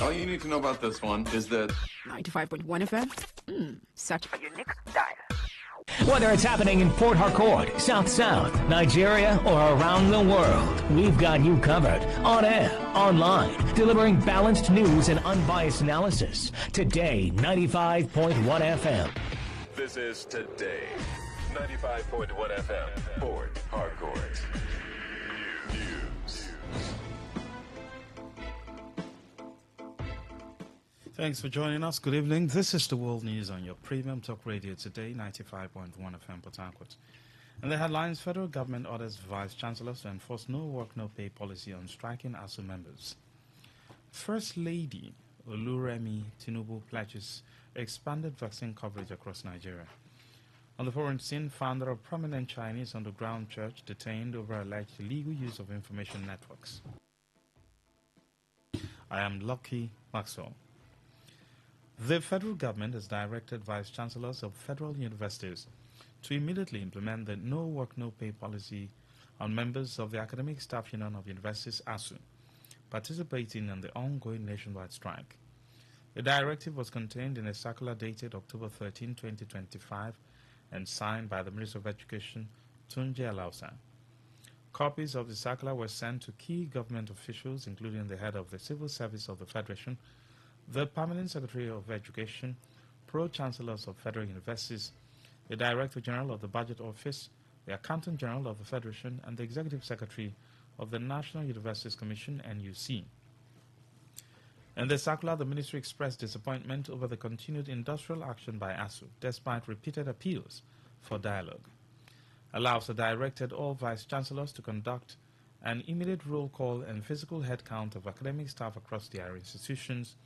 All you need to know about this one is that 95.1 FM? Such a unique style. Whether it's happening in Port Harcourt, South South, Nigeria, or around the world, we've got you covered. On air, online, delivering balanced news and unbiased analysis. Today, 95.1 FM. This is Today, 95.1 FM, Port Harcourt. News. Thanks for joining us. Good evening. This is the World News on your premium talk radio Today, 95.1 FM, Port Harcourt. In the headlines, federal government orders vice chancellors to enforce no work, no pay policy on striking ASU members. First Lady Oluremi Tinubu pledges expanded vaccine coverage across Nigeria. On the foreign scene, founder of prominent Chinese underground church detained over alleged illegal use of information networks. I am Lucky Maxwell. The federal government has directed vice chancellors of federal universities to immediately implement the no work, no pay policy on members of the Academic Staff Union of Universities ASU participating in the ongoing nationwide strike. The directive was contained in a circular dated October 13, 2025 and signed by the Minister of Education, Tunji Alausa. Copies of the circular were sent to key government officials, including the head of the Civil Service of the Federation, the Permanent Secretary of Education, Pro-Chancellors of Federal Universities, the Director General of the Budget Office, the Accountant General of the Federation, and the Executive Secretary of the National Universities Commission, NUC. In the circular, the Ministry expressed disappointment over the continued industrial action by ASU, despite repeated appeals for dialogue. Alausa directed all Vice-Chancellors to conduct an immediate roll call and physical headcount of academic staff across their institutions,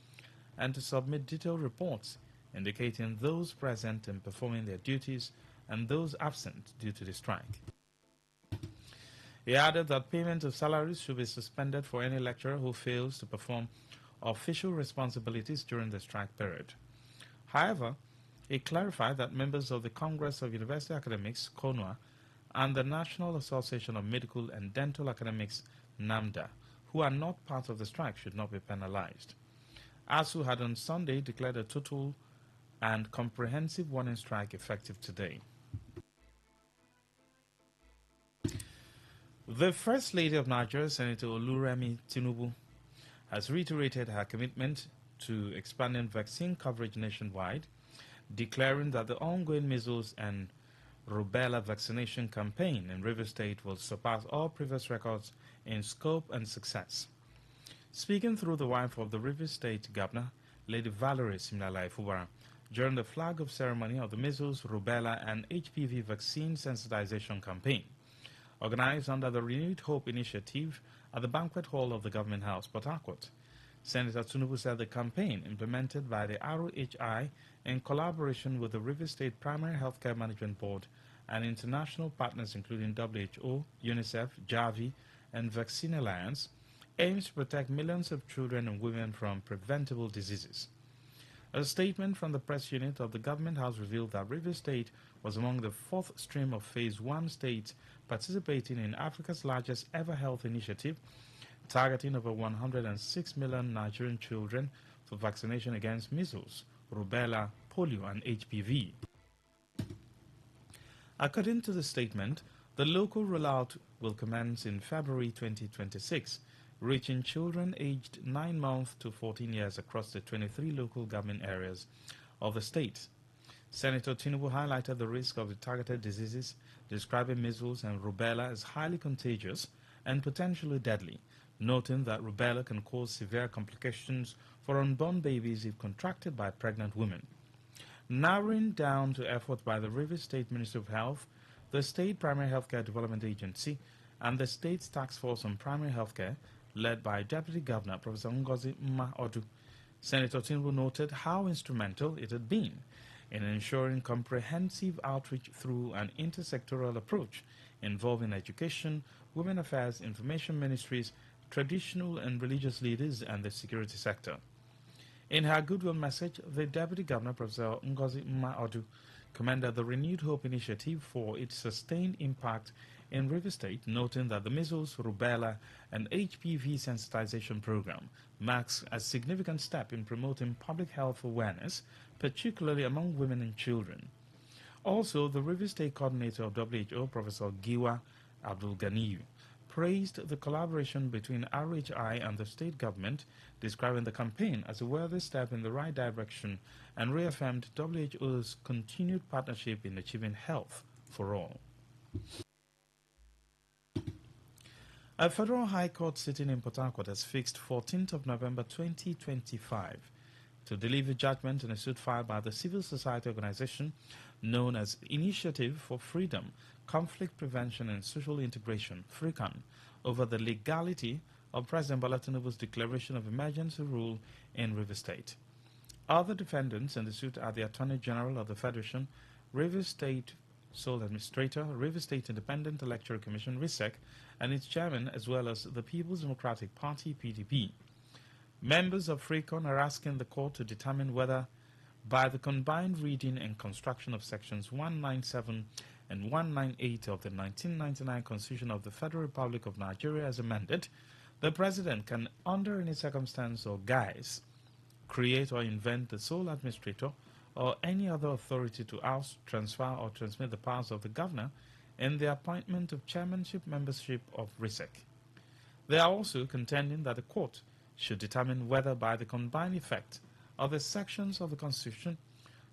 and to submit detailed reports indicating those present in performing their duties and those absent due to the strike. He added that payment of salaries should be suspended for any lecturer who fails to perform official responsibilities during the strike period. However, he clarified that members of the Congress of University Academics, CONUA, and the National Association of Medical and Dental Academics, NAMDA, who are not part of the strike, should not be penalized. ASU had on Sunday declared a total and comprehensive warning strike effective today. The First Lady of Nigeria, Senator Oluremi Tinubu, has reiterated her commitment to expanding vaccine coverage nationwide, declaring that the ongoing measles and rubella vaccination campaign in Rivers State will surpass all previous records in scope and success. Speaking through the wife of the Rivers State Governor, Lady Valerie Simnalai-Fubara, during the flag-off ceremony of the measles, rubella, and HPV vaccine sensitization campaign, organized under the Renewed Hope Initiative at the Banquet Hall of the Government House, Port Harcourt. Senator Tinubu said the campaign, implemented by the ROHI in collaboration with the Rivers State Primary Healthcare Management Board and international partners including WHO, UNICEF, JAVI, and Vaccine Alliance, aims to protect millions of children and women from preventable diseases. A statement from the press unit of the Government House revealed that Rivers State was among the fourth stream of Phase 1 states participating in Africa's largest ever health initiative, targeting over 106 million Nigerian children for vaccination against measles, rubella, polio, and HPV. According to the statement, the local rollout will commence in February 2026, reaching children aged 9 months to 14 years across the 23 local government areas of the state. Senator Tinubu highlighted the risk of the targeted diseases, describing measles and rubella as highly contagious and potentially deadly, noting that rubella can cause severe complications for unborn babies if contracted by pregnant women. Narrowing down to efforts by the Rivers State Ministry of Health, the State Primary Healthcare Development Agency, and the State's Task Force on Primary Healthcare, led by Deputy Governor Professor Ngozi Mma-Odu, Senator Tinubu noted how instrumental it had been in ensuring comprehensive outreach through an intersectoral approach involving education, women affairs, information ministries, traditional and religious leaders, and the security sector. In her goodwill message, the Deputy Governor, Professor Ngozi Mma-Odu, commended the Renewed Hope Initiative for its sustained impact in River State, noting that the measles, rubella, and HPV sensitization program marks a significant step in promoting public health awareness, particularly among women and children. Also, the River State coordinator of WHO, Professor Giwa Abdul Ganiyu, praised the collaboration between RHI and the state government, describing the campaign as a worthy step in the right direction, and reaffirmed WHO's continued partnership in achieving health for all. A federal high court sitting in Port Harcourt has fixed 14th of November 2025 to deliver judgment in a suit filed by the civil society organization known as Initiative for Freedom, Conflict Prevention and Social Integration, FRECON, over the legality of President Bola Tinubu's declaration of emergency rule in River State. Other defendants in the suit are the Attorney General of the Federation, River State Sole Administrator, River State Independent Electoral Commission, RISEC, and its chairman, as well as the People's Democratic Party, PDP. Members of FRECON are asking the court to determine whether, by the combined reading and construction of sections 197 and 198 of the 1999 Constitution of the Federal Republic of Nigeria as amended, the President can, under any circumstance or guise, create or invent the sole administrator or any other authority to oust, transfer, or transmit the powers of the governor in the appointment of chairmanship membership of RISEC. They are also contending that the court should determine whether, by the combined effect of the sections of the Constitution,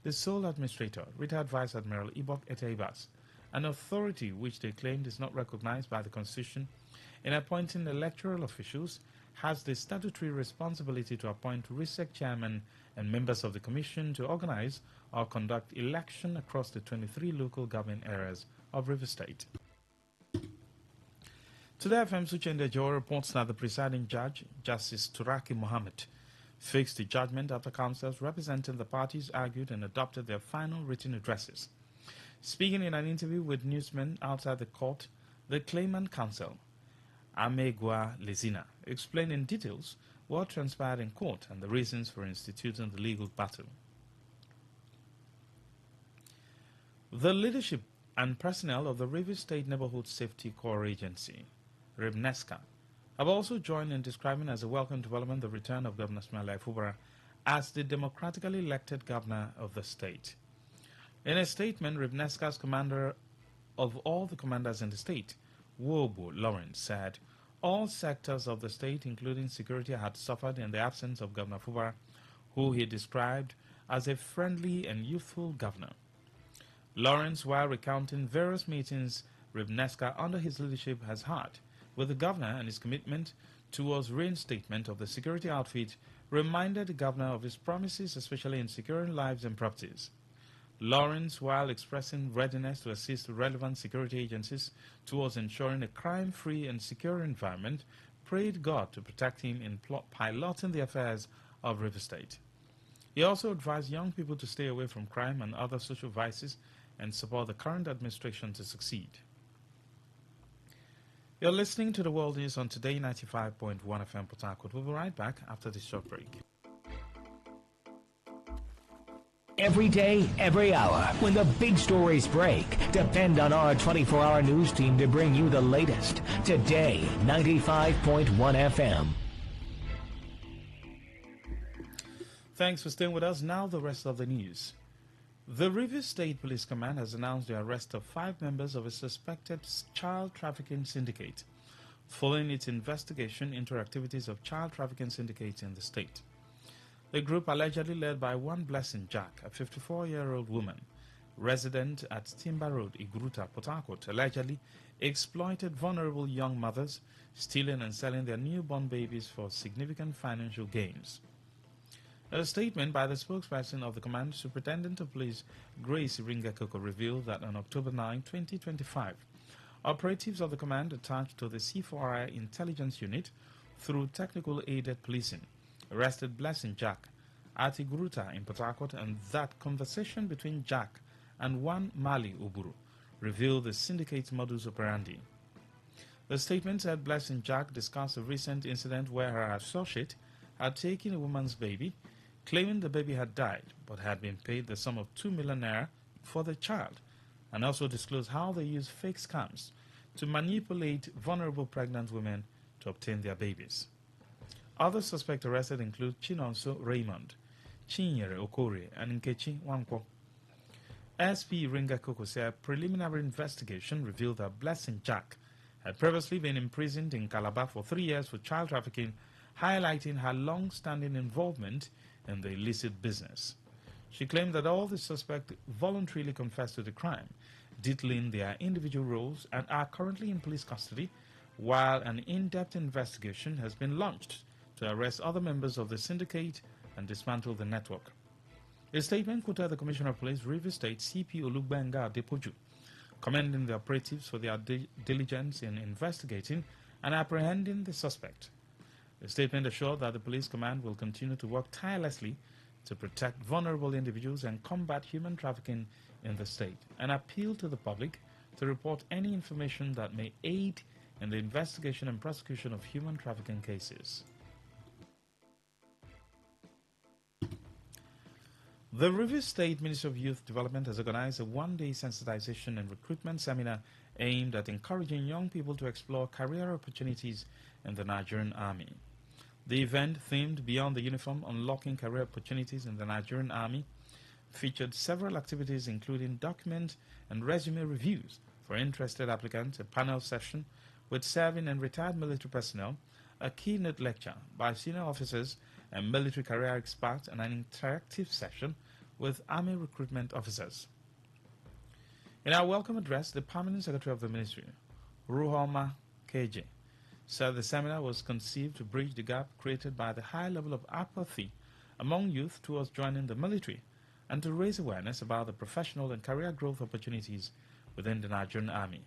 the sole administrator, retired Vice Admiral Ibok Eteibas, an authority which they claimed is not recognized by the Constitution, in appointing electoral officials, has the statutory responsibility to appoint RISEC chairman and members of the commission to organize or conduct election across the 23 local government areas of River State. Today, FM Suchende Joe reports that the presiding judge, Justice Turaki Mohammed, fixed the judgment after counsels representing the parties argued and adopted their final written addresses. Speaking in an interview with newsmen outside the court, the claimant counsel, Amegwa Lezina, explained in details what transpired in court and the reasons for instituting the legal battle. The leadership and personnel of the River State Neighborhood Safety Corps Agency, RIBNESCA, have also joined in describing as a welcome development the return of Governor Smaila Fubara as the democratically elected governor of the state. In a statement, RIBNESCA's commander of all the commanders in the state, Wobu Lawrence, said all sectors of the state, including security, had suffered in the absence of Governor Fubara, who he described as a friendly and youthful governor. Lawrence, while recounting various meetings RIBNESCA under his leadership has had with the governor and his commitment towards reinstatement of the security outfit, reminded the governor of his promises, especially in securing lives and properties. Lawrence, while expressing readiness to assist relevant security agencies towards ensuring a crime-free and secure environment, prayed God to protect him in piloting the affairs of River State. He also advised young people to stay away from crime and other social vices and support the current administration to succeed. You're listening to the World News on Today95.1 FM Port Harcourt. We'll be right back after this short break. Every day, every hour, when the big stories break, depend on our 24-hour news team to bring you the latest. Today, 95.1 FM. Thanks for staying with us. Now the rest of the news. The River State Police Command has announced the arrest of 5 members of a suspected child trafficking syndicate, following its investigation into activities of child trafficking syndicates in the state. The group, allegedly led by one Blessing Jack, a 54-year-old woman, resident at Timber Road, Igruta, Port Harcourt, allegedly exploited vulnerable young mothers, stealing and selling their newborn babies for significant financial gains. A statement by the spokesperson of the command, Superintendent of Police Grace Iringakoko, revealed that on October 9, 2025, operatives of the command attached to the C4I intelligence unit through technical aided policing arrested Blessing Jack at Igruta in Port Harcourt, and that conversation between Jack and one Mali Uburu revealed the syndicate's modus operandi. The statement said Blessing Jack discussed a recent incident where her associate had taken a woman's baby, claiming the baby had died but had been paid the sum of 2 million naira for the child, and also disclosed how they used fake scams to manipulate vulnerable pregnant women to obtain their babies. Other suspects arrested include Chinonso Raymond, Chinyere Okore, and Nkechi Wankwo. SP Ringa Koko said a preliminary investigation revealed that Blessing Jack had previously been imprisoned in Calabar for 3 years for child trafficking, highlighting her long-standing involvement in the illicit business. She claimed that all the suspects voluntarily confessed to the crime, detailing their individual roles, and are currently in police custody, while an in-depth investigation has been launched to arrest other members of the syndicate and dismantle the network. A statement quoted the Commissioner of Police, Rivers State, CP Olugbenga Adepoju, commending the operatives for their diligence in investigating and apprehending the suspect. The statement assured that the police command will continue to work tirelessly to protect vulnerable individuals and combat human trafficking in the state, and appealed to the public to report any information that may aid in the investigation and prosecution of human trafficking cases. The Rivers State Ministry of Youth Development has organized a one-day sensitization and recruitment seminar aimed at encouraging young people to explore career opportunities in the Nigerian Army. The event, themed Beyond the Uniform, Unlocking Career Opportunities in the Nigerian Army, featured several activities including document and resume reviews for interested applicants, a panel session with serving and retired military personnel, a keynote lecture by senior officers and military career experts, and an interactive session with Army recruitment officers. In our welcome address, the Permanent Secretary of the Ministry, Ruhoma KJ, said the seminar was conceived to bridge the gap created by the high level of apathy among youth towards joining the military and to raise awareness about the professional and career growth opportunities within the Nigerian Army.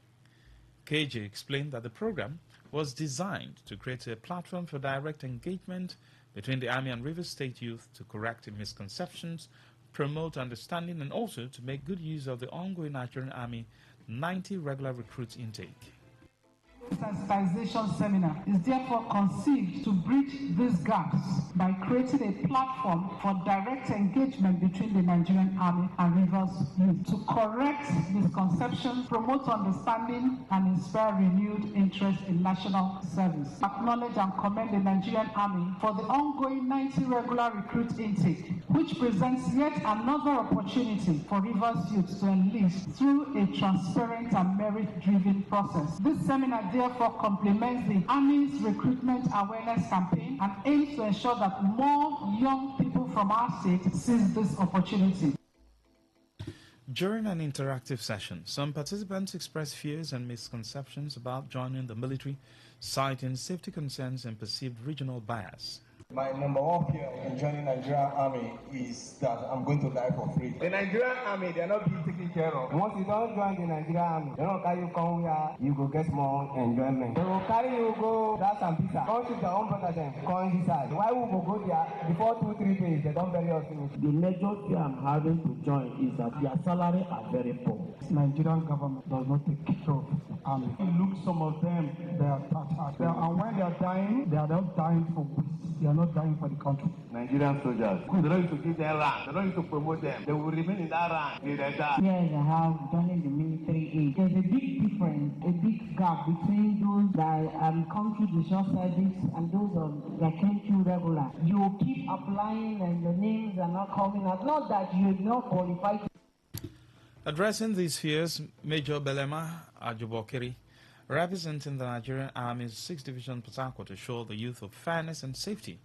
KJ explained that the program was designed to create a platform for direct engagement between the Army and Rivers State youth to correct misconceptions, promote understanding, and also to make good use of the ongoing Nigerian Army 90 regular recruits intake. Sensitization seminar is therefore conceived to bridge these gaps by creating a platform for direct engagement between the Nigerian Army and Rivers youth to correct misconceptions, promote understanding, and inspire renewed interest in national service. Acknowledge and commend the Nigerian Army for the ongoing 90 regular recruit intake, which presents yet another opportunity for Rivers youth to enlist through a transparent and merit-driven process. This seminar therefore complements the Army's recruitment awareness campaign and aims to ensure that more young people from our state seize this opportunity. During an interactive session, some participants expressed fears and misconceptions about joining the military, citing safety concerns and perceived regional bias. My number one fear in joining Nigerian Army is that I'm going to die for free. The Nigerian Army, they're not being taken care of. Once you don't join the Nigerian Army, they don't carry you come here, you go get more enjoyment. They will carry you go that and pizza. Come to their own brother then, come inside. Why we go there before 2-3 days, they don't bury us in. The major fear I'm having to join is that their salary are very poor. The Nigerian government does not take care of the army. You look, some of them, they are tattered. And when they are dying, they are not dying for waste. They are not dying for the country. Nigerian soldiers, they don't need to give them rank, they don't need to promote them. They will remain in that rank till they die. Yes, I have done in the military age. There's a big difference, a big gap between those that come through the short service and those that came through regular. You keep applying and your names are not coming out. Not that you're not qualified. Addressing these fears, Major Belema Ajubokiri, representing the Nigerian Army's 6th Division Port Harcourt, assured the youth of fairness and safety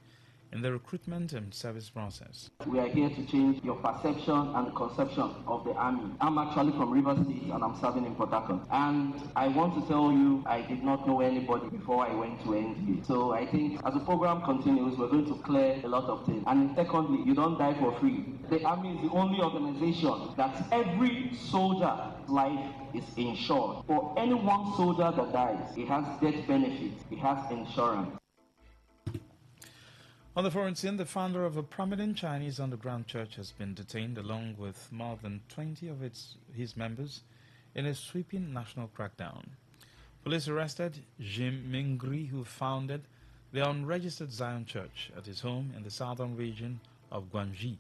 in the recruitment and service process. We are here to change your perception and conception of the Army. I'm actually from Rivers State and I'm serving in Port Harcourt. And I want to tell you, I did not know anybody before I went to NDA. So I think as the program continues, we're going to clear a lot of things. And secondly, you don't die for free. The Army is the only organization that every soldier's life is insured. For any one soldier that dies, he has death benefits, he has insurance. On the foreign scene, the founder of a prominent Chinese underground church has been detained along with more than 20 of his members in a sweeping national crackdown. Police arrested Jim Mingri, who founded the unregistered Zion Church at his home in the southern region of Guangxi,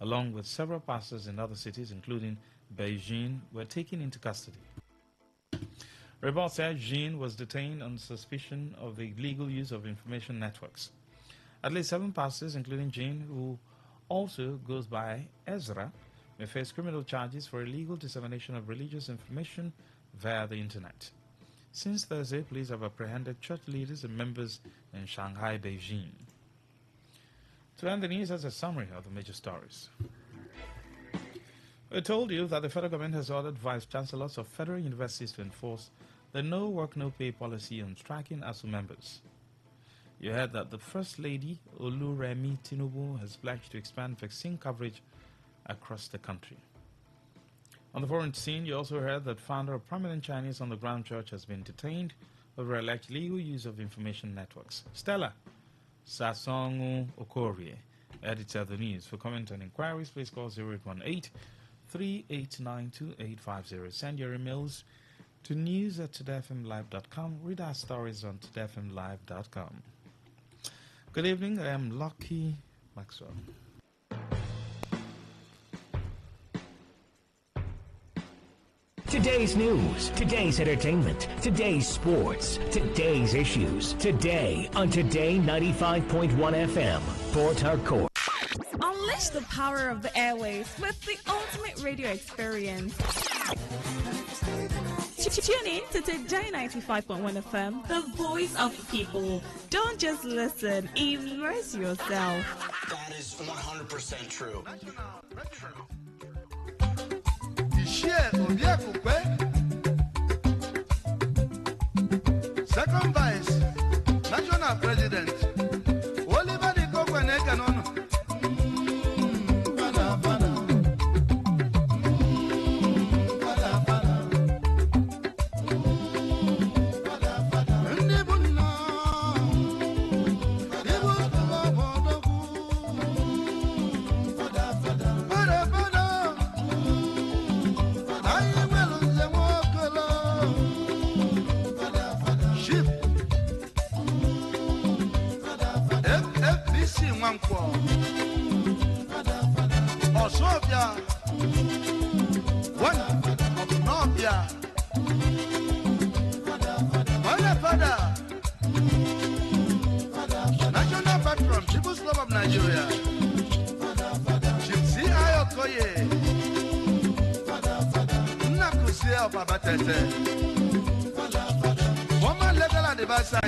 along with several pastors in other cities, including Beijing, were taken into custody. Reports said Jean was detained on suspicion of the illegal use of information networks. At least 7 pastors, including Jean, who also goes by Ezra, may face criminal charges for illegal dissemination of religious information via the internet. Since Thursday, police have apprehended church leaders and members in Shanghai, Beijing. To end the news, as a summary of the major stories. I told you that the federal government has ordered vice chancellors of federal universities to enforce the no work, no pay policy on striking ASU members. You heard that the First Lady, Oluremi Tinubu, has pledged to expand vaccine coverage across the country. On the foreign scene, you also heard that founder of prominent Chinese underground church has been detained over alleged legal use of information networks. Stella Sasongu Okorie, editor of the news. For comment and inquiries, please call 0818-389-2850. Send your emails to news@todayfmlive.com. Read our stories on todayfmlive.com. Good evening, I am Lucky Maxwell. Today's news, today's entertainment, today's sports, today's issues. Today on Today 95.1 FM, Port Harcourt. Unleash the power of the airwaves with the ultimate radio experience. Tune in to Today 95.1 FM, the voice of the people. Don't just listen, immerse yourself. That is 100% true. Second Vice National President Oliver Dikokwenekanono. Osofia, one of Nobia, father, national patron, People's Club of Nigeria, Chipsi Ayokoye, Nakusia of Abatete, woman legal at the Basa,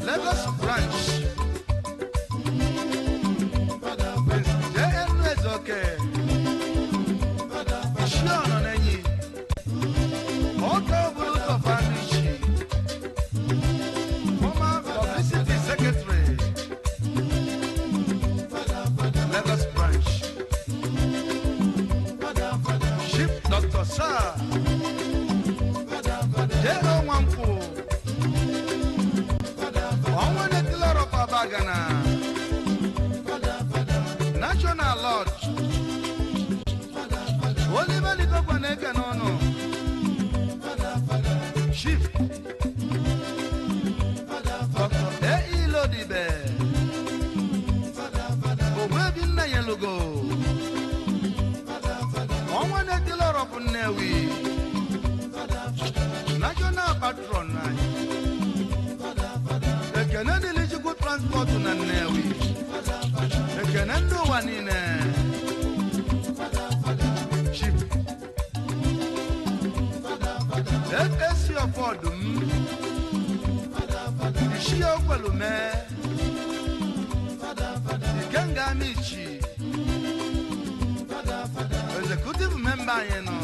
Lagos branch. JN is okay. Sean on any. Auto Bruce of Anishi. Former publicity secretary. Lagos branch. Chief Dr. Sir. J.O. National Lodge Oliver Dikokwenekanono Chief Dr. A.E. Lodibe Obwebinna Yelugo Onwane Dealer of Newi National Patron Canadian Eligible Transport to Nanewi. The Canando one in Chief. Let see your Fordum. The Shio Palume. The Gangamichi. Executive member, you know.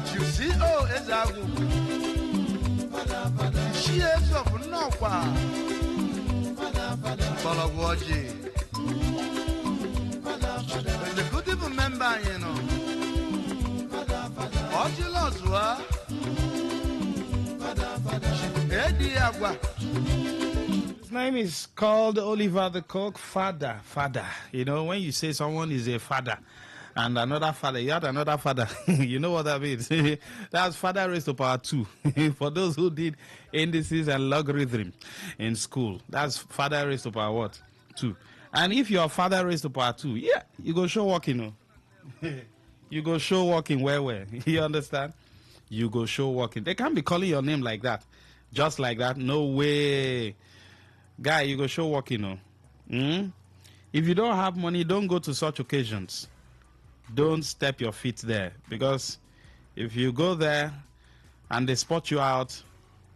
Chief CEO Ezagu. She is of Nokwa Balawaji. Executive member, you know. Ojiloswa Eddie Agua. His name is called Oliver the Cook Father. You know, when you say someone is a father, and another father. You had another father. You know what that means? That's father raised to power 2. For those who did indices and logarithm in school, that's father raised to power what? 2. And if your father raised to power 2, yeah, you go show walking. You go show walking where? You understand? You go show walking. They can't be calling your name like that. Just like that. No way. Guy, you go show walking. If you don't have money, don't go to such occasions. Don't step your feet there. Because if you go there and they spot you out,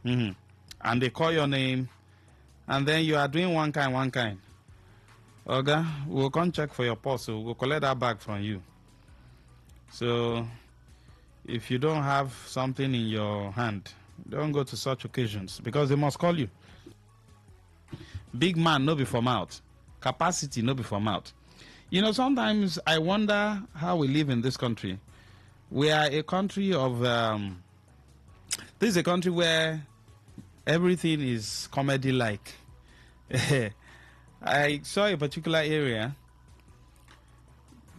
and they call your name, and then you are doing one kind. Okay, we'll come check for your purse. So we'll collect that bag from you. So if you don't have something in your hand, don't go to such occasions because they must call you. Big man, no be from out. Capacity, no be from out. You know, sometimes I wonder how we live in this country. We are a country of... this is a country where everything is comedy-like. I saw a particular area.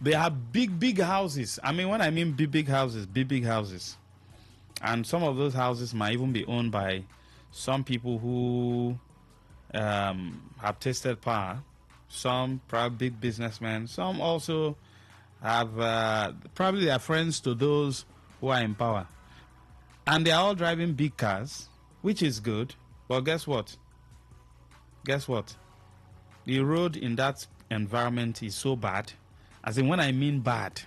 They have big houses. I mean, when I mean big houses, big houses. And some of those houses might even be owned by some people who have tasted power. Some probably big businessmen. Some also have probably they are friends to those who are in power. And they are all driving big cars, which is good. But guess what? The road in that environment is so bad. As in when I mean bad.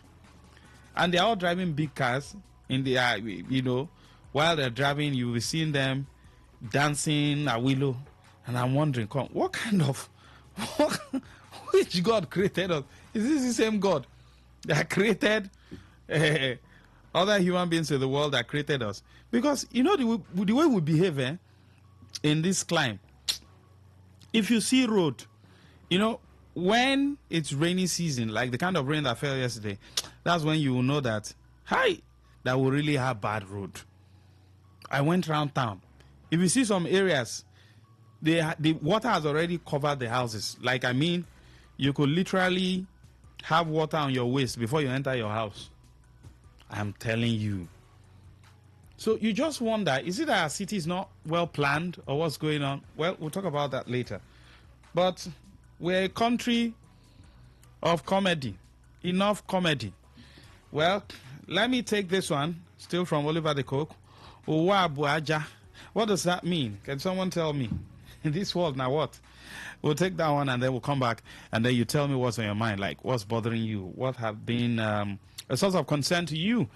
And they are all driving big cars in the, while they're driving, you will be seeing them dancing a willow. And I'm wondering, what kind of, which God created us? Is this the same God that created other human beings in the world that created us? Because, the way we behave in this climate, if you see road, when it's rainy season, like the kind of rain that fell yesterday, that's when you will know that, that will really have bad road. I went around town. If you see some areas, the water has already covered the houses. Like, you could literally have water on your waist before you enter your house. I'm telling you. So you just wonder, is it that our city is not well planned or what's going on? Well, we'll talk about that later. But we're a country of comedy. Enough comedy. Well, let me take this one, still from Oliver the Cook. Uwa. What does that mean? Can someone tell me? In this world, now what? We'll take that one and then we'll come back and then you tell me what's on your mind, like what's bothering you, what have been a source of concern to you.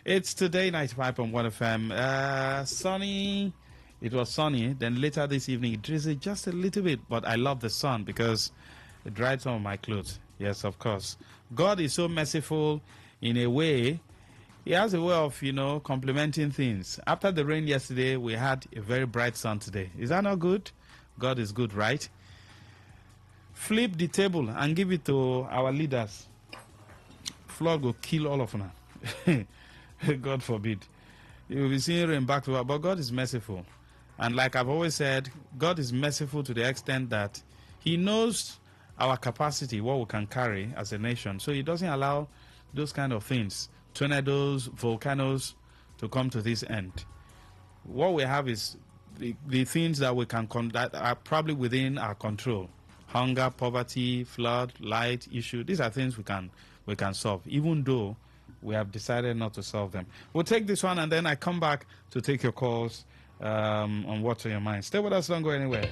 It's Today 95.1 FM. Sunny. It was sunny. Then later this evening, it drizzled just a little bit. But I love the sun because it dried some of my clothes. Yes, of course. God is so merciful in a way. He has a way of, complementing things. After the rain yesterday, we had a very bright sun today. Is that not good? God is good, right? Flip the table and give it to our leaders. Flood will kill all of them. God forbid. You will be seeing rain back to back, but God is merciful. And like I've always said, God is merciful to the extent that He knows our capacity, what we can carry as a nation. So He doesn't allow those kind of things, tornadoes, volcanoes, to come to this end. What we have is the things that we can that are probably within our control. Hunger, poverty, flood, light issue. These are things we can solve, even though we have decided not to solve them. We'll take this one and then I come back to take your calls on what's on your mind. Stay with us, don't go anywhere.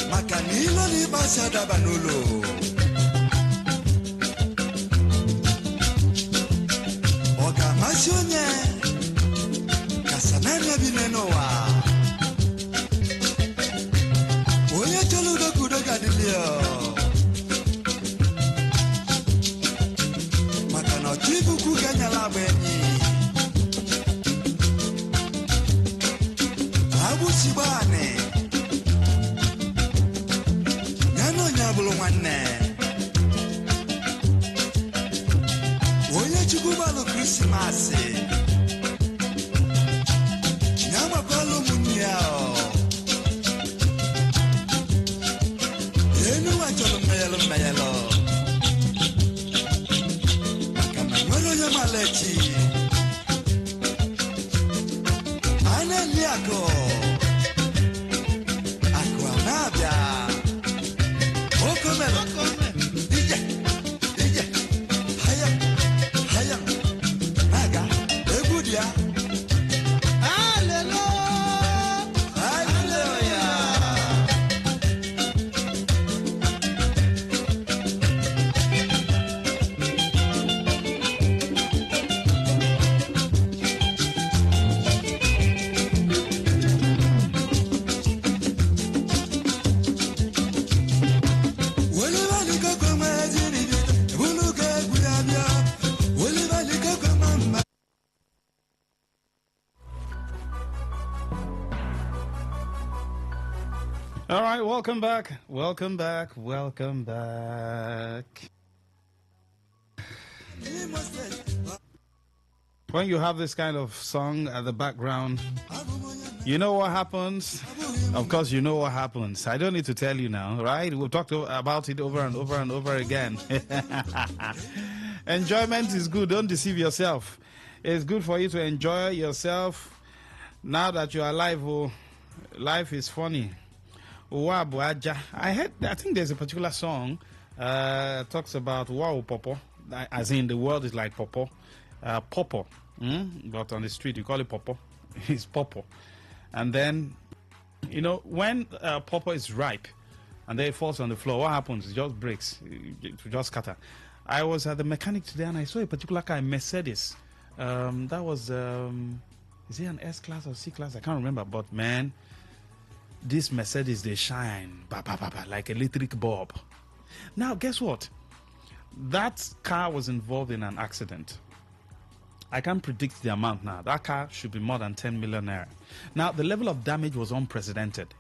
Makanilo ni basada banolo. Oga masionye kasananya binenoa. Oye choludo kudoga dilio. Makano chibu kuganya labeni. Abu sibane. Nano nyabulu mwane. Oye chukubalo Christmas. Nyama balo munyao. Enu wacholo meyelo. Kama mwelo nyamalechi. Ana liako. Aquanabia. Okome. Ije. Haya. Naga. Ebudia. Hallelujah. All right, welcome back. When you have this kind of song at the background, you know what happens? Of course, you know what happens. I don't need to tell you now, right? We've talked about it over and over again. Enjoyment is good. Don't deceive yourself. It's good for you to enjoy yourself. Now that you're alive, life is funny. I think there's a particular song talks about wow popo, as in the world is like popo, popo, but on the street you call it popo. It's popo, and then when popo is ripe and then it falls on the floor, what happens? It just breaks, it just scatter. I was at the mechanic today and I saw a particular car, Mercedes. That was is it an S class or C class? I can't remember, but man, this Mercedes, they shine like electric bulb. Now, guess what? That car was involved in an accident. I can't predict the amount now. That car should be more than 10 million naira. Now, the level of damage was unprecedented.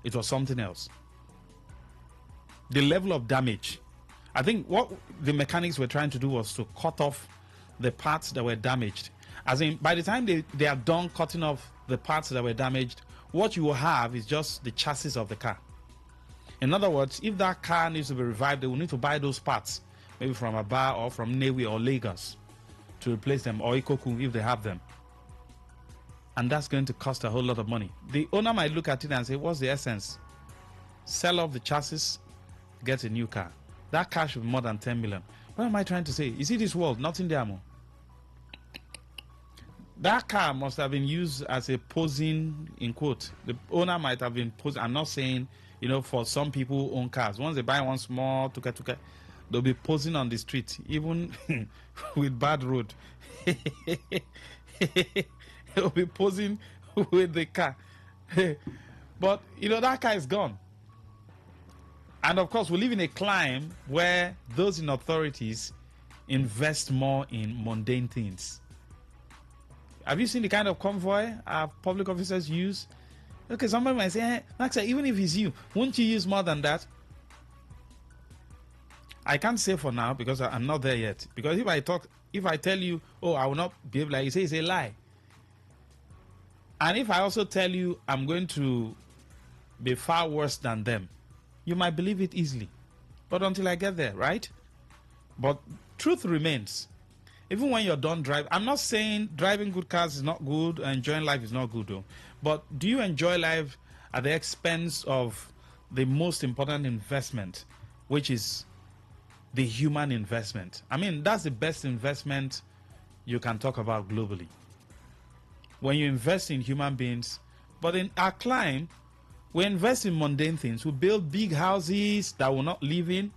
It was something else. The level of damage. I think what the mechanics were trying to do was to cut off the parts that were damaged. As in, by the time they are done cutting off the parts that were damaged, what you will have is just the chassis of the car. In other words, if that car needs to be revived, they will need to buy those parts, maybe from Aba or from Newi or Lagos, to replace them, or Ikoku if they have them. And that's going to cost a whole lot of money. The owner might look at it and say, what's the essence? Sell off the chassis, get a new car. That car should be more than 10 million. What am I trying to say? You see this world, nothing there more. That car must have been used as a posing, in quote. The owner might have been posing. I'm not saying, for some people who own cars. Once they buy one small, they'll be posing on the street, even with bad road. They'll be posing with the car. But, that car is gone. And, of course, we live in a climate where those in authorities invest more in mundane things. Have you seen the kind of convoy our public officers use? Okay, somebody might say, Max, even if it's you, won't you use more than that? I can't say for now because I'm not there yet. Because if I tell you, I will not behave like you say, it's a lie. And if I also tell you I'm going to be far worse than them, you might believe it easily. But until I get there, right? But truth remains. Even when you're done driving, I'm not saying driving good cars is not good, enjoying life is not good though. But do you enjoy life at the expense of the most important investment, which is the human investment? I mean, that's the best investment you can talk about globally. when you invest in human beings. But in our climb, we invest in mundane things. We build big houses that will not live in.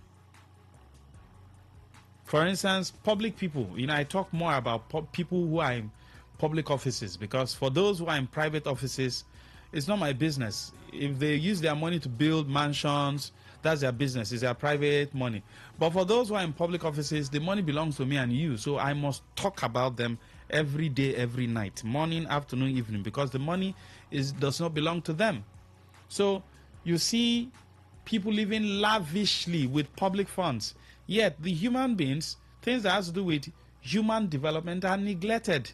For instance, public people. I talk more about people who are in public offices, because for those who are in private offices, it's not my business. If they use their money to build mansions, that's their business. It's their private money. But for those who are in public offices, the money belongs to me and you. So I must talk about them every day, every night, morning, afternoon, evening, because the money does not belong to them. So you see people living lavishly with public funds, yet the human beings, things that has to do with human development, are neglected.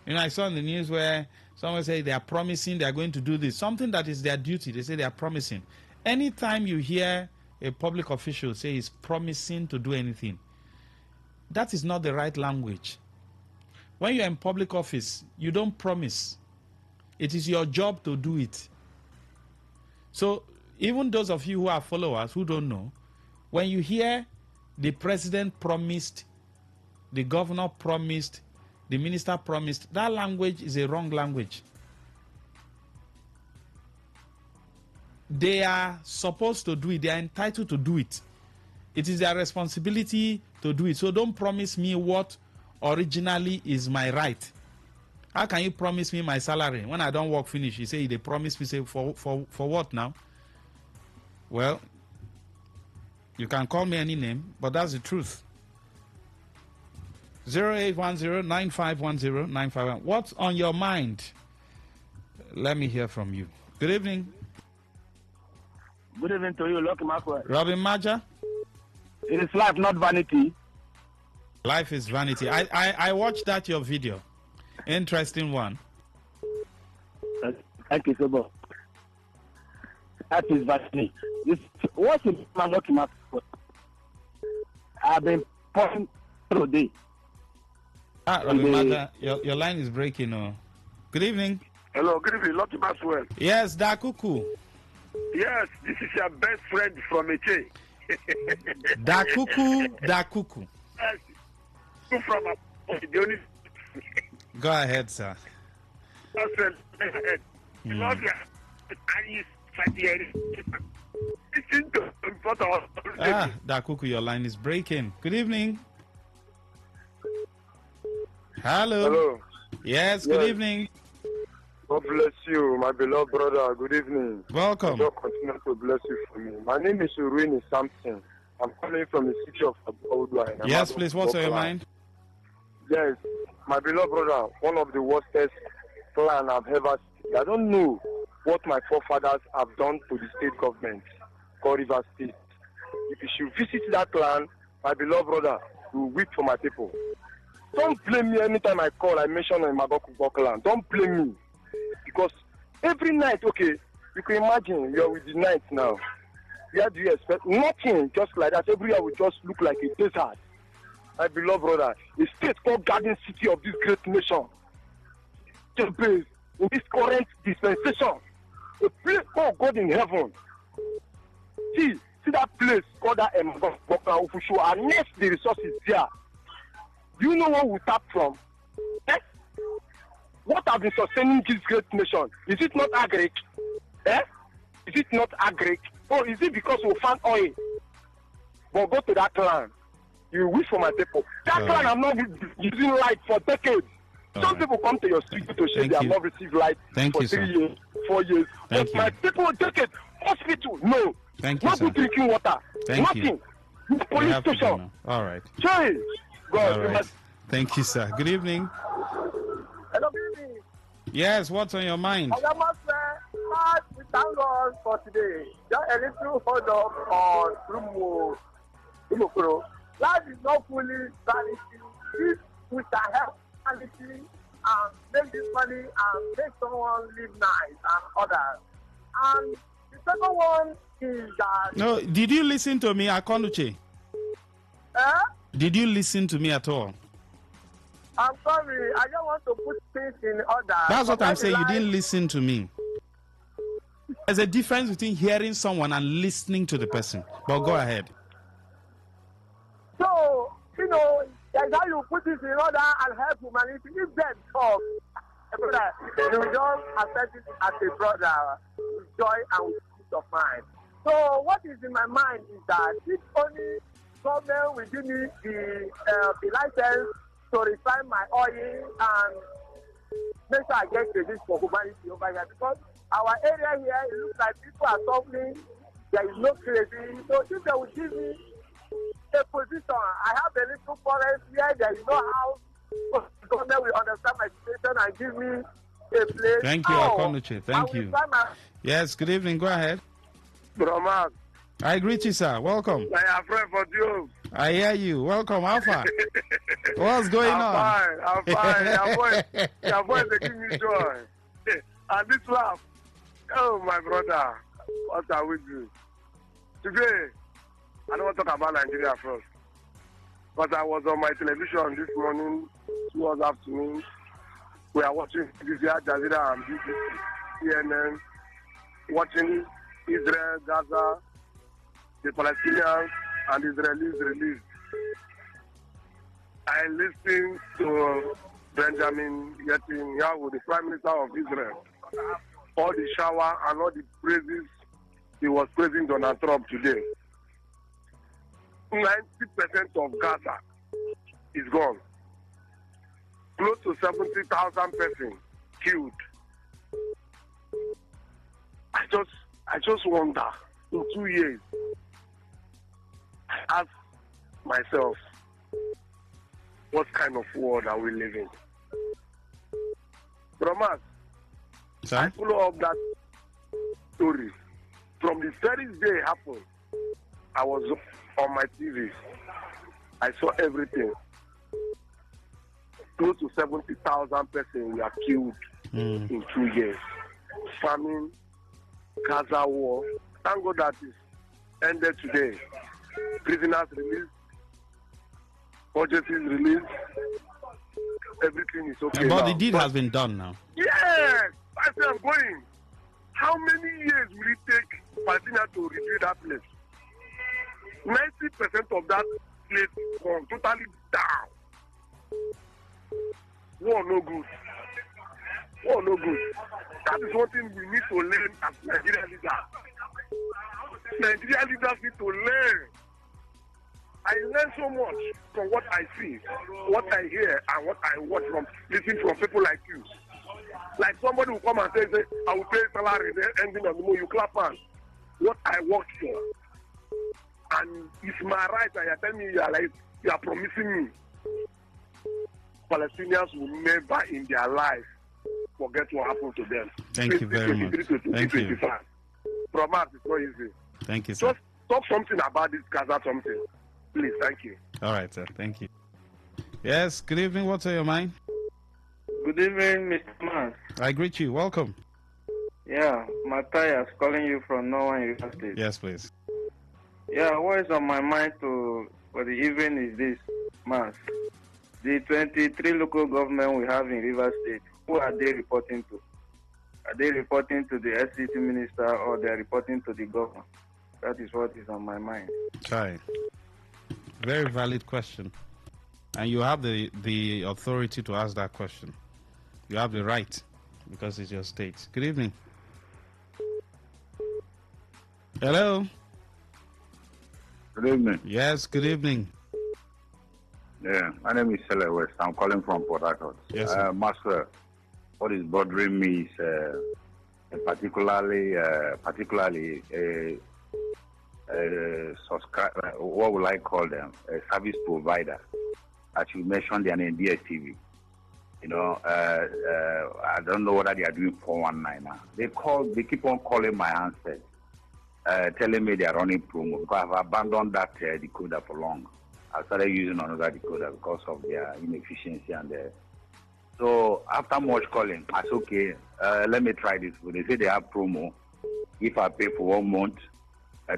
I saw in the news where someone said they are promising they are going to do this, something that is their duty. They say they are promising. Anytime you hear a public official say he's promising to do anything, that is not the right language. When you're in public office, you don't promise. It is your job to do it. So even those of you who are followers who don't know, when you hear the president promised, the governor promised, the minister promised, that language is a wrong language. They are supposed to do it. They are entitled to do it. It is their responsibility to do it. So don't promise me what originally is my right. How can you promise me my salary when I don't work finish? You say they promise me, say for what now? Well, you can call me any name, but that's the truth. 0810-9510-951. What's on your mind? Let me hear from you. Good evening. Good evening to you, Lucky Maxwell. Robin Maja? It is life, not vanity. Life is vanity. I watched your video. Interesting one. Thank you so much. That is vanity. What's in my Lucky Maxwell? I've been pointing through day. Robin Maja, your line is breaking. Oh. Good evening. Hello, good evening, Lucky Maxwell. Yes, Dakuku. Yes, this is your best friend from Eche. Dakuku. Yes, from the only. Go ahead, sir. Dakuku, your line is breaking. Good evening. Hello. Yes, good evening. God bless you, my beloved brother. Good evening. Welcome. God continue to bless you for me. My name is Urini Sampson. I'm calling from the city of Oudua. Yes, please. What's on your mind? Yes, my beloved brother. One of the worstest plan I've ever seen. I don't know what my forefathers have done to the state government, called River State. If you should visit that land, my beloved brother, you will weep for my people. Don't blame me anytime I call. I mention in Magoku land. Don't blame me. Because every night, okay, you can imagine you're with the night now. Where do you expect? Nothing, just like that. Every year will just look like a desert. My beloved brother, a state called Garden City of this great nation, just based in this current dispensation, a place called God in heaven. See that place called that Boka Ufushu, and next the resources there. Do you know what we tap from? Eh? What have been sustaining this great nation? Is it not agric? Eh? Is it not agric? Or is it because we found oil? But go to that land. You wish for my people. That land I'm not using light for decades. Some people come to your studio to say they have not received light for 3 years, 4 years. But my people, decades, hospital, no. Thank you, not sir. Drinking water. Nothing. No police station. All right. Change. All right. Thank you, sir. Good evening. Hello, good evening. Yes, what's on your mind? We thank God for today. Just a little hold up on Rumukuro. Life is not fully vanity. If we can help vanity and make this money and make someone live nice and others. And the second one is that... No, did you listen to me, Akonuche? Did you listen to me at all? I'm sorry, I don't want to put things in order. That's what I'm saying. You didn't listen to me. There's a difference between hearing someone and listening to the person. But go ahead. So, that's how you put this in order and help humanity. If them talk, brother, you will just accept it as a brother with joy and with peace of mind. So what is in my mind is that if only government will give me the license to refine my oil and make sure I get credit for humanity over here, because our area here, it looks like people are suffering. There is no credit. So if they will give me a position, I have a little forest where there is no house. The government will understand my situation and give me a place. Thank you, Akonuche. Thank you. Yes, good evening. Go ahead. Brahman. I greet you, sir. Welcome. I am friend for you. I hear you. Welcome, Alpha. What's going on? I'm fine. Your voice they give me joy. And this laugh. Oh, my brother. What are we doing? Today, I don't want to talk about Nigeria first. But I was on my television this morning, towards afternoon. We are watching Al Jazeera and BBC, CNN, watching Israel, Gaza, the Palestinians, and Israelis released. I listened to Benjamin Netanyahu, the Prime Minister of Israel, all the shower and all the praises he was praising Donald Trump today. 90% of Gaza is gone. Close to 70,000 persons killed. I just wonder, in 2 years, I ask myself, what kind of world are we living? Bromas, I follow up that story. From the very day it happened, I was on my TV. I saw everything. Close to 70,000 persons were killed in 2 years. Famine, Gaza war. Thank God that is ended today. Prisoners released, budgets is released, everything is okay. But now. the deed has been done now. Yes, I say I'm going. How many years will it take Palestine to rebuild that place? 90% of that place gone, totally down. War no good. War no good. That is one thing we need to learn as Nigerian leaders. Nigerian leaders need to learn. I learn so much from what I see, what I hear, and what I watch from listening from people like you. Like somebody will come and say, I will pay salary at the ending of the month, you clap hands. What I worked for. And it's my right, and you're telling me you are promising me. Palestinians will never in their life forget what happened to them. Thank you very much. Thank you. From us, it's not easy. Thank you, sir. Just talk something about this Gaza something. Please, thank you. All right, sir. Thank you. Yes, good evening. What's on your mind? Good evening, Mr. Man. I greet you. Welcome. Yeah, Matthias calling you from Northern University. Yes, please. Yeah, what is on my mind for the evening is this, Mass. The 23 local government we have in River State, who are they reporting to? Are they reporting to the SCT minister or they are reporting to the governor? That is what is on my mind. Right. Very valid question. And you have the authority to ask that question. You have the right because it's your state. Good evening. Hello. Good evening. Yes, good evening. Yeah, my name is Sele West. I'm calling from Port Harcourt. Yes, sir. Master, what is bothering me is particularly subscribe. What would I call them? A service provider. As you mentioned, they're in DSTV. You know, I don't know whether they are doing 419 now. They keep on calling my handset, telling me they are running promo because I've abandoned that decoder for long. I started using another decoder because of their inefficiency and so after much calling, I said, okay, let me try this. They say they have promo. If I pay for 1 month,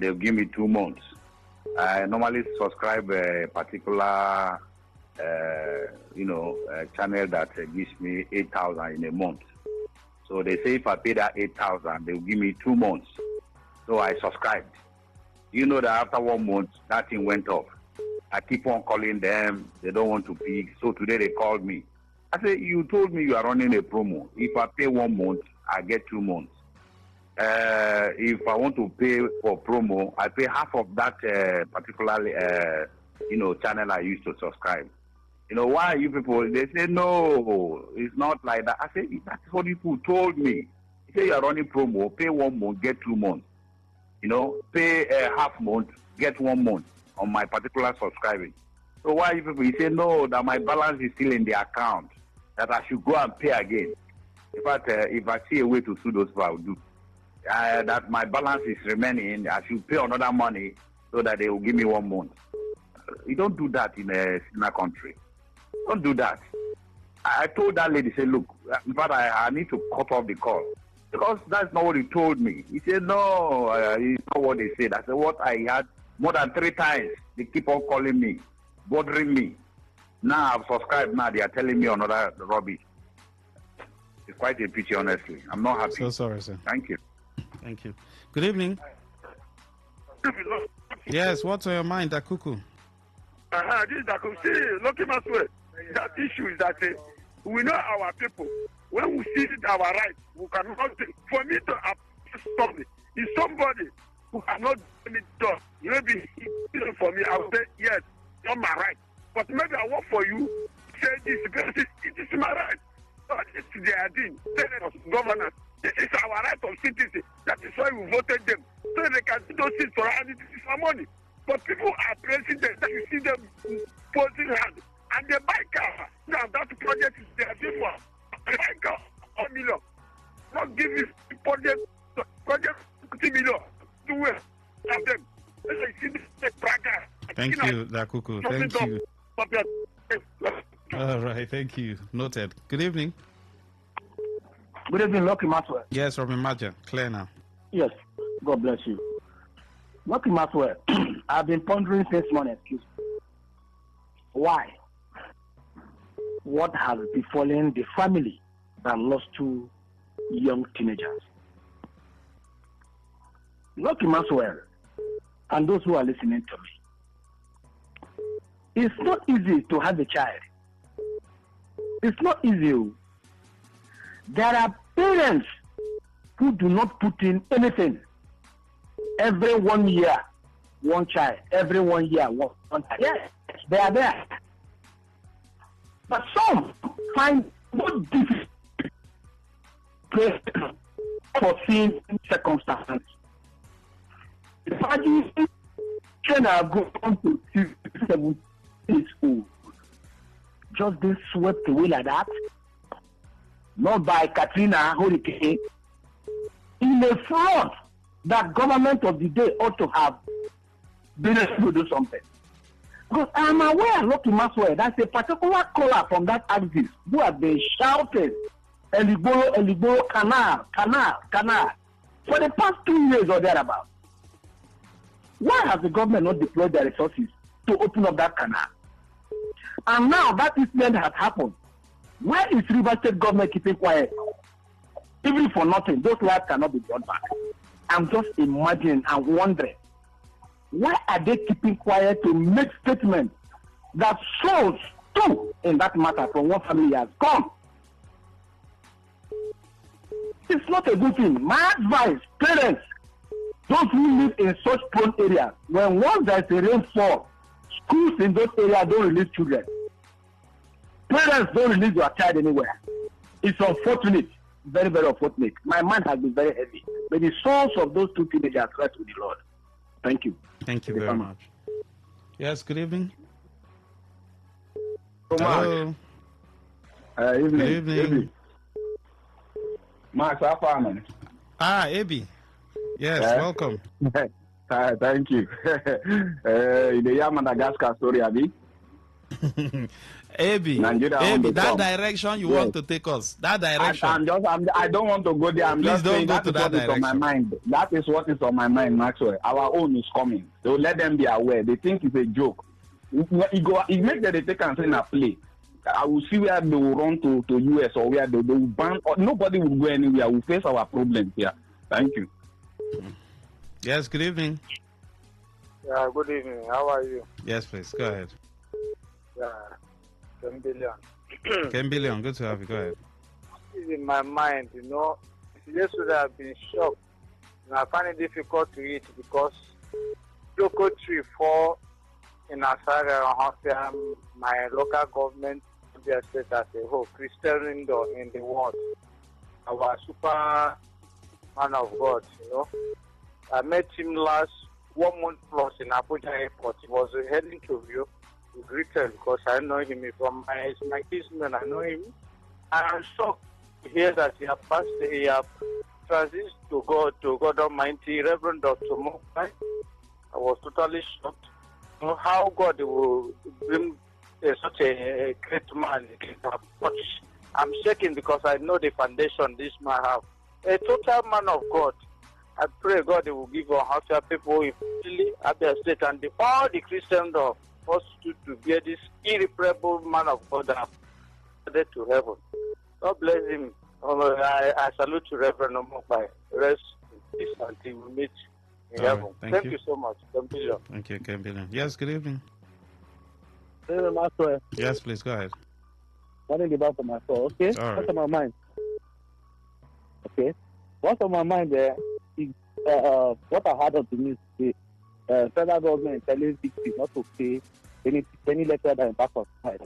they'll give me 2 months. I normally subscribe a particular channel that gives me 8,000 in a month. So they say if I pay that 8,000, they'll give me 2 months. So I subscribed. You know that after 1 month, that thing went off. I keep on calling them. They don't want to pick. So today they called me. I say, you told me you are running a promo. If I pay 1 month, I get 2 months. If I want to pay for promo, I pay half of that particularly, channel I used to subscribe. Why are you people? They say, no, it's not like that. I say, that's what you people told me. You say you are running promo, pay 1 month, get 2 months. Pay half month, get 1 month on my particular subscribing. So why you people? You say, no, that my balance is still in the account, that I should go and pay again. In fact, if I see a way to sue those people, I will do. That my balance is remaining, I should pay another money so that they will give me 1 month. You don't do that in a country. Don't do that. I told that lady, say, look, in fact, I need to cut off the call. Because that's not what he told me. He said, no, it's not what they said. I said, what I had more than 3 times. They keep on calling me, bothering me. Now I've subscribed, now they are telling me another rubbish. It's quite a pity, honestly. I'm not happy. So sorry, sir. Thank you. Thank you. Good evening. Yes, what's on your mind, Akuku? This is Akuku. See, looking at way, that issue is that we know our people. When we see our rights, we cannot. For me to stop it, is somebody who cannot do it done. Maybe for me, I will say yes, it's my right. But maybe I work for you. Say this because it is my right. But it's their doing. Senators, governors. This is our right of citizens. That is why we voted them. So they can do those things for us, and it is for money. But people are president, that you see them posing hand, and they buy car. Now that project is their thing for. They buy car, 1 million. Not give this project 50 million. To where? Have them. They see the braga. Thank you, Dakuku. Thank you. All right, thank you. Noted. Good evening. Good evening, Lucky Maxwell. Yes, Robin Maja. Clear now. Yes, God bless you. Lucky Maxwell, I've been pondering since morning, excuse me. Why? What has befallen the family that lost 2 young teenagers? Lucky Maxwell, and those who are listening to me, it's not easy to have a child. It's not easy. There are parents who do not put in anything. Every 1 year, 1 child. Every 1 year, one child. Yes, they are there. But some find no difficult foreseen circumstances. Imagine children go to 7 years old. Just being swept away like that. Not by Katrina hurricane. In a flood that government of the day ought to have been able to do something. Because I am aware, Lucky Maxwell, that's a particular caller from that axis who has been shouting, Eligbo, canal, for the past 2 years or thereabout. Why has the government not deployed their resources to open up that canal? And now that incident has happened. Why is River State government keeping quiet? Even for nothing, those lives cannot be brought back. I'm just imagining and wondering, why are they keeping quiet to make statements that shows too in that matter from one family has gone? It's not a good thing. My advice, parents, those who live in such prone areas, when once there is a rainfall, schools in those areas don't release children. Parents don't release your child anywhere. It's unfortunate, very, very unfortunate. My mind has been very heavy. But the souls of those 2 teenagers rest with the Lord. Thank you. Thank you very much. Yes, good evening. Hello. Good evening. Max, how far, man? Abi. Yes, welcome. Thank you. In the Madagascar story, Abi. Abi, that direction you want to take us. That direction. I don't want to go there. Please don't go to that direction. On my mind. That is what is on my mind, Maxwell. Our own is coming. So let them be aware. They think it's a joke. It makes them take and say in a play. I will see where they will run to US or where they will ban. Or nobody will go anywhere. We face our problems here. Thank you. Yes, good evening. Yeah, good evening. How are you? Yes, please. Go ahead. Yeah. 10 billion. 10 billion, good to have you. Go ahead. It's in my mind, yesterday I've been shocked. And I find it difficult to eat because local tree fall in Asara, my local government, the state as a whole, Christian in the world. Our super man of God, I met him last 1 month plus in Abuja airport. He was heading to Rio. We greeted because I know him from my kinsman. I know him. I'm shocked to hear that he has passed. He has transitioned to God Almighty, Reverend Dr. Mokai. I was totally shocked. How God will bring such a great man. I'm shaking because I know the foundation this man have. A total man of God. I pray God will give our people in Philly, Abia State, and all the Christians of us to be this irreparable man of God that headed to heaven. God bless him. I salute to Reverend Omokai. Rest in peace until we meet in heaven. Right, Thank you so much. Thank you, 10 billion. Yes, good evening. Maxwell. Yes, please, go ahead. What is about for my soul? Okay? All right. What's on my mind? Okay? What's on my mind there is what I heard of the news today. Federal government telling victims not to pay any lecture that impact on side.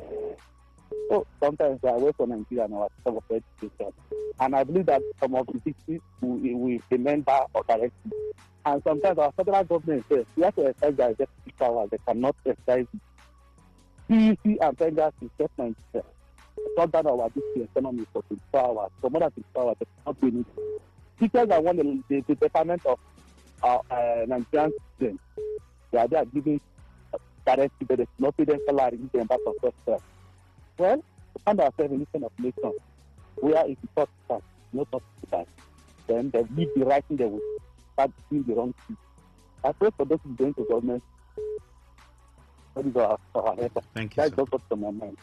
So sometimes we are away from Nigeria and our system of education. And I believe that some of the victims will remember or directly. And sometimes our federal government says we have to exercise their executive power. They cannot exercise PUC and federal investment. Not that our economy for 24 hours. For more than 24 hours, they cannot do anything. Teachers that want the betterment of Nigerian students, they are giving directly, but it's not pay them salary in the impact of welfare. Well, we find ourselves in this kind of nation where if you talk that, no talk that, then they leave the right thing, they will start doing the wrong thing. I pray for those who going to government. That is our effort. Thank you. That's just what's on my mind.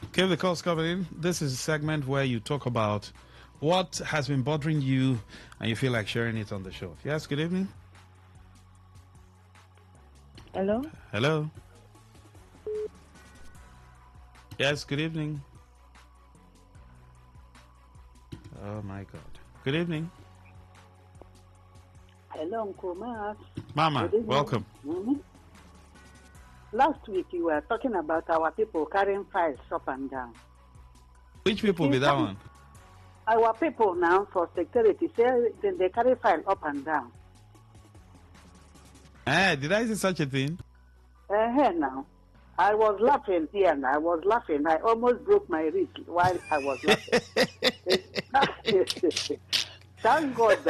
Okay, the calls coming in. This is a segment where you talk about what has been bothering you and you feel like sharing it on the show. Yes, good evening. Hello? Hello. Yes, good evening. Oh my God. Good evening. Hello, Uncle Mark. Mama, welcome. Mm-hmm. Last week you were talking about our people carrying files up and down. Which people be that one? Our people now for security say they carry file up and down. Did I say such a thing? Now. I was laughing here and I was laughing. I almost broke my wrist while I was laughing. Thank God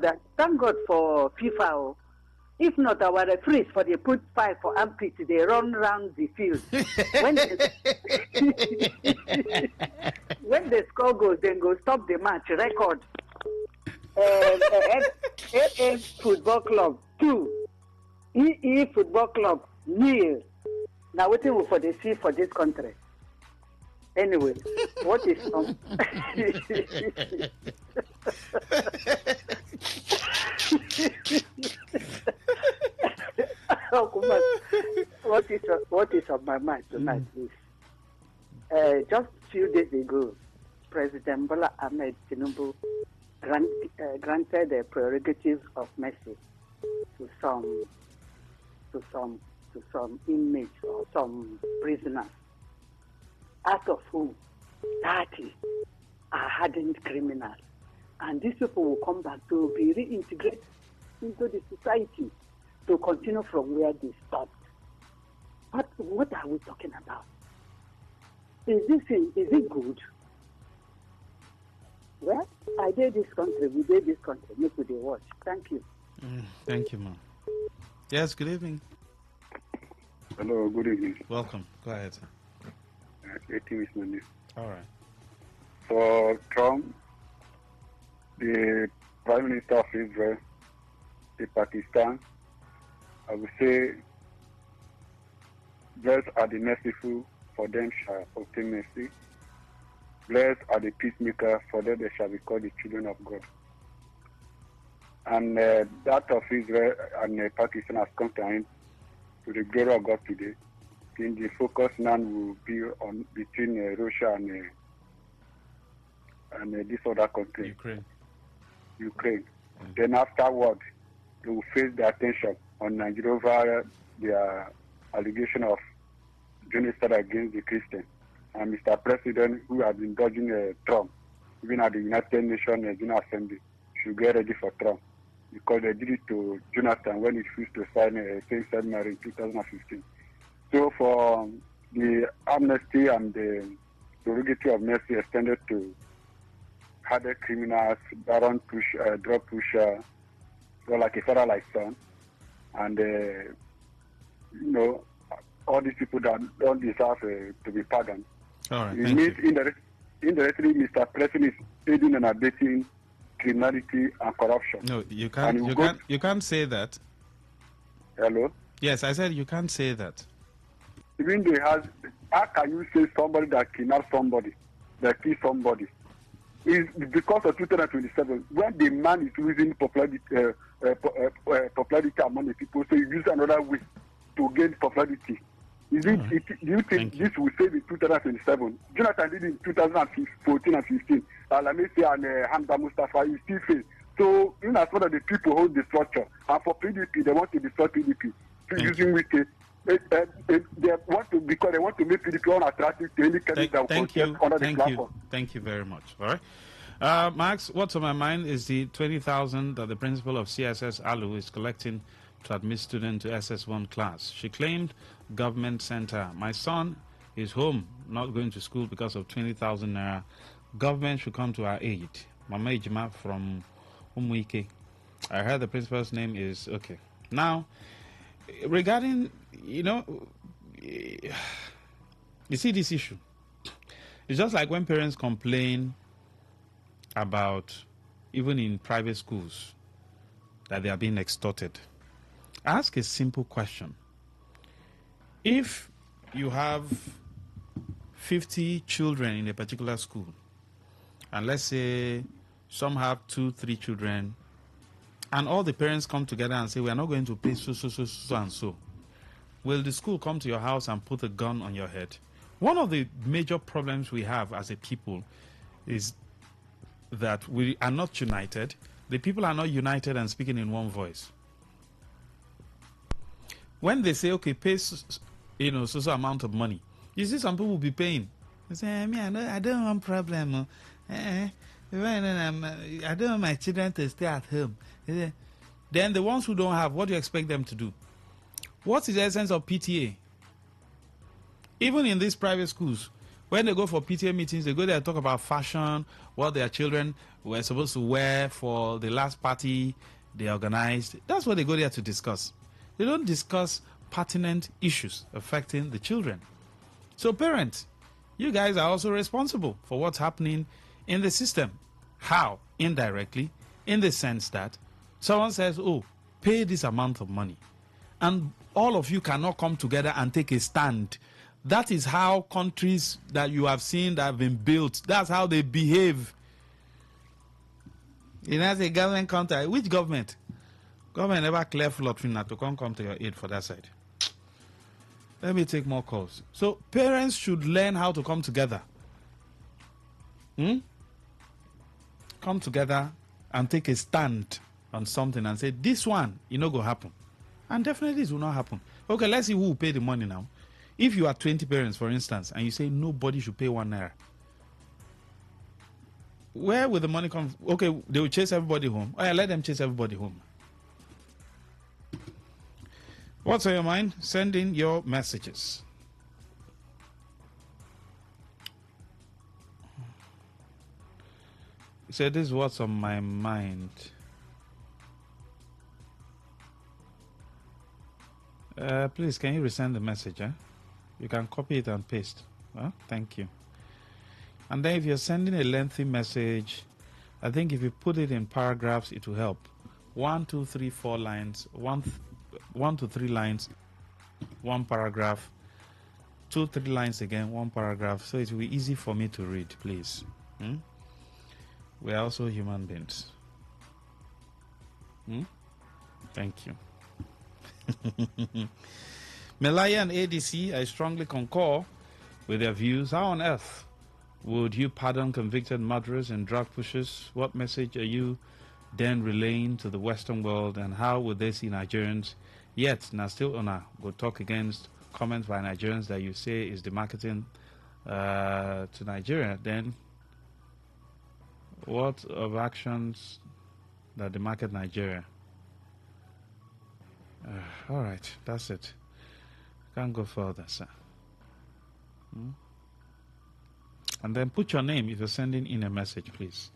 that thank God for FIFA. If not, our referees for they put 5 for armpit, they run round the field. When the score goes, then go stop the match. Record. AA Football Club 2. EE Football Club 0. Now waiting for the sea for this country. Anyway, what is what is on my mind tonight is just a few days ago, President Bola Ahmed Tinubu granted the prerogatives of mercy to some inmates or some prisoners, out of whom 30 are hardened criminals. And these people will come back to be reintegrated into the society to continue from where they stopped. But what are we talking about? Is it good? Well, I did this country, we did this country, make we watch. Thank you. Thank you, ma'am. Yes, good evening. Hello, good evening. Welcome. Go ahead, sir. 18 is my name. All right. For Trump, the Prime Minister of Israel, the Pakistan, I would say, blessed are the merciful, for them shall obtain mercy. Blessed are the peacemakers, for them they shall be called the children of God. And that of Israel and Pakistan has come to an end to the glory of God today. Then the focus now will be on between Russia and this other country, Ukraine. Then afterward, they will face the attention on Nigeria over their allegation of genocide against the Christians. And Mr. President, who has been dodging Trump, even at the United Nations General Assembly, should get ready for Trump, because they did it to Jonathan when he refused to sign a same-sex marriage in 2015. So for the amnesty and the prerogative of mercy extended to harder criminals, drug pusher, like a father like son, and all these people that don't deserve to be pardoned. All right, it means indirectly, Mr. President is aiding and abetting criminality and corruption. No, you can't. You can't say that. Hello. Yes, I said you can't say that. Even they have. How can you say somebody that kidnapped somebody, that killed somebody? Is because of 2027 when the man is losing popularity among the people, so you use another way to gain popularity. Do you think this will save in 2027? Jonathan did in 2014 and 15. Alamisi and Hamza Mustafa is still failed. So, in as far as the people hold the structure, and for PDP, they want to destroy PDP. Using which they want to, because they want to make PDP unattractive to any candidate that will contest under the platform. Thank you very much. All right. Max, what's on my mind is the 20,000 that the principal of CSS Alu is collecting to admit students to SS1 class. She claimed government sent her. My son is home, not going to school because of 20,000 naira. Government should come to our aid. Mama Ijima from Umuike. I heard the principal's name is okay. Now, regarding, you see this issue. It's just like when parents complain about, even in private schools, that they are being extorted. Ask a simple question. If you have 50 children in a particular school, and let's say some have 2-3 children, and all the parents come together and say, we are not going to pay so and so, will the school come to your house and put a gun on your head? One of the major problems we have as a people is that we are not united. The people are not united and speaking in one voice. When they say, okay, pay so amount of money, you see some people will be paying. They say, I don't want problem. I don't want my children to stay at home. Then the ones who don't have, what do you expect them to do? What is the essence of PTA? Even in these private schools, when they go for PTA meetings, they go there and talk about fashion, what their children were supposed to wear for the last party they organized. That's what they go there to discuss. They don't discuss pertinent issues affecting the children. So parents, you guys are also responsible for what's happening in the system. How? Indirectly, in the sense that someone says, oh, pay this amount of money. And all of you cannot come together and take a stand. That is how countries that you have seen that have been built, that's how they behave. As a government country, which government? Government never clear flood to come to your aid for that side. Let me take more calls. So parents should learn how to come together. Come together and take a stand on something and say, this one, go happen. And definitely this will not happen. Okay, let's see who will pay the money now. If you are 20 parents, for instance, and you say nobody should pay 1 naira, where will the money come? Okay, they will chase everybody home. Oh yeah, let them chase everybody home. What's on your mind? Send in your messages. So this is what's on my mind. Please, can you resend the message? You can copy it and paste. Thank you. And then if you're sending a lengthy message, I think if you put it in paragraphs, it will help. 1, 2, 3, 4 lines, 1 to 3 lines, 1 paragraph, 2, 3 lines again, 1 paragraph. So it will be easy for me to read, please. We are also human beings. Thank you. Melaya and ADC, I strongly concur with their views. How on earth would you pardon convicted murderers and drug pushers? What message are you then relaying to the Western world, and how would they see Nigerians? Yet, now still go talk against comments by Nigerians that you say is demarketing to Nigeria. Then, what of actions that demarket Nigeria? All right, that's it. Can't go further, sir. And then put your name if you're sending in a message, please.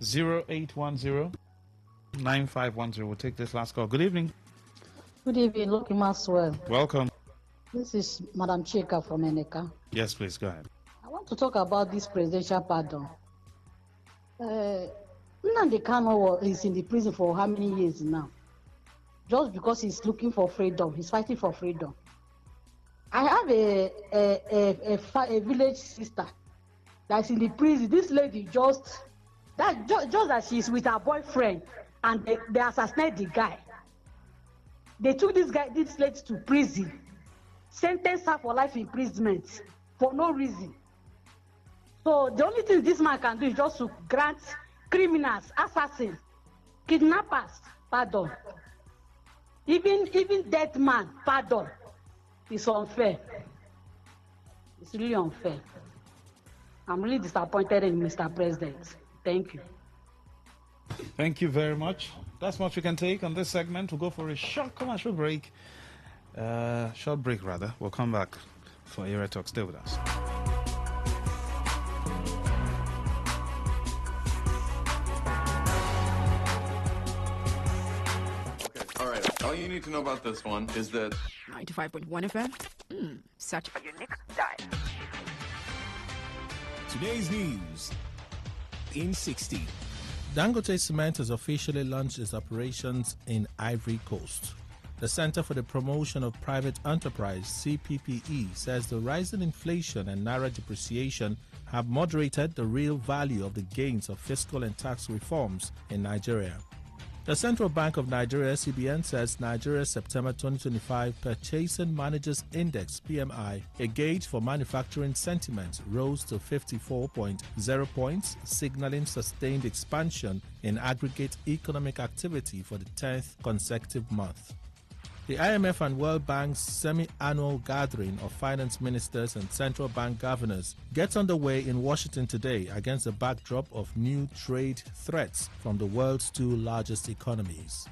0810-9510. We'll take this last call. Good evening. Good evening, Lucky Maxwell. Welcome. This is Madam Chika from Eneka. Yes, please, go ahead. I want to talk about this presidential pardon. Nnamdi Kanu is in the prison for how many years now? Just because he's looking for freedom. He's fighting for freedom. I have a village sister that's in the prison. This lady just that she's with her boyfriend and they assassinated the guy. They took this lady to prison, sentenced her for life imprisonment for no reason. So the only thing this man can do is just to grant criminals, assassins, kidnappers pardon. Even dead man pardon. It's unfair. It's really unfair. I'm really disappointed in Mr. President. Thank you. Thank you very much. That's much we can take on this segment. We'll go for a short commercial break. Short break, rather. We'll come back for Area Talk. Stay with us. Okay, all right. All you need to know about this one is that 95.1 FM. Such a unique style. Today's news in 60. Dangote Cement has officially launched its operations in Ivory Coast. The Center for the Promotion of Private Enterprise, CPPE, says the rising inflation and naira depreciation have moderated the real value of the gains of fiscal and tax reforms in Nigeria. The Central Bank of Nigeria, CBN, says Nigeria's September 2025 Purchasing Managers Index, PMI, a gauge for manufacturing sentiment, rose to 54.0 points, signaling sustained expansion in aggregate economic activity for the 10th consecutive month. The IMF and World Bank's semi-annual gathering of finance ministers and central bank governors gets underway in Washington today against the backdrop of new trade threats from the world's two largest economies.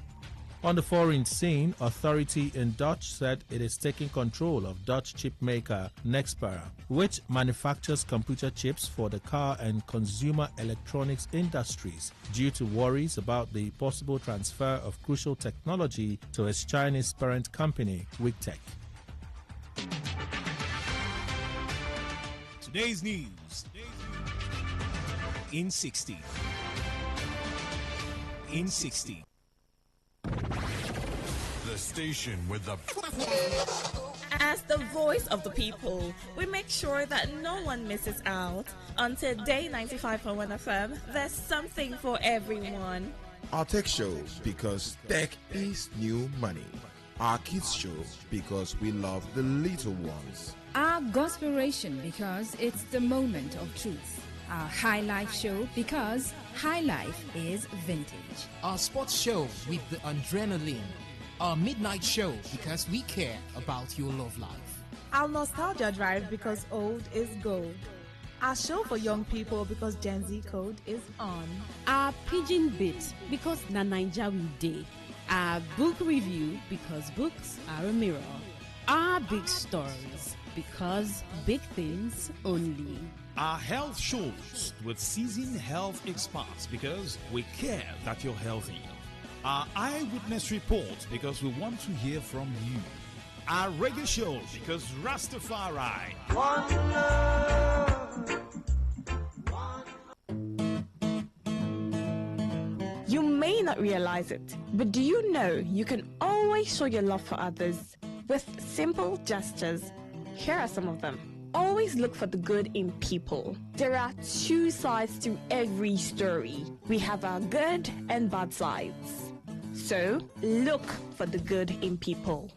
On the foreign scene, authority in Dutch said it is taking control of Dutch chip maker Nexpera, which manufactures computer chips for the car and consumer electronics industries, due to worries about the possible transfer of crucial technology to its Chinese parent company, Wigtech. Today's news in 60. In 60. The station with the... As the voice of the people, we make sure that no one misses out. On Today 95.1 FM, there's something for everyone. Our tech show, because tech is new money. Our kids show, because we love the little ones. Our Gospelration, because it's the moment of truth. Our High Life show, because high life is vintage. Our sports show with the adrenaline. Our midnight show, because we care about your love life. Our nostalgia drive, because old is gold. Our show for young people, because Gen Z code is on. Our Pidgin Bit, because na Naija we dey. Our book review, because books are a mirror. Our big stories, because big things only. Our health shows with seasoned health experts, because we care that you're healthy. Our eyewitness report, because we want to hear from you. Our reggae show, because Rastafari. One love. You may not realize it, but do you know you can always show your love for others with simple gestures? Here are some of them. Always look for the good in people. There are two sides to every story. We have our good and bad sides. So, look for the good in people.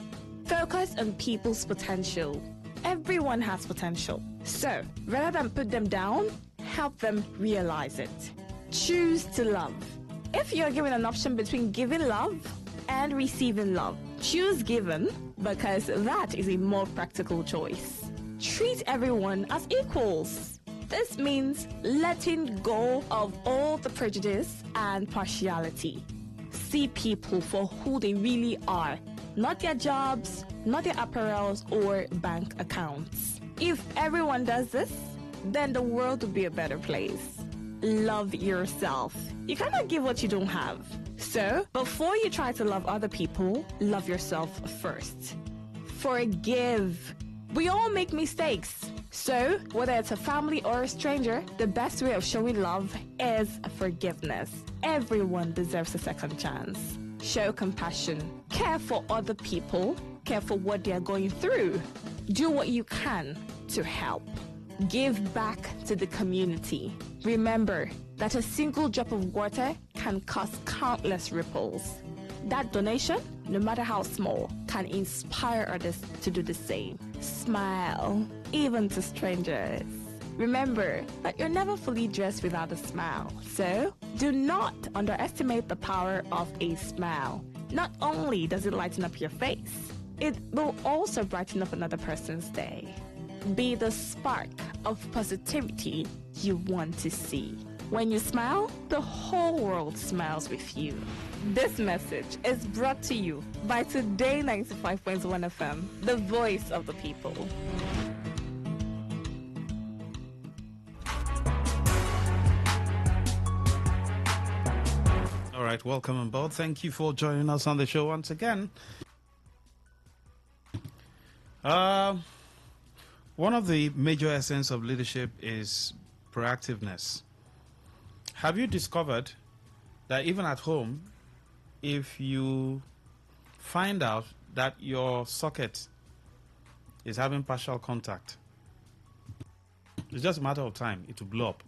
Focus on people's potential. Everyone has potential. So, rather than put them down, help them realize it. Choose to love. If you're given an option between giving love and receiving love, choose giving because that is a more practical choice. Treat everyone as equals. This means letting go of all the prejudice and partiality. See people for who they really are, not their jobs, not their apparels or bank accounts. If everyone does this, then the world will be a better place. Love yourself. You cannot give what you don't have. So, before you try to love other people, love yourself first. Forgive. We all make mistakes. So, whether it's a family or a stranger, the best way of showing love is forgiveness. Everyone deserves a second chance. Show compassion. Care for other people. Care for what they are going through. Do what you can to help. Give back to the community. Remember that a single drop of water can cause countless ripples. That donation, no matter how small, can inspire others to do the same. Smile, even to strangers. Remember that you're never fully dressed without a smile. So, do not underestimate the power of a smile. Not only does it lighten up your face, it will also brighten up another person's day. Be the spark of positivity you want to see. When you smile, the whole world smiles with you. This message is brought to you by Today95.1 FM, the voice of the people. All right, welcome on board. Thank you for joining us on the show once again. One of the major essence of leadership is proactiveness. Have you discovered that even at home, if you find out that your socket is having partial contact, it's just a matter of time, it will blow up.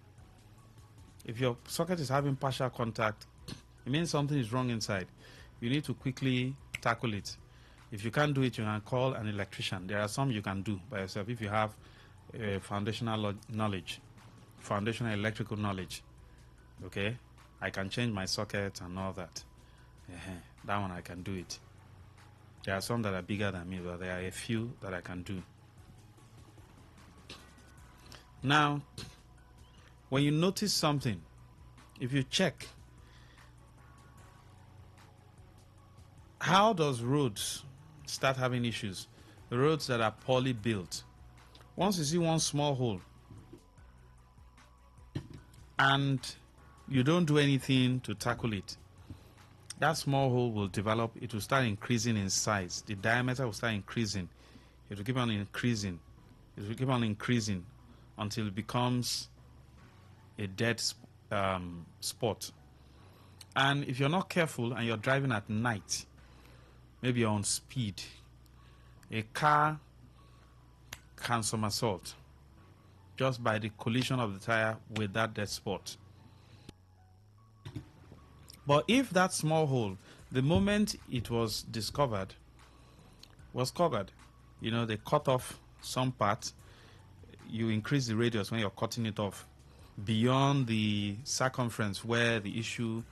If your socket is having partial contact, it means something is wrong inside. You need to quickly tackle it. If you can't do it, you can call an electrician. There are some you can do by yourself if you have foundational knowledge, foundational electrical knowledge. Okay, I can change my socket and all that. That one I can do it. There are some that are bigger than me, but there are a few that I can do. Now, when you notice something, if you check, how does roads start having issues? The roads that are poorly built. Once you see one small hole and you don't do anything to tackle it, that small hole will develop. It will start increasing in size. The diameter will start increasing. It will keep on increasing. It will keep on increasing until it becomes a dead spot. And if you're not careful and you're driving at night, maybe you're on speed, a car can somersault just by the collision of the tire with that dead spot. But if that small hole, the moment it was discovered, was covered, you know, they cut off some part, you increase the radius when you're cutting it off beyond the circumference where the issue,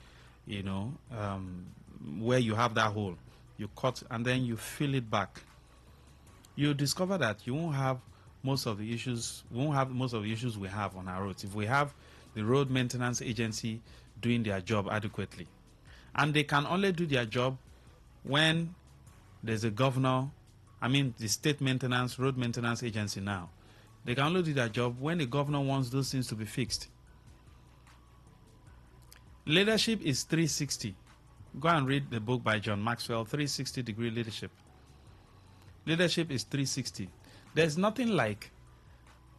you know, where you have that hole, you cut and then you fill it back. You discover that you won't have most of the issues, we have on our roads if we have the road maintenance agency doing their job adequately. And they can only do their job when there's a governor, the state maintenance, road maintenance agency now. They can only do their job when the governor wants those things to be fixed. Leadership is 360. Go and read the book by John Maxwell, 360-degree leadership. Leadership is 360. There's nothing like,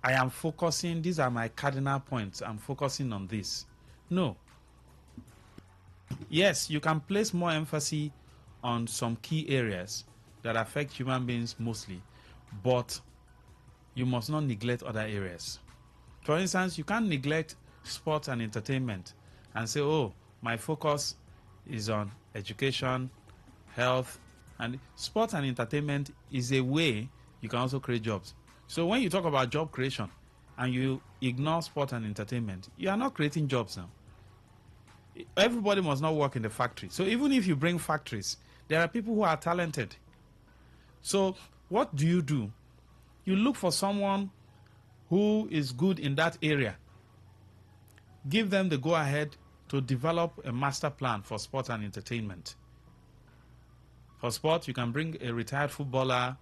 I am focusing, these are my cardinal points, I'm focusing on this. No. Yes, you can place more emphasis on some key areas that affect human beings mostly, but you must not neglect other areas. For instance, you can't neglect sports and entertainment and say, oh, my focus is on education, health, and sports and entertainment is a way you can also create jobs. So when you talk about job creation and you ignore sport and entertainment, you are not creating jobs now. Everybody must not work in the factory. So even if you bring factories, there are people who are talented. So what do? You look for someone who is good in that area. Give them the go-ahead to develop a master plan for sport and entertainment. For sport, you can bring a retired footballer,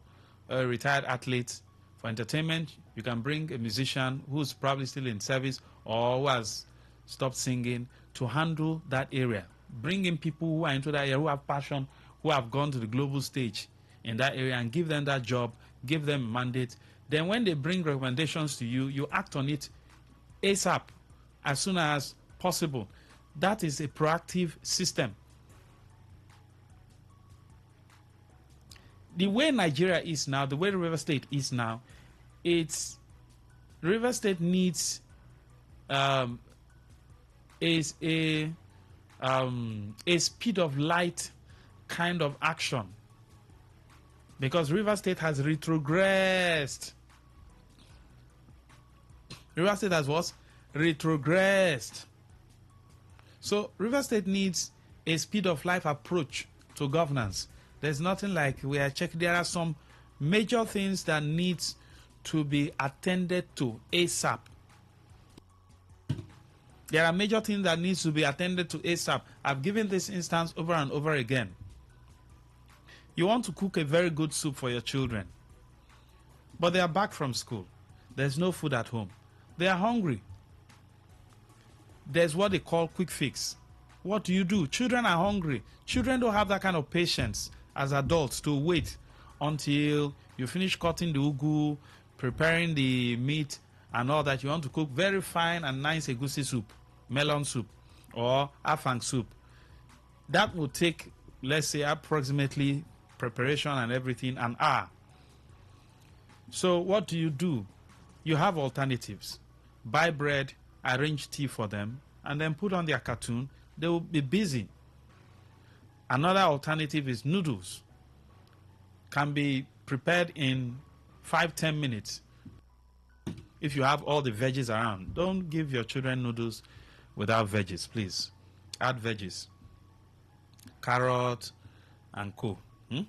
a retired athlete. For entertainment, you can bring a musician who's probably still in service or who has stopped singing to handle that area. Bring in people who are into that area, who have passion, who have gone to the global stage in that area, and give them that job, give them a mandate. Then when they bring recommendations to you, you act on it ASAP, as soon as possible. That is a proactive system. The way Nigeria is now, the way River State is now, River State needs is a speed of light kind of action, because River State has retrogressed. River State has what? Retrogressed. So River State needs a speed of life approach to governance. There's nothing like we are checking. There are some major things that needs to be attended to ASAP. There are major things that needs to be attended to ASAP. I've given this instance over and over again. You want to cook a very good soup for your children, but they are back from school. There's no food at home. They are hungry. There's what they call quick fix. What do? Children are hungry. Children don't have that kind of patience as adults to wait until you finish cutting the ugu, preparing the meat and all that. You want to cook very fine and nice egusi soup, melon soup, or afang soup. That will take, let's say, approximately preparation and everything an hour. So what do? You have alternatives. Buy bread, arrange tea for them, and then put on their cartoon. They will be busy. Another alternative is noodles. Can be prepared in 5-10 minutes. If you have all the veggies around, don't give your children noodles without veggies, please. Add veggies. Carrot and co. Don't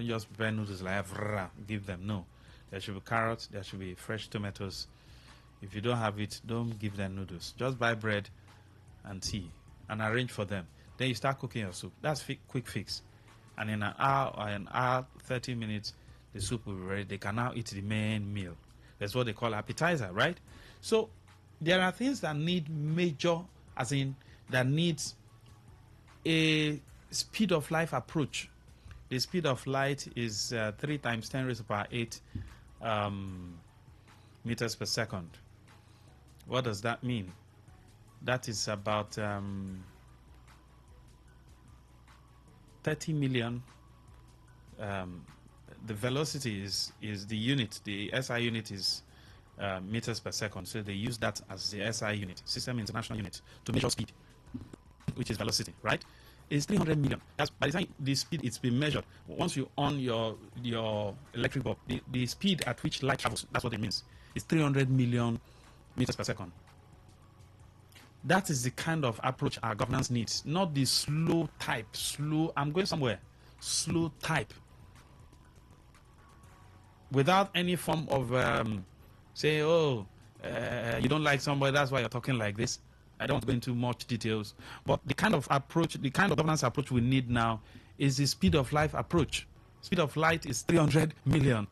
just prepare noodles like give them. No. There should be carrots, there should be fresh tomatoes. If you don't have it, don't give them noodles. Just buy bread and tea and arrange for them. Then you start cooking your soup. That's quick fix. And in an hour or 30 minutes, the soup will be ready. They can now eat the main meal. That's what they call appetizer, right? So there are things that need major, as in that needs a speed of life approach. The speed of light is 3 times 10 raised to the power 8 meters per second. What does that mean? That is about 30 million. The velocity is the unit. The SI unit is meters per second. So they use that as the SI unit, System International Unit, to measure speed, which is velocity, right? It's 300 million. That's by the time the speed it's been measured. Once you on your electric bulb, the speed at which light travels, that's what it means. It's 300 million meters per second. That is the kind of approach our governance needs, not the slow type. I'm going somewhere. Slow type. Without any form of say, you don't like somebody, that's why you're talking like this. I don't want to go into much details. But the kind of approach, the kind of governance approach we need now is the speed of life approach. Speed of light is 300 million.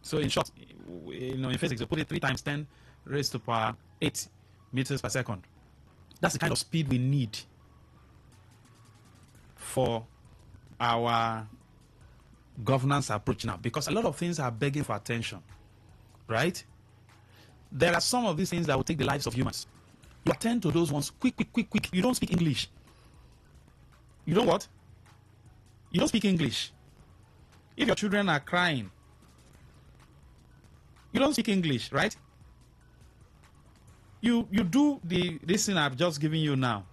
So in short, in physics, you put it 3 times 10 raised to power 8 meters per second. That's the kind of speed we need for our governance approach now, because a lot of things are begging for attention, right? There are some of these things that will take the lives of humans. You attend to those ones quick. You don't speak English. You know what? You don't speak English. If your children are crying, you don't speak English, right? You do this thing I've just given you now.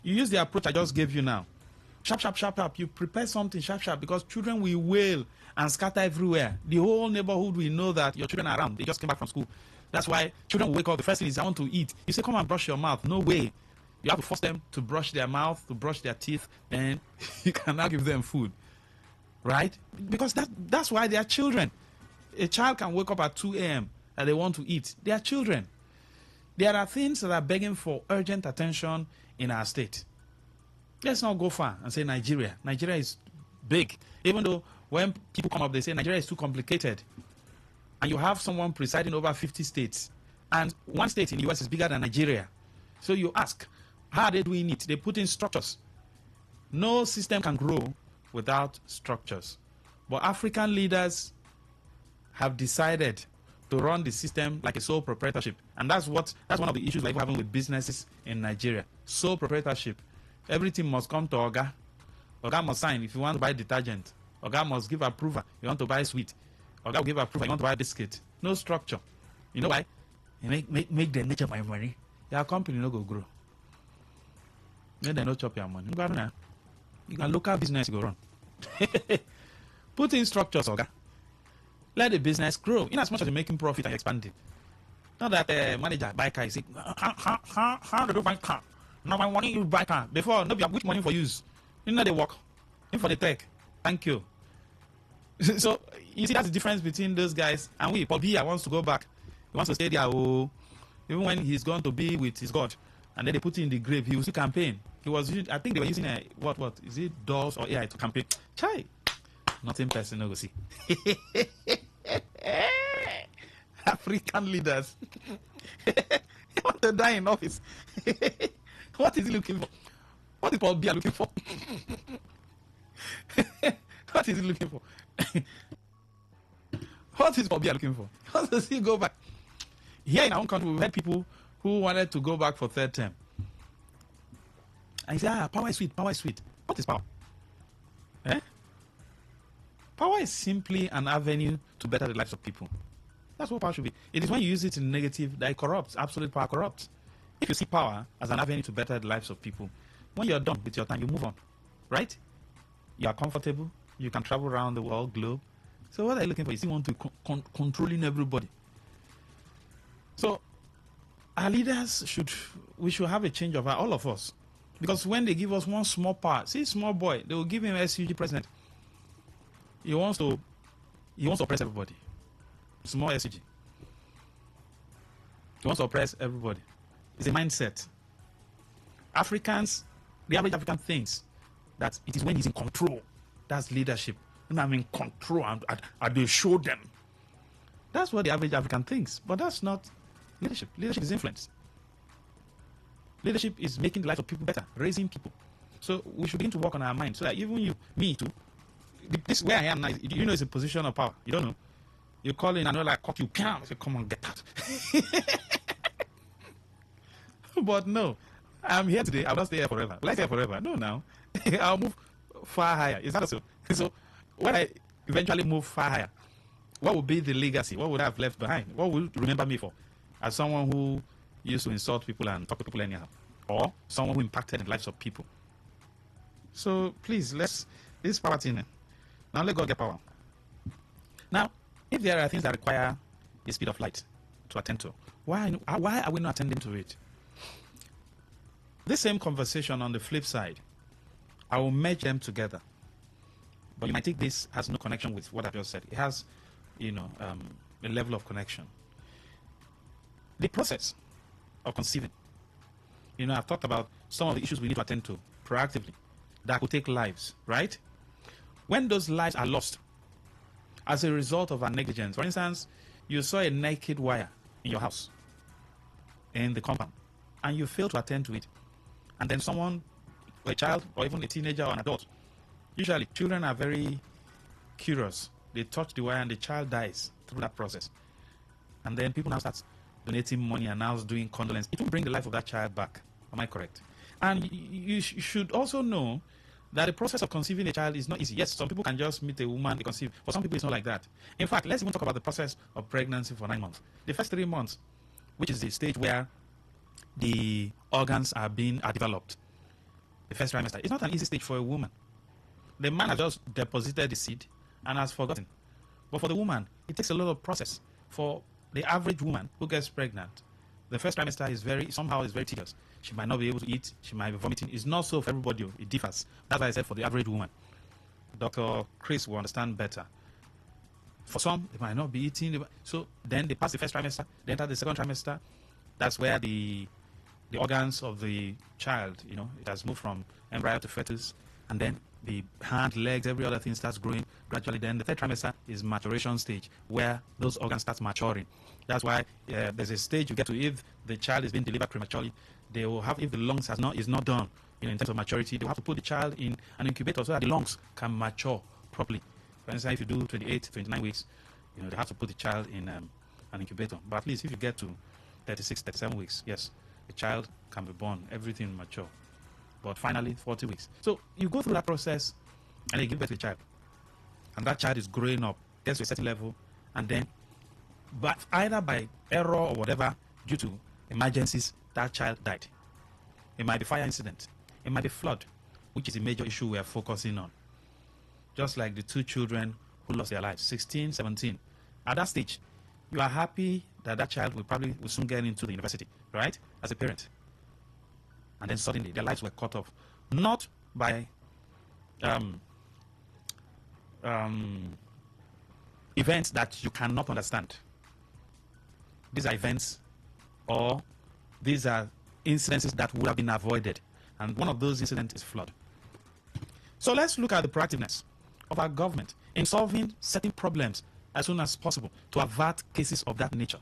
You use the approach I just gave you now. Sharp, sharp, sharp, sharp. You prepare something sharp, sharp, because children will wail and scatter everywhere. The whole neighborhood will know that your children are around. They just came back from school. That's why children will wake up. The first thing is, I want to eat. You say, come and brush your mouth. No way. You have to force them to brush their mouth, to brush their teeth, and you cannot give them food. Right? Because that's why they are children. A child can wake up at 2 a.m. and they want to eat. They are children. There are things that are begging for urgent attention in our state. Let's not go far and say Nigeria. Nigeria is big. Even though when people come up, they say Nigeria is too complicated. And you have someone presiding over 50 states. And one state in the US is bigger than Nigeria. So you ask, how are they doing it? They put in structures. No system can grow without structures. But African leaders have decided to run the system like a sole proprietorship. And that's one of the issues like we're having with businesses in Nigeria. Sole proprietorship. Everything must come to Oga. Oga must sign if you want to buy detergent. Oga must give approval. You want to buy sweet. Oga will give approval. You want to buy biscuit. No structure. You know why? You make the nature my money. Your company no go grow. Make them no chop your money. You can local business go run. Put in structures, Oga. Let the business grow. In as much as you're making profit and expanding. Not that manager buy car. You say, how do you buy car? Now my money you buy car. Before, no, which money for use? You know they work. In for the tech. Thank you. So, you see that's the difference between those guys and we. Paul Biya wants to go back. He wants to stay there. Oh, even when he's going to be with his God. And then they put him in the grave. He was to campaign. He was using, I think they were using what? Is it DOS or AI to campaign? Chai. Nothing personal, go see. African leaders. They want to die in office. What is he looking for? What is Paul Biya looking for? What is he looking for? What is Paul Biya looking for? How does he go back? Here in our own country, we've had people who wanted to go back for third term. And he said, power is sweet, power is sweet. What is power? Power is simply an avenue to better the lives of people. That's what power should be. It is when you use it in negative that it corrupts. Absolute power corrupts. If you see power as an avenue to better the lives of people, when you're done with your time, you move on. Right? You are comfortable. You can travel around the world, globe. So what are you looking for? You still want to controlling everybody. So our leaders we should have a change of heart, all of us. Because when they give us one small part, see small boy, they will give him SUG president. He wants to oppress everybody. Small SUG. He wants to oppress everybody. It's a mindset. Africans, the average African thinks that it is when he's in control. That's leadership. When I'm in control and they show them. That's what the average African thinks. But that's not leadership. Leadership is influence. Leadership is making the lives of people better, raising people. So we should begin to work on our mind so that even you, me too, this where I am now, you know, it's a position of power. You don't know. You call in and like cock you can't say, come on, get out. But no, I'm here today. I'll not stay here forever. Will I stay here forever? No, now. I'll move far higher. Is that so? So when I eventually move far higher, what will be the legacy? What would I have left behind? What will you remember me for? As someone who used to insult people and talk to people anyhow, or someone who impacted the lives of people. So please, this power thing. Now let God get power. Now, if there are things that require the speed of light to attend to, why are we not attending to it? This same conversation on the flip side, I will merge them together. But you might think this has no connection with what I just said. It has, a level of connection. The process of conceiving. I've talked about some of the issues we need to attend to proactively that could take lives, right? When those lives are lost as a result of our negligence, for instance, you saw a naked wire in your house, in the compound, and you fail to attend to it, and then someone, a child, or even a teenager or an adult, usually children are very curious. They touch the wire and the child dies through that process. And then people now start donating money and now doing condolence. It will bring the life of that child back. Am I correct? And you should also know that the process of conceiving a child is not easy. Yes, some people can just meet a woman, they conceive. For some people, it's not like that. In fact, let's even talk about the process of pregnancy for 9 months. The first 3 months, which is the stage where the organs are developed. The first trimester. It's not an easy stage for a woman. The man has just deposited the seed and has forgotten. But for the woman, it takes a lot of process. For the average woman who gets pregnant, the first trimester is very tedious. She might not be able to eat. She might be vomiting. It's not so for everybody. It differs. That's why I said for the average woman. Dr. Chris will understand better. For some, they might not be eating. So then they pass the first trimester. They enter the second trimester. That's where the organs of the child, it has moved from embryo to fetus, and then the hand, legs, every other thing starts growing gradually. Then the third trimester is maturation stage, where those organs start maturing. That's why there's a stage you get to, if the child is being delivered prematurely, they will have, if the lungs is not done in terms of maturity, they will have to put the child in an incubator so that the lungs can mature properly. For instance, if you do 28, 29 weeks, they have to put the child in an incubator. But at least if you get to 36, 37 weeks, yes, the child can be born, everything mature. But finally, 40 weeks. So you go through that process and you give birth to a child. And that child is growing up, gets to a certain level, and then, but either by error or whatever, due to emergencies, that child died. It might be fire incident. It might be flood, which is a major issue we are focusing on. Just like the two children who lost their lives, 16, 17. At that stage, you are happy that that child will soon get into the university, right? As a parent. And then suddenly their lives were cut off. Not by events that you cannot understand. These are events, or these are incidences that would have been avoided. And one of those incidents is flood. So let's look at the proactiveness of our government in solving certain problems as soon as possible to avert cases of that nature.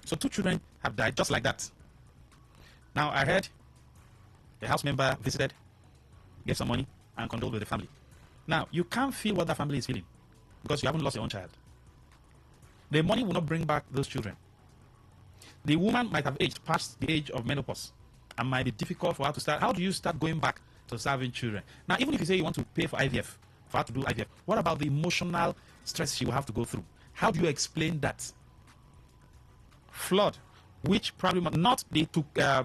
So 2 children have died just like that. Now I heard the house member visited, gave some money, and condoled with the family. Now you can't feel what that family is feeling because you haven't lost your own child. The money will not bring back those children. The woman might have aged past the age of menopause and might be difficult for her to start. How do you start going back to serving children? Now, even if you say you want to pay for IVF, for her to do IVF, what about the emotional stress she will have to go through? How do you explain that? Flood, which probably not the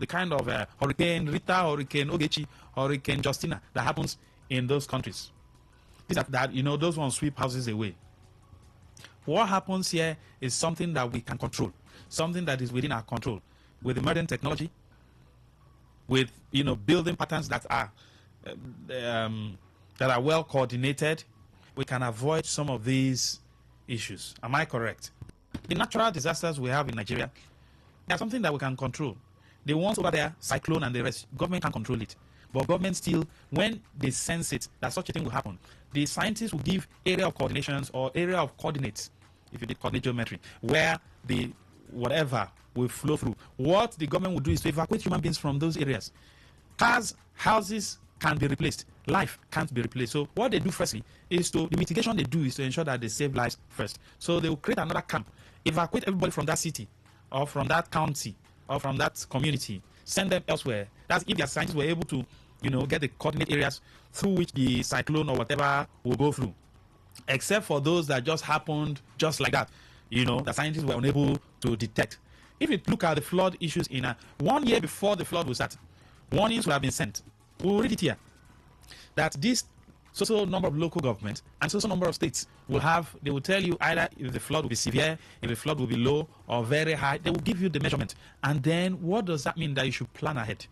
kind of Hurricane Rita, Hurricane Ogechi, Hurricane Justina that happens in those countries. Those ones sweep houses away. What happens here is something that we can control, something that is within our control, with the modern technology, with building patterns that are well coordinated. We can avoid some of these issues. Am I correct? The natural disasters we have in Nigeria, they are something that we can control. The ones over there, cyclone and the rest, government can control it. But government still, when they sense it, that such a thing will happen, the scientists will give area of coordinations or area of coordinates, if you did coordinate geometry, where the whatever will flow through. What the government will do is to evacuate human beings from those areas. Cars, houses can be replaced. Life can't be replaced. So what they do firstly is the mitigation they do is to ensure that they save lives first. So they will create another camp, evacuate everybody from that city or from that county or from that community, send them elsewhere. That's if their scientists were able to, get the coordinate areas through which the cyclone or whatever will go through. Except for those that just happened just like that. The scientists were unable to detect. If you look at the flood issues in 1 year before the flood will start, warnings will have been sent. We'll read it here. That this so number of local governments and so number of states they will tell you either if the flood will be severe, if the flood will be low or very high. They will give you the measurement. And then what does that mean? That you should plan ahead.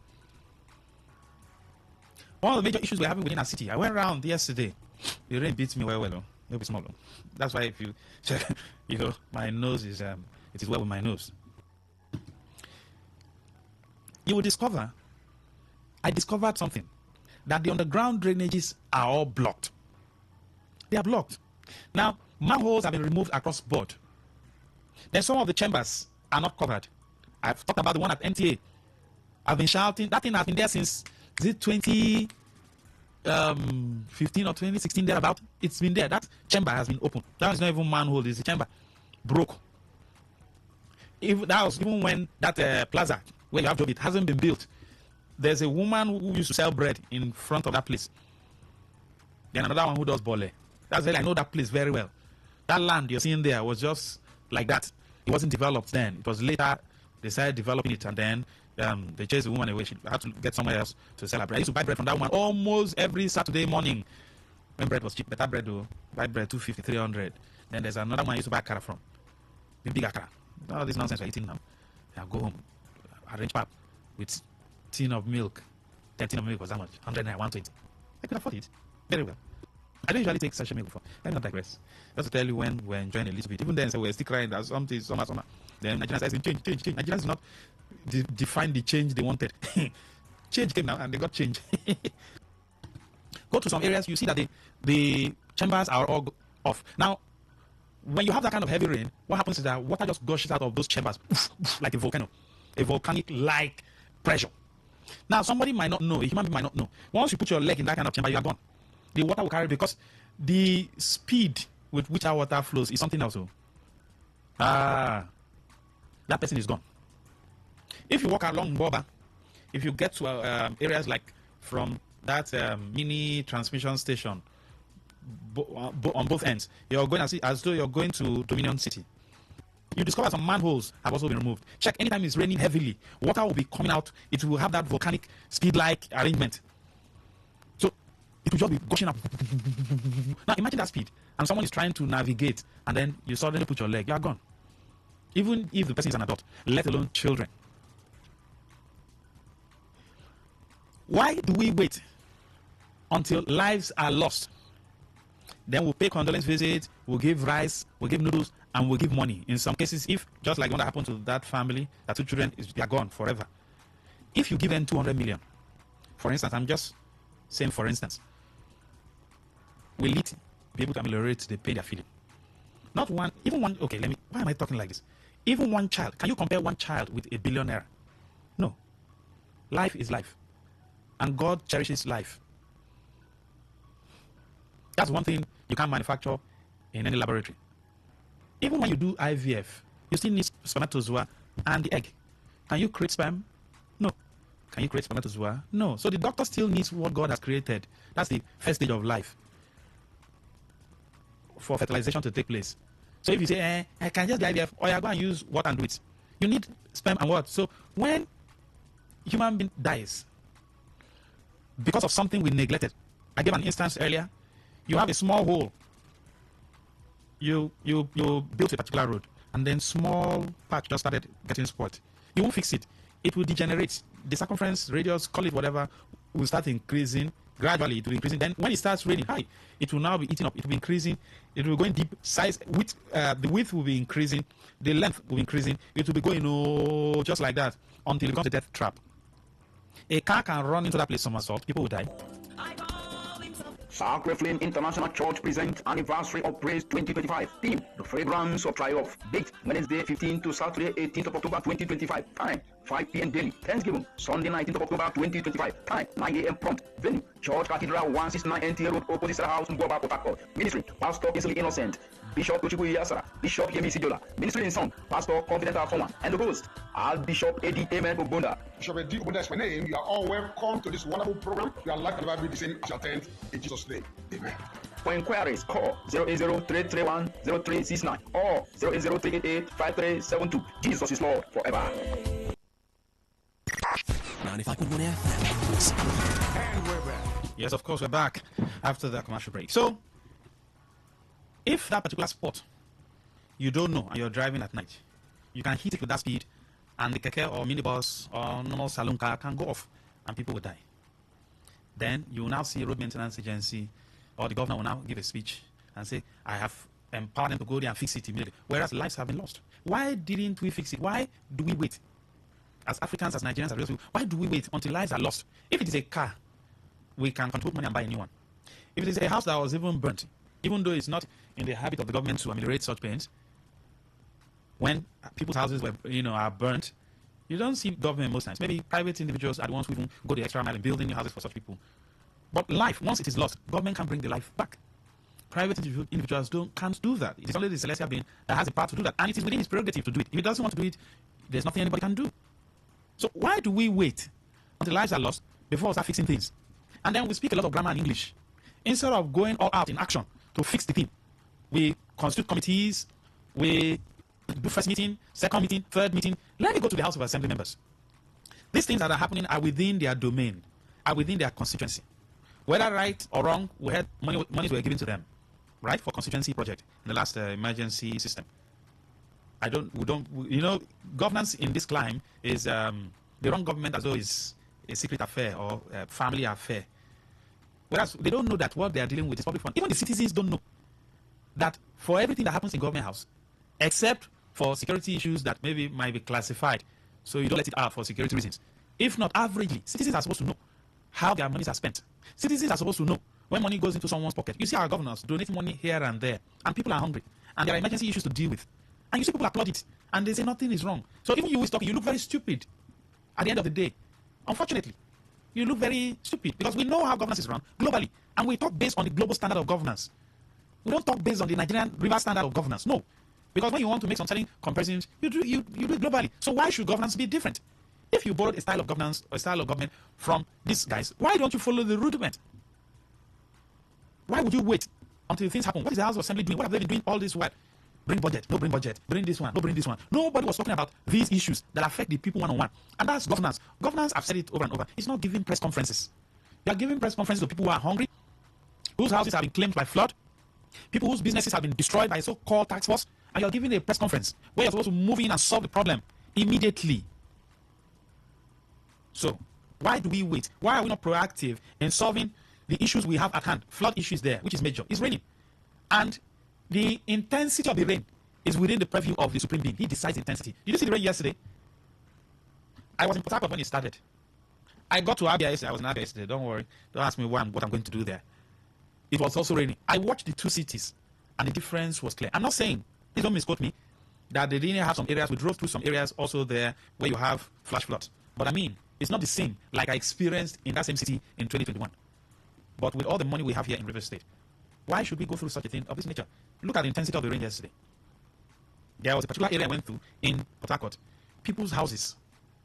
One of the major issues we're having within our city, I went around yesterday. The rain beats me well. Maybe small. That's why if you check, my nose is it is well with my nose. You will discover, I discovered something, that the underground drainages are all blocked. They are blocked. Now, manholes have been removed across board. Then some of the chambers are not covered. I've talked about the one at NTA. I've been shouting, that thing has been there since 2015 or 2016 thereabout. It's been there. That chamber has been open. That is not even manhole, it's the chamber. Broke. That was even when that plaza where you have job, it hasn't been built. There's a woman who used to sell bread in front of that place. Then another one who does bole. That's why I know that place very well. That land you're seeing there was just like that. It wasn't developed then. It was later they started developing it, and then they chased the woman away. She had to get somewhere else to sell her bread. I used to buy bread from that woman almost every Saturday morning. When bread was cheap, better bread though. Buy bread 250, 300. Then there's another one I used to buy akara from. The big akara. All this nonsense we're eating now. I go home, arrange pap with tin of milk. 10 tin of milk was how much? 100 naira, 120. I could afford it very well. I don't usually take sachet milk before. Let me not digress. Just to tell you when we're enjoying a little bit. Even then, so we're still crying that something, somehow. Then Nigerians are saying, change. Nigerians do not define the change they wanted. Change came now, and they got change. Go to some areas, you see that the chambers are all off. Now, when you have that kind of heavy rain, what happens is that water just gushes out of those chambers like a volcano, a volcanic-like pressure. Now, somebody might not know, a human being might not know. Once you put your leg in that kind of chamber, you are gone. The water will carry, because the speed with which our water flows is something else. That person is gone. If you walk along Boba, if you get to areas like from that mini transmission station on both ends, you're going to see as though you're going to Dominion City. You discover some manholes have also been removed. Check, anytime it's raining heavily, water will be coming out. It will have that volcanic speed-like arrangement. So it will just be gushing up. Now imagine that speed, and someone is trying to navigate, and then you suddenly put your leg, you are gone. Even if the person is an adult, let alone children. Why do we wait until lives are lost? Then we'll pay condolence visits, we'll give rice, we'll give noodles, and we'll give money. In some cases, if just like what happened to that family, that 2 children, they are gone forever. If you give them 200 million, for instance, I'm just saying for instance, will it be able to ameliorate the pain they're feeling? Not one, even one, okay, why am I talking like this? Even one child, can you compare one child with a billionaire? No. Life is life. And God cherishes life. That's one thing you can't manufacture in any laboratory. Even when you do IVF, you still need spermatozoa and the egg. Can you create sperm? No. Can you create spermatozoa? No. So the doctor still needs what God has created. That's the first stage of life for fertilization to take place. So if you say, I can just do IVF, or you're going to use what and do it, you need sperm and what? So when human being dies because of something we neglected, I gave an instance earlier. You have a small hole. You built a particular road, and then small patch just started getting spoiled. You won't fix it. It will degenerate. The circumference, radius, call it whatever, will start increasing. Gradually, it will increase. Then when it starts raining high, it will now be eating up. It will be increasing. It will go in deep size. Width, the width will be increasing. The length will be increasing. It will be going just like that until it becomes a death trap. A car can run into that place somersault. People will die. Sacred Flame International Church presents Anniversary of Praise 2025. Theme: The Fragrance of Triumph. Date: Wednesday 15th to Saturday 18th of October 2025. Time: 5 p.m. daily. Thanksgiving: Sunday 19th of October 2025. Time: 9 a.m. prompt. Venue: Church Cathedral 169 NT Road, opposite Sarah House, Mboba, Port Harcourt. Ministry: Pastor Kinsley Innocent, Bishop Tochukwu Yasara, Bishop Yemi Sijola. Ministry in song: Pastor Confident Afoma, and the host, Bishop Eddie Amen Obunda. Bishop Eddie Obunda is my name. You are all welcome to this wonderful program. You are like to be the same as your tent in Jesus' name. Amen. For inquiries, call 080-331-0369 or 080-388-5372. Jesus is Lord forever. 95.1 FM. And we're back. Yes, of course, we're back after the commercial break. So, if that particular spot you don't know and you're driving at night, you can hit it with that speed, and the keke or minibus or normal saloon car can go off and people will die. Then you will now see a road maintenance agency or the governor will now give a speech and say, I have empowered them to go there and fix it immediately. Whereas lives have been lost. Why didn't we fix it? Why do we wait? As Africans, as Nigerians, as people, why do we wait until lives are lost? If it is a car, we can contribute money and buy a new one. If it is a house that was even burnt, even though it's not in the habit of the government to ameliorate such pains, when people's houses were, are burnt, you don't see government most times. Maybe private individuals are the ones who even go the extra mile in building new houses for such people. But life, once it is lost, government can bring the life back. Private individuals can't do that. It is only the celestial being that has the power to do that, and it is within his prerogative to do it. If he doesn't want to do it, there's nothing anybody can do. So why do we wait until lives are lost before we start fixing things? And then we speak a lot of grammar and English. Instead of going all out in action to fix the thing, we constitute committees, we do first meeting, second meeting, third meeting. Let me go to the House of Assembly members. These things that are happening are within their domain, are within their constituency. Whether right or wrong, we had monies were given to them, right, for constituency project in the last emergency system. Governance in this climb is they run government as though it's a secret affair or a family affair. Whereas they don't know that what they are dealing with is public fund. Even the citizens don't know that for everything that happens in government house, except for security issues that maybe might be classified, so you don't let it out for security reasons. If not, averagely, citizens are supposed to know how their monies are spent. Citizens are supposed to know when money goes into someone's pocket. You see our governors donating money here and there, and people are hungry, and there are emergency issues to deal with. And you see people applaud it, and they say nothing is wrong. So even you who is talking, you look very stupid at the end of the day. Unfortunately, you look very stupid because we know how governance is run globally, and we talk based on the global standard of governance. We don't talk based on the Nigerian river standard of governance. No, because when you want to make some certain comparisons, you do it globally. So why should governance be different? If you borrowed a style of governance or a style of government from these guys, why don't you follow the rudiment? Why would you wait until things happen? What is the House of Assembly doing? What have they been doing all this while? Bring budget, no bring budget. Bring this one, no bring this one. Nobody was talking about these issues that affect the people one-on-one. And that's governance. Governance, I've said it over and over, it's not giving press conferences. You are giving press conferences to people who are hungry, whose houses have been claimed by flood, people whose businesses have been destroyed by a so-called tax force, and you're giving a press conference where you're supposed to move in and solve the problem immediately. So, why do we wait? Why are we not proactive in solving the issues we have at hand? Flood issues there, which is major. It's raining. And the intensity of the rain is within the purview of the Supreme Being. He decides the intensity. Did you see the rain yesterday? I was in Port Harcourt when it started. I got to Abia yesterday. I was in Abia yesterday. Don't worry. Don't ask me what I'm going to do there. It was also raining. I watched the two cities, and the difference was clear. I'm not saying, please don't misquote me, that they didn't have some areas. We drove through some areas also there where you have flash floods. But I mean, it's not the same like I experienced in that same city in 2021. But with all the money we have here in Rivers State, why should we go through such a thing of this nature? Look at the intensity of the rain yesterday. There was a particular area I went through in Port Harcourt. People's houses.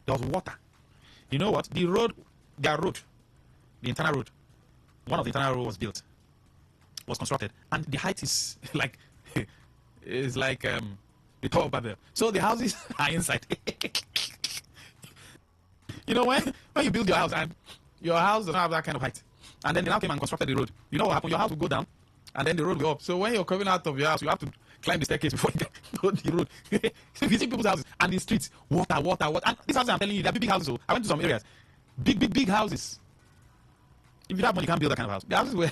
There was water. You know what? The road, the internal road, one of the internal road was built, was constructed, and the height is like the Tower of Babel. So the houses are inside. You know, when you build your house and your house does not have that kind of height, and then they now came and constructed the road, you know what happened? Your house will go down, and then the road will go up. So when you're coming out of your house, you have to climb the staircase before you get to the road. So if you see people's houses and the streets, water. And these houses, I'm telling you, they're big houses. So I went to some areas, big houses. If you have money, you can't build that kind of house. The houses were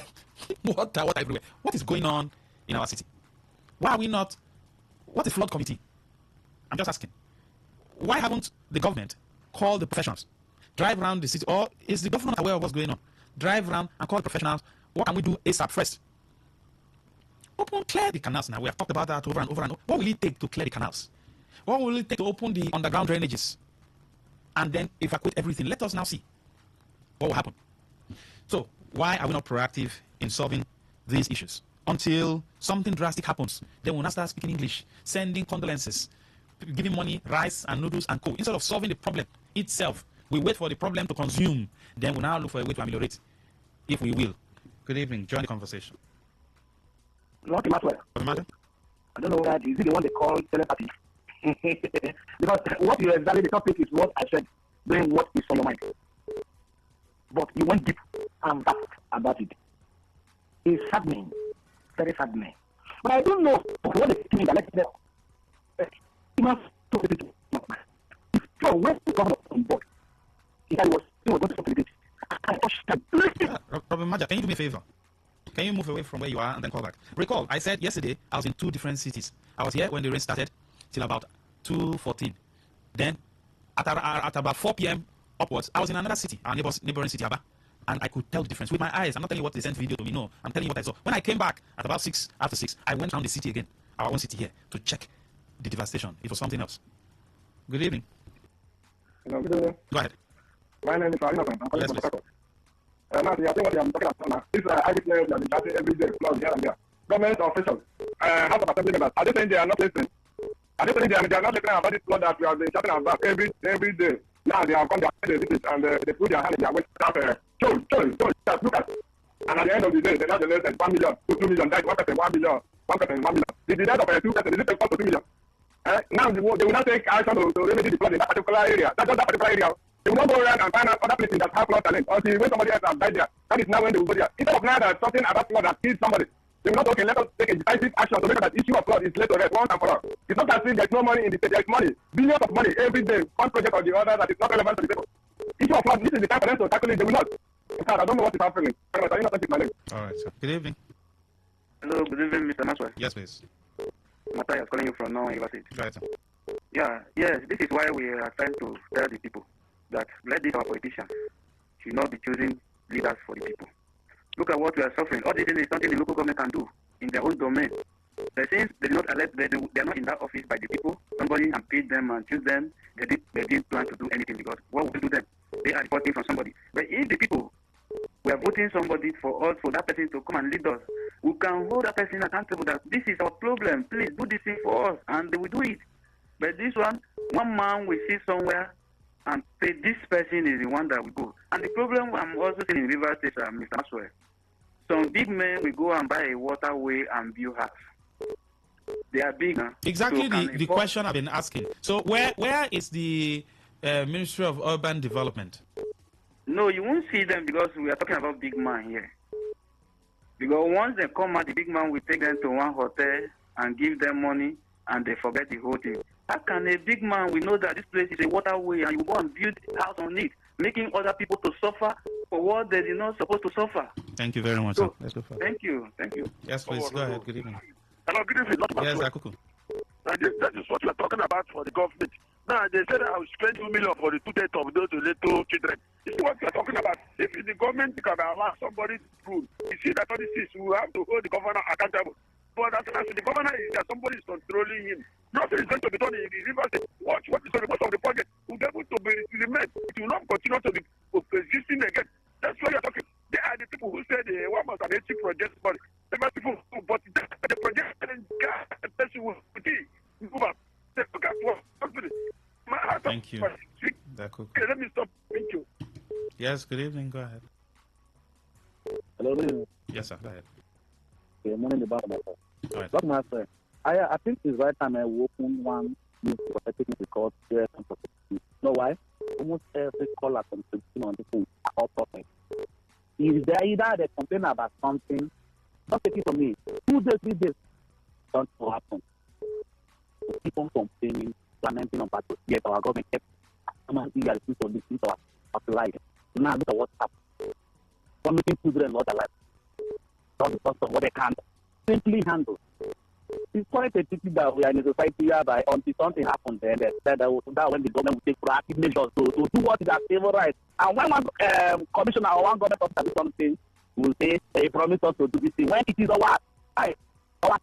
water everywhere. What is going on in our city? Why are we not? What's a flood committee? I'm just asking. Why haven't the government called the professionals? Drive around the city, or is the government aware of what's going on? Drive around and call the professionals. What can we do ASAP first? Clear the canals now. We have talked about that over and over and over. What will it take to clear the canals? What will it take to open the underground drainages? And then evacuate everything. Let us now see what will happen. So, why are we not proactive in solving these issues? Until something drastic happens, then we'll not start speaking English, sending condolences, giving money, rice and noodles and co. Instead of solving the problem itself, we wait for the problem to consume. Then we'll now look for a way to ameliorate, if we will. Good evening. Join the conversation. Not Maxwell. I don't know whether is it the one they call telepathy. Because what you exactly the topic is what I said, doing what is on your mind. But you went deep and fast about it. It's saddening, very saddening. But I don't know what the thing that let them. He must talk to people. So when the governor on board, he was going to talk to it. Robin Maja, can you do me a favor? Can you move away from where you are and then call back? Recall, I said yesterday I was in two different cities. I was here when the rain started till about 2:14. Then at about 4 p.m. upwards, I was in another city, our neighboring city, Aba, and I could tell the difference with my eyes. I'm not telling you what they sent video to me. No, I'm telling you what I saw. When I came back at about 6, after 6, I went around the city again, our own city here, to check the devastation. It was something else. Good evening. Hello, good evening. Go ahead. My name is Farina. I'm calling from Port Now, I think what I'm talking about now. This eyewitness have been chatting every day, plus here and there. Government officials, House of Assembly members, are they saying they are not listening? Are they saying they are not listening about this flood that we have been chatting about every day? Now they have come to the cities and they put their hand in their waist. Show, look at. And at the end of the day, they now the less 1 million to 2 million. That's 1 person, 1 million, 1 person, 1 million. The death of 2 persons, is it equal to 2 million? Now they will not take action to remedy the flood in that particular area. That's just that particular area. They will not go around and find out other places that have flood challenge until when somebody else has died there. That is now when they will go there. Instead of now that something about flood has killed somebody, they will not, okay, let us take a decisive action to make sure that issue of flood is laid to rest once and for all. It's not as if there's no money in the state. There's money, billions of money every day, one project or the other that is not relevant to the people. Issue of flood, this is the time for them to tackle it. They will not. In fact, I don't know what is happening. I will not take my name. All right, sir. Good evening. Hello, good evening, Mr. Maxwell. Yes, please. Matthias calling you from Norway University. Right, sir. Yeah, yes, this is why we are trying to tell the people that let these our politicians should not be choosing leaders for the people. Look at what we are suffering. All this is something the local government can do in their own domain. But since they did not elect, they are not in that office by the people, somebody and paid them and choose them, they didn't plan to do anything because what will do them? They are reporting from somebody. But if the people were voting somebody for us, for that person to come and lead us, we can hold that person accountable that this is our problem, please do this thing for us, and they will do it. But this one man will see somewhere and say this person is the one that will go. And the problem I'm also seeing in Rivers State, Mr. Maxwell, some big men will go and buy a waterway and build house. They are big, huh? Exactly so the question I've been asking. So where is the Ministry of Urban Development? No, you won't see them because we are talking about big man here. Because once they come out, the big man will take them to one hotel and give them money and they forget the whole thing. How can a big man, we know that this place is a waterway and you go and build a house on it, making other people to suffer for what they are not supposed to suffer? Thank you very much, sir. Let's go forward. Thank you. Yes, please, go ahead. Good evening. Hello, good evening. Yes, Akuku. That is what we are talking about for the government. Now, they said I will spend 2 million for the 2 deaths of those little children. This is what we are talking about. If the government can allow somebody to rule, you see that all this is, we have to hold the governor accountable. But as the governor is that somebody is controlling him, nothing is going to be done in the river state. Watch what is the report of the project. Will be able to be remain. It will not continue to be existing again. That's why you are talking. They are the people who said the one must have a cheap project, but the people who but the project and the person will be move up. Thank you. Okay, let me stop. Thank you. Yes, good evening. Go ahead. Hello, good evening. Yes, sir. Go ahead. Good morning, about myself. All right. But my friend, I think it's right time I open one new prophetic record here. You know why? Almost every caller contributing on the phone are all prophets. If they either they complain about something, don't take it from me. 2 days, 3 days, don't happen. So keep on complaining, lamenting about it. Yet our government kept someone eager to listen to our life. Now look at what's happening. Committing children not alive. Not because of what they can't simply handle. It's quite a pity that we are in a society whereby until something happens then they said that when the government will take proactive measures to do what is their favorite. And when one commissioner or one government officer do something, will say they promise us to do this thing. When it is our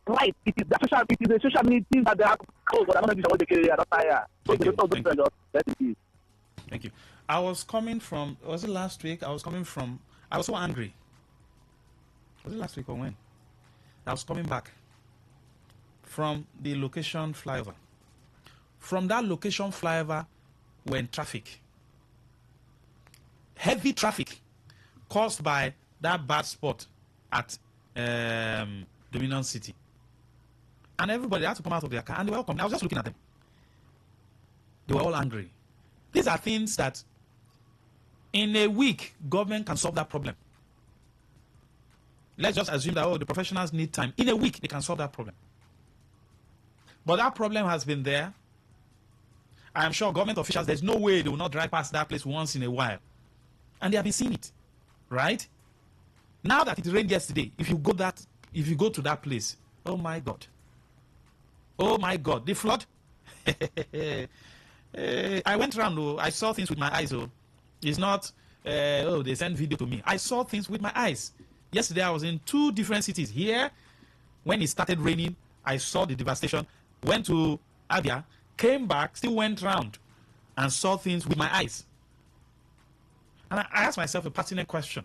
right, it is the social media that they have to close, but I'm not sure what they carry out there. So they don't do just let it be. Thank you. I was coming from, was it last week? I was so angry. Was it last week or when? I was coming back from the location flyover. From that location flyover, we're in traffic. Heavy traffic caused by that bad spot at Dominion City. And everybody had to come out of their car and they were all coming. I was just looking at them. They were all angry. These are things that in a week, government can solve that problem. Let's just assume that, the professionals need time. In a week, they can solve that problem. But that problem has been there. I am sure government officials, there's no way they will not drive past that place once in a while. And they have been seeing it. Right? Now that it rained yesterday, if you go to that place, oh my God. Oh my God. The flood. I went around, I saw things with my eyes. It's not, they send video to me. I saw things with my eyes. Yesterday I was in 2 different cities. Here, when it started raining, I saw the devastation. Went to Abia, came back, still went round and saw things with my eyes. And I asked myself a pertinent question.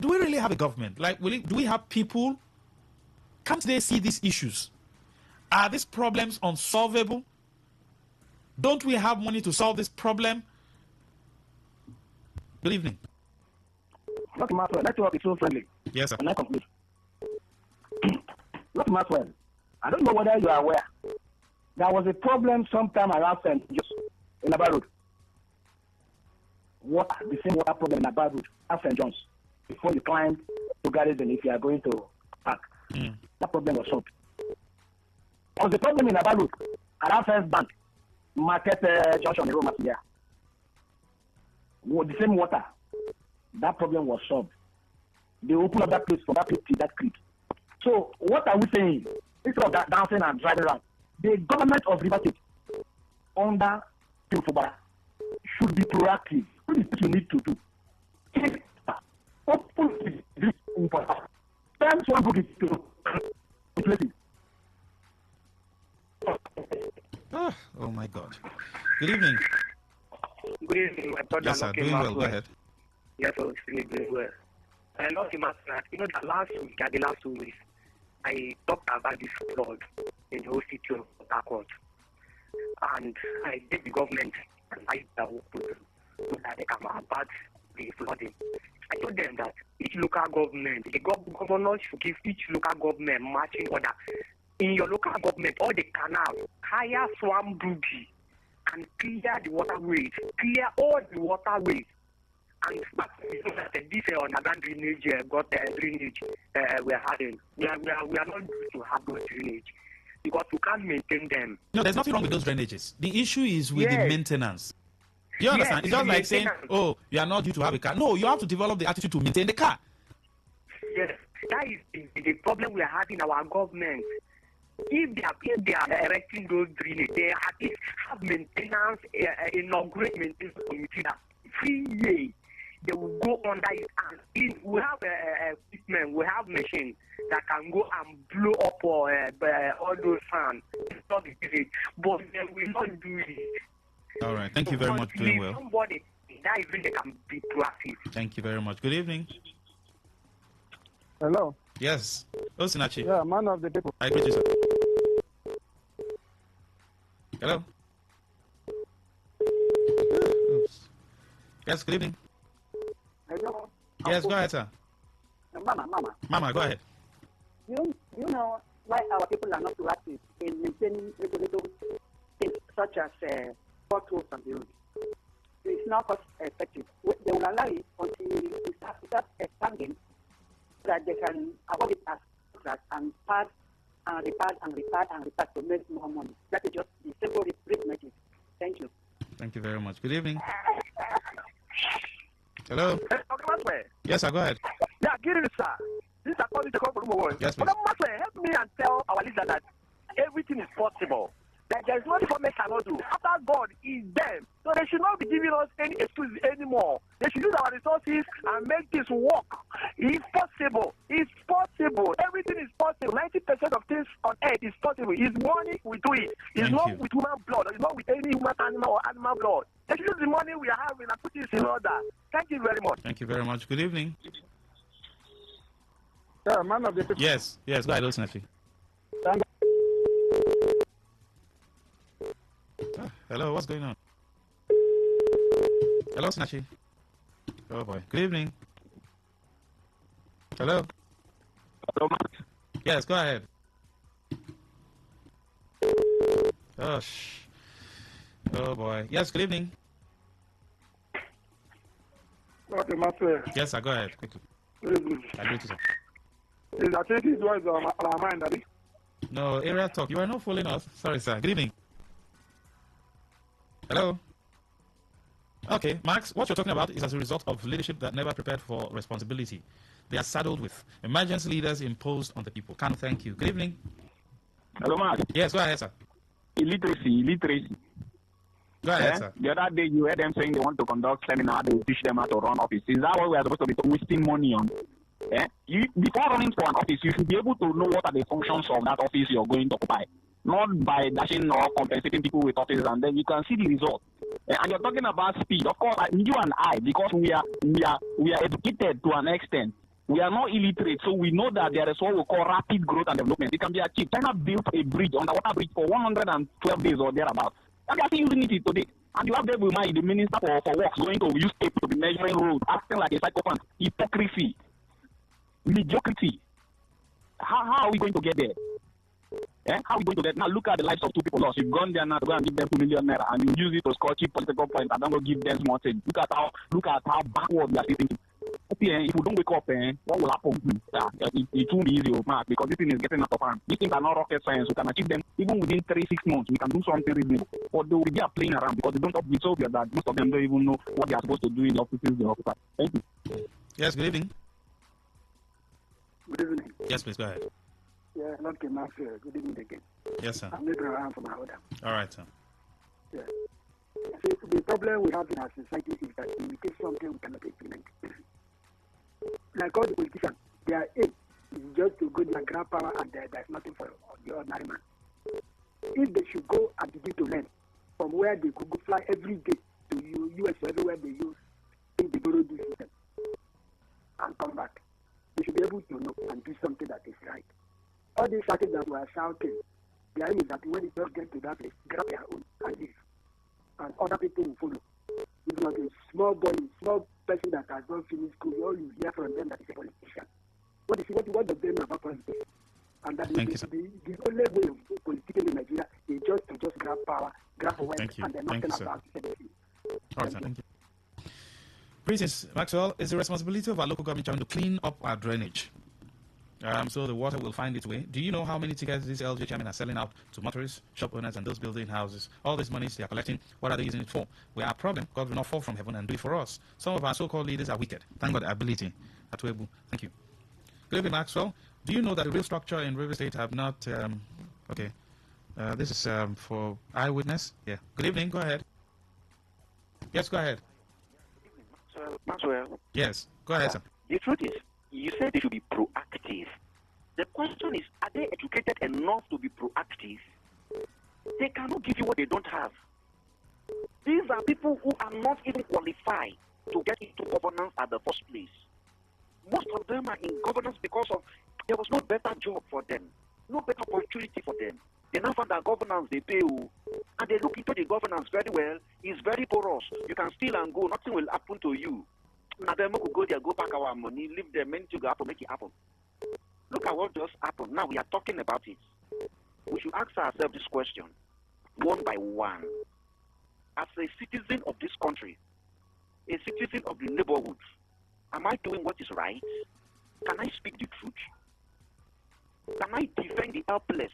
Do we really have a government? Do we have people? Can't they see these issues? Are these problems unsolvable? Don't we have money to solve this problem? Good evening. Dr. Maxwell, network is so friendly. Yes, sir. And I complete. Dr. Maxwell, I don't know whether you are aware There was a problem sometime around just in Aba Road. The same water problem in Aba Road at St. John's. Before you climb to Garrison, if you are going to park, that problem was solved. There was a problem in Aba Road around First Bank, Market Junction in Roma there. The same water. That problem was solved. They opened up that place from that place to that creek. So what are we saying? Instead of that dancing and driving around, the government of River State under Tilfobara should be proactive. What is what you need to do? Open this important. Thanks one book to replace it. Oh my God. Good evening. Good evening, my brother. Yes, sir. Doing well. Go ahead. Yes, sir. Doing very well. I love the matter. You know, the last 2 weeks, I talked about this flood in the whole city of Port Harcourt. And I gave the government an idea so that they can about the flooding. I told them that each local government, the governor should give each local government matching order. In your local government, all the canals, hire swamp duty and clear the waterways, clear all the waterways. And this underground drainage got drainage we are having. We are not due to have those drainage because we can't maintain them. No, there's nothing wrong with those drainages. The issue is with the maintenance. You understand? It's just like saying, oh, you are not due to have a car. No, you have to develop the attitude to maintain the car. Yes, that is the problem we are having in our government. If they are erecting those drainage, they at least have maintenance, inaugurate maintenance committee that free year. They will go under it and we have equipment, we have machines that can go and blow up all those fans. It's not the village, but they will not do it. All right, thank you very much. Doing well. Somebody that is really can be proactive. Thank you very much. Good evening. Hello. Yes. Osinachi. Yeah, man of the people. I greet you, sir. Hello. Oops. Yes, good evening. Hello. Yes, go ahead, sir. Mama, go ahead. You know why our people are not proactive in maintaining regulatory things such as potholes on the road. It's not cost effective. They will allow it until it starts expanding so that they can avoid it as contract and pad and repair to make more money. That is just the simple arithmetic. Thank you. Thank you very much. Good evening. Hello. Yes, sir. Go ahead. Yeah, get it, sir. This is according to the Yes, please. But help me and tell our listener that everything is possible. That there is nothing for men cannot do. After God is them. So they should not be giving us any excuses anymore. They should use our resources and make this work. It's possible. It's possible. Everything is possible. 90% of things on earth is possible. It's money, we do it. It's not with human blood. It's not with any human animal or animal blood. They should use the money we are having and put this in order. Thank you very much. Thank you very much. Good evening. Yeah, man of the people. Yes, go ahead, Osinachi. Hello, what's going on? Hello, Snachi. Oh boy. Good evening. Hello. Hello. Yes, go ahead. Oh, oh boy. Yes, good evening. Okay, Master. Yes, sir, go ahead quickly. I agree to sir. I think his words on our mind, Daddy. No, area talk. You are not following us. Sorry, sir. Good evening. Hello. Okay, Max, what you're talking about is as a result of leadership that never prepared for responsibility. They are saddled with emergency leaders imposed on the people. Can't thank you. Good evening. Hello, Mark. Yes, go ahead, sir. Illiteracy. Go ahead, sir. The other day you heard them saying they want to conduct seminar, they will teach them how to run office. Is that what we are supposed to be wasting money on? Before running for an office, you should be able to know what are the functions of that office you're going to occupy. Not by dashing or compensating people with offices, and then you can see the result. And you're talking about speed. Of course, you and I, because we are educated to an extent. We are not illiterate, so we know that there is what we call rapid growth and development. It can be achieved. China built a bridge, underwater bridge, for 112 days or thereabouts. And they are still using it today. And you have David Umar, the minister for works, going to use tape to be measuring roads, acting like a psychopath. Hypocrisy. Mediocrity. How are we going to get there? How are we going to get? Now look at the lives of two people lost. You've gone there now to go and give them 2 million naira, and you use it to score cheap political points and then go give them small things. Look at how backward we are still thinking. If we don't wake up, what will happen? It won't be easy, Mark, because this thing is getting out of hand. These things are not rocket science. We can achieve them even within 3-6 months. We can do something reasonable. But they will be playing around because they don't have so that most of them don't even know what they are supposed to do in the offices they occupy. Thank you. Yes, good evening. Good evening. Yes, please go ahead. Yeah, not Kemasir. Good evening again. Yes, sir. I'm Abraham from Ahoda. All right, sir. Yeah. See, the problem we have in our society is that we take something we cannot implement. Like all the politicians, their aim is just to go their grab power and there's nothing for the ordinary man. If they should go and begin to learn from where they could go fly every day to US or everywhere they use, think they borrow this system and come back, they should be able to know and do something that is right. All these shouting that we are shouting, the aim is that when it does get to that place, grab their own and leave. And other people will follow. It's not a small boy, small person that has not finished school. All you hear from them that is a politician. What does they know about politics? And that Thank is you, the only way of politics in Nigeria is just grab power, grab wealth, and then nothing about anything. All right, sir. Thank you. Greetings, Maxwell. It's the responsibility of our local government to clean up our drainage. So the water will find its way. Do you know how many tickets these LG chairmen are selling out to motorists, shop owners, and those building houses? All this money they are collecting, what are they using it for? We are a problem. God will not fall from heaven and do it for us. Some of our so-called leaders are wicked. Thank God, ability. Atwebu. Thank you. Good evening, Maxwell. Do you know that the real structure in River State have not... okay. This is for eyewitness. Yeah. Good evening. Go ahead. Yes, go ahead. Maxwell. Yes. Go ahead, sir. The truth is, you said they should be proactive. The question is, are they educated enough to be proactive? They cannot give you what they don't have. These are people who are not even qualified to get into governance at the first place. Most of them are in governance because of there was no better job for them, no better opportunity for them. They now find that governance they pay, and they look into the governance very well. It's very porous. You can steal and go. Nothing will happen to you. Now them will go there, go back our money, leave them, many to go happen, make it happen. Look at what just happened. Now we are talking about it. We should ask ourselves this question, one by one. As a citizen of this country, a citizen of the neighborhood, am I doing what is right? Can I speak the truth? Can I defend the helpless?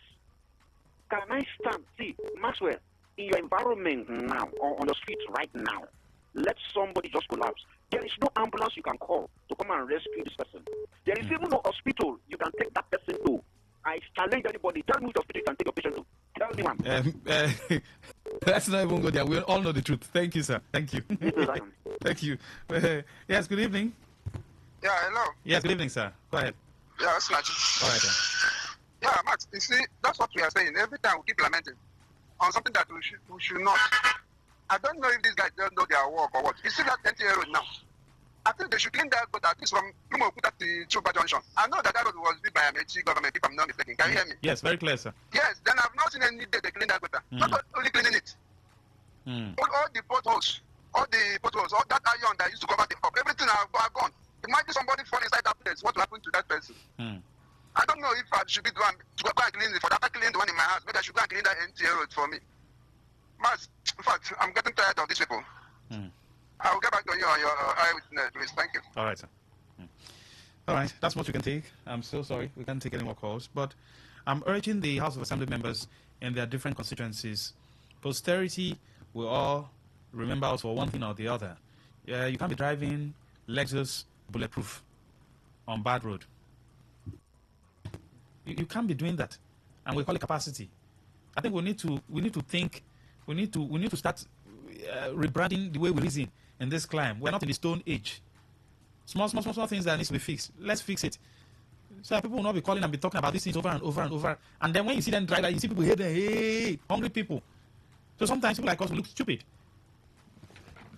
Can I stand? See, Maxwell, in your environment now, or on the streets right now, let somebody just collapse. There is no ambulance you can call to come and rescue this person. There is even no hospital you can take that person to. I challenge anybody. Tell me which hospital you can take a patient to. Tell me one. Let's not even go there. We all know the truth. Thank you, sir. Thank you. Thank you. Yes, good evening. Yeah, hello. Yes, good evening, sir. Go ahead. Yeah, that's Machi. All right, then. Yeah, Max, you see, that's what we are saying. Every time we keep lamenting on something that we should not. I don't know if these guys don't know their work or what. You see that 10th road now? I think they should clean that road at least from Kumokuta to Chuba Junction. I know that road was built by a Mechi government, if I'm not mistaken. Can you hear me? Yes, very clear, sir. Yes, then I've not seen any day they clean that road. Not only cleaning it. All the potholes, all that iron that used to cover the up, everything are gone. Imagine somebody fall inside that place. What will happen to that person? I don't know if I should be going to go and clean it. For that, I clean the one in my house. Maybe I should go and clean that NTA road for me. Mas, in fact, I'm getting tired of these people. I will get back to you on your eyewitness, please. Thank you. All right, sir. All right, that's what we can take. I'm so sorry. We can't take any more calls. But I'm urging the House of Assembly members in their different constituencies. Posterity will all remember us for one thing or the other. Yeah, you can't be driving Lexus bulletproof on bad road. You can't be doing that, and we call it capacity. I think we need to think. We need to start rebranding the way we reason in this climb. We're not in the Stone Age. Small things that needs to be fixed. Let's fix it. So people will not be calling and be talking about these things over and over and over. And then when you see them drive, you see people here, hey, hungry people. So sometimes people like us will look stupid.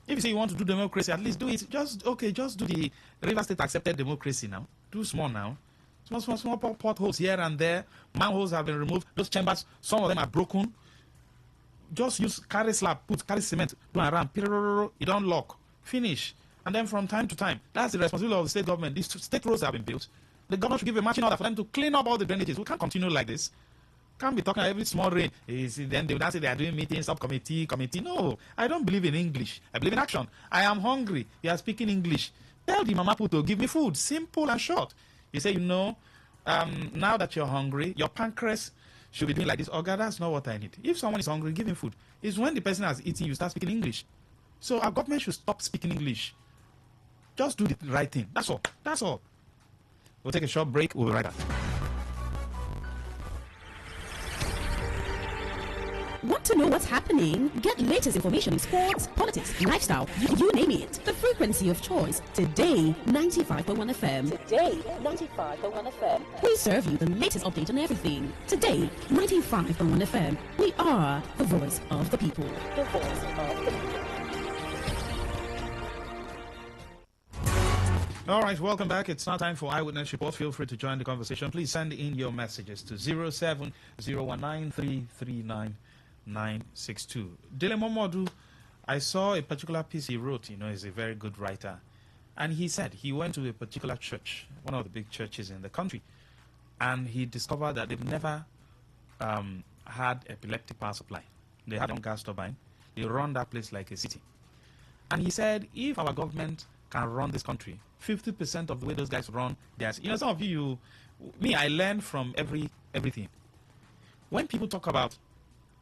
If you say you want to do democracy, at least do it. Just do the River State accepted democracy now. Do small now. Small potholes here and there. Manholes have been removed. Those chambers, some of them are broken. Just carry slab, carry cement, do around, you don't lock. Finish. And then from time to time, that's the responsibility of the state government. These state roads have been built. The government should give a marching order for them to clean up all the drainages. We can't continue like this. Can't be talking every small rain. Then they will not say they are doing meetings, subcommittee, committee. No, I don't believe in English. I believe in action. I am hungry. You are speaking English. Tell the mama put to give me food. Simple and short. You say, now that you're hungry, your pancreas should be doing like this. Oh, God, that's not what I need. If someone is hungry, give him food. It's when the person has eaten, you start speaking English. So our government should stop speaking English. Just do the right thing. That's all. That's all. We'll take a short break. We'll be right back. Want to know what's happening? Get latest information in sports, politics, lifestyle, you name it. The frequency of choice. Today, 95.1 FM. Today, 95.1 FM. We serve you the latest update on everything. Today, 95.1 FM. We are the voice of the people. The voice of the people. All right, welcome back. It's now time for Eyewitness Report. Feel free to join the conversation. Please send in your messages to 07019339962. Dele Momodu, I saw a particular piece he wrote. He's a very good writer. And he said he went to a particular church, one of the big churches in the country, and he discovered that they've never had epileptic power supply. They had on gas turbine. They run that place like a city. And he said, if our government can run this country, 50% of the way those guys run, some of I learn from everything. When people talk about,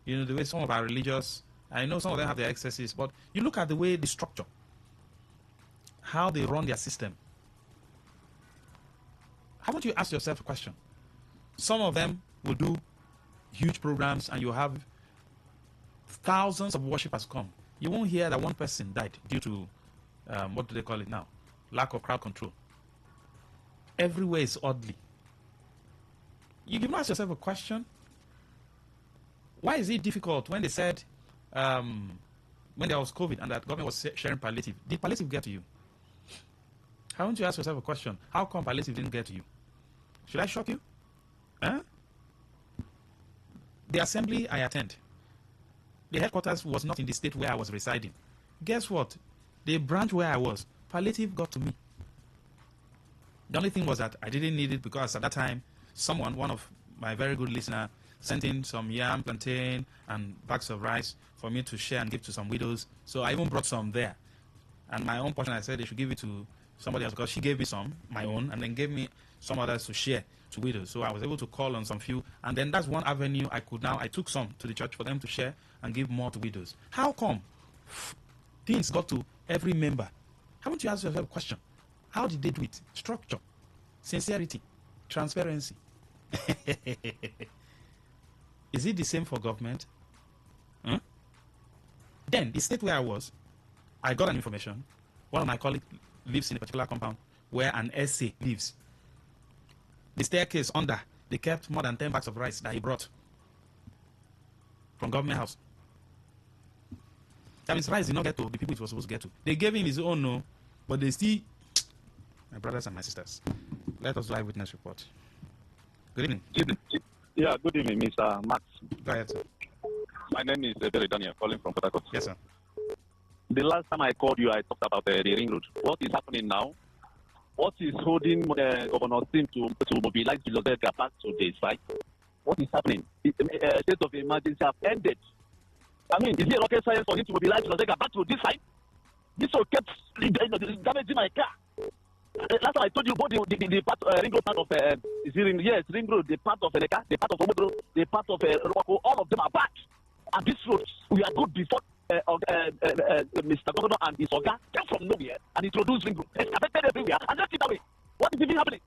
the way some of our religious, I know some of them have their excesses, but you look at the way the structure, how they run their system. Haven't you asked yourself a question? Some of them will do huge programs and you have thousands of worshippers come. You won't hear that one person died due to, what do they call it now? Lack of crowd control. Everywhere is oddly. You can ask yourself a question. Why is it difficult when they said, when there was COVID and that government was sharing palliative? Did palliative get to you? Haven't you asked yourself a question? How come palliative didn't get to you? Should I shock you? Huh? The assembly I attend, the headquarters was not in the state where I was residing. Guess what? The branch where I was, palliative got to me. The only thing was that I didn't need it because at that time, one of my very good listeners, sent in some yam, plantain, and bags of rice for me to share and give to some widows. So I even brought some there. And my own portion, I said they should give it to somebody else because she gave me some, my own, and then gave me some others to share to widows. So I was able to call on some few. And then that's one avenue I took some to the church for them to share and give more to widows. How come things got to every member? Haven't you asked yourself a question? How did they do it? Structure, sincerity, transparency. Is it the same for government? Then, the state where I was, I got an information. One of my colleagues lives in a particular compound where an SA lives. The staircase under, they kept more than 10 bags of rice that he brought from government house. That means rice did not get to the people it was supposed to get to. They gave him his own, no, but they still, my brothers and my sisters, let us do Eyewitness Report. Good evening. Yeah, good evening, Mr. Max. Go ahead, sir. My name is Barry Daniel, calling from Port Harcourt. Yes, sir. The last time I called you, I talked about the ring road. What is happening now? What is holding Governor Sim to mobilize Philadelphia back to the site? What is happening? State of emergency have ended. I mean, is it rocket science for him to mobilize Philadelphia back to this site? This one kept damaging my car. Last time I told you about the part, ring road part of ring road, the part of Eleka, the part of Omodro, the part of Rwako, all of them are back. And this road, we are good before Mr. Governor and his Oga came from nowhere and introduced ring road. It's affected everywhere and left it away. What is even happening?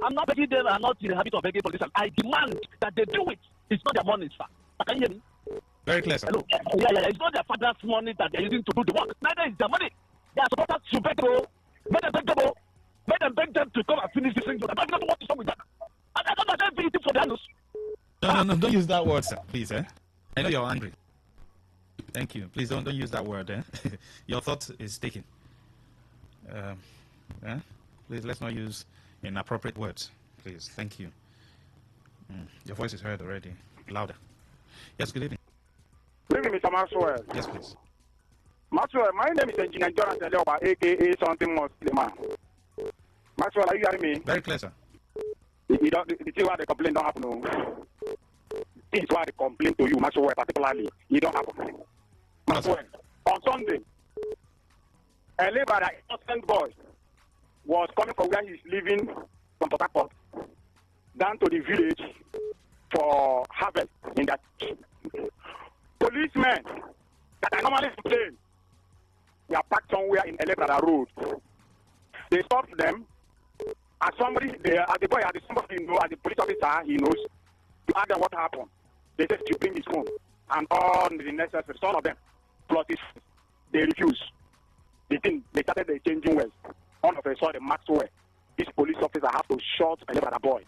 I'm not begging them, I'm not in the habit of begging politicians. I demand that they do it. It's not their money, sir. Can you hear me? Very clear, sir. Hello. Yeah. It's not their father's money that they're using to do the work. Neither is their money. They are supposed to beg them. Let them beg them to come and finish this thing. I don't know what to do with that. I don't know anything for the annals. No, don't use that word, sir. Please, I know you're angry. Thank you. Please don't use that word, Your thought is taken. Please, let's not use inappropriate words. Please, thank you. Your voice is heard already. Louder. Yes, good evening. Good evening, Mr. Maxwell. Yes, please. Maxwell, my name is Engineer Jonathan Leoba, a.k.a. something more man. Maxwell, are you hearing me? Very clear, sir. The thing where the complaint don't happen. No. This is why I complain to you, Maxwell, particularly. It don't happen. Maxwell, on Sunday, a labor, an innocent boy, was coming from where he's living from Port Harcourt down to the village for harvest in that. Policemen that I normally complain, they are parked somewhere in Elebrada Road. They stopped them. As somebody, as the boy, as somebody you know, as the police officer, he knows, to ask them what happened. They said to bring his phone and all the necessary. Some of them, plus his, they refused. They started the changing ways. One of them saw the Maxwell. This police officer has to shot Elebrada boy.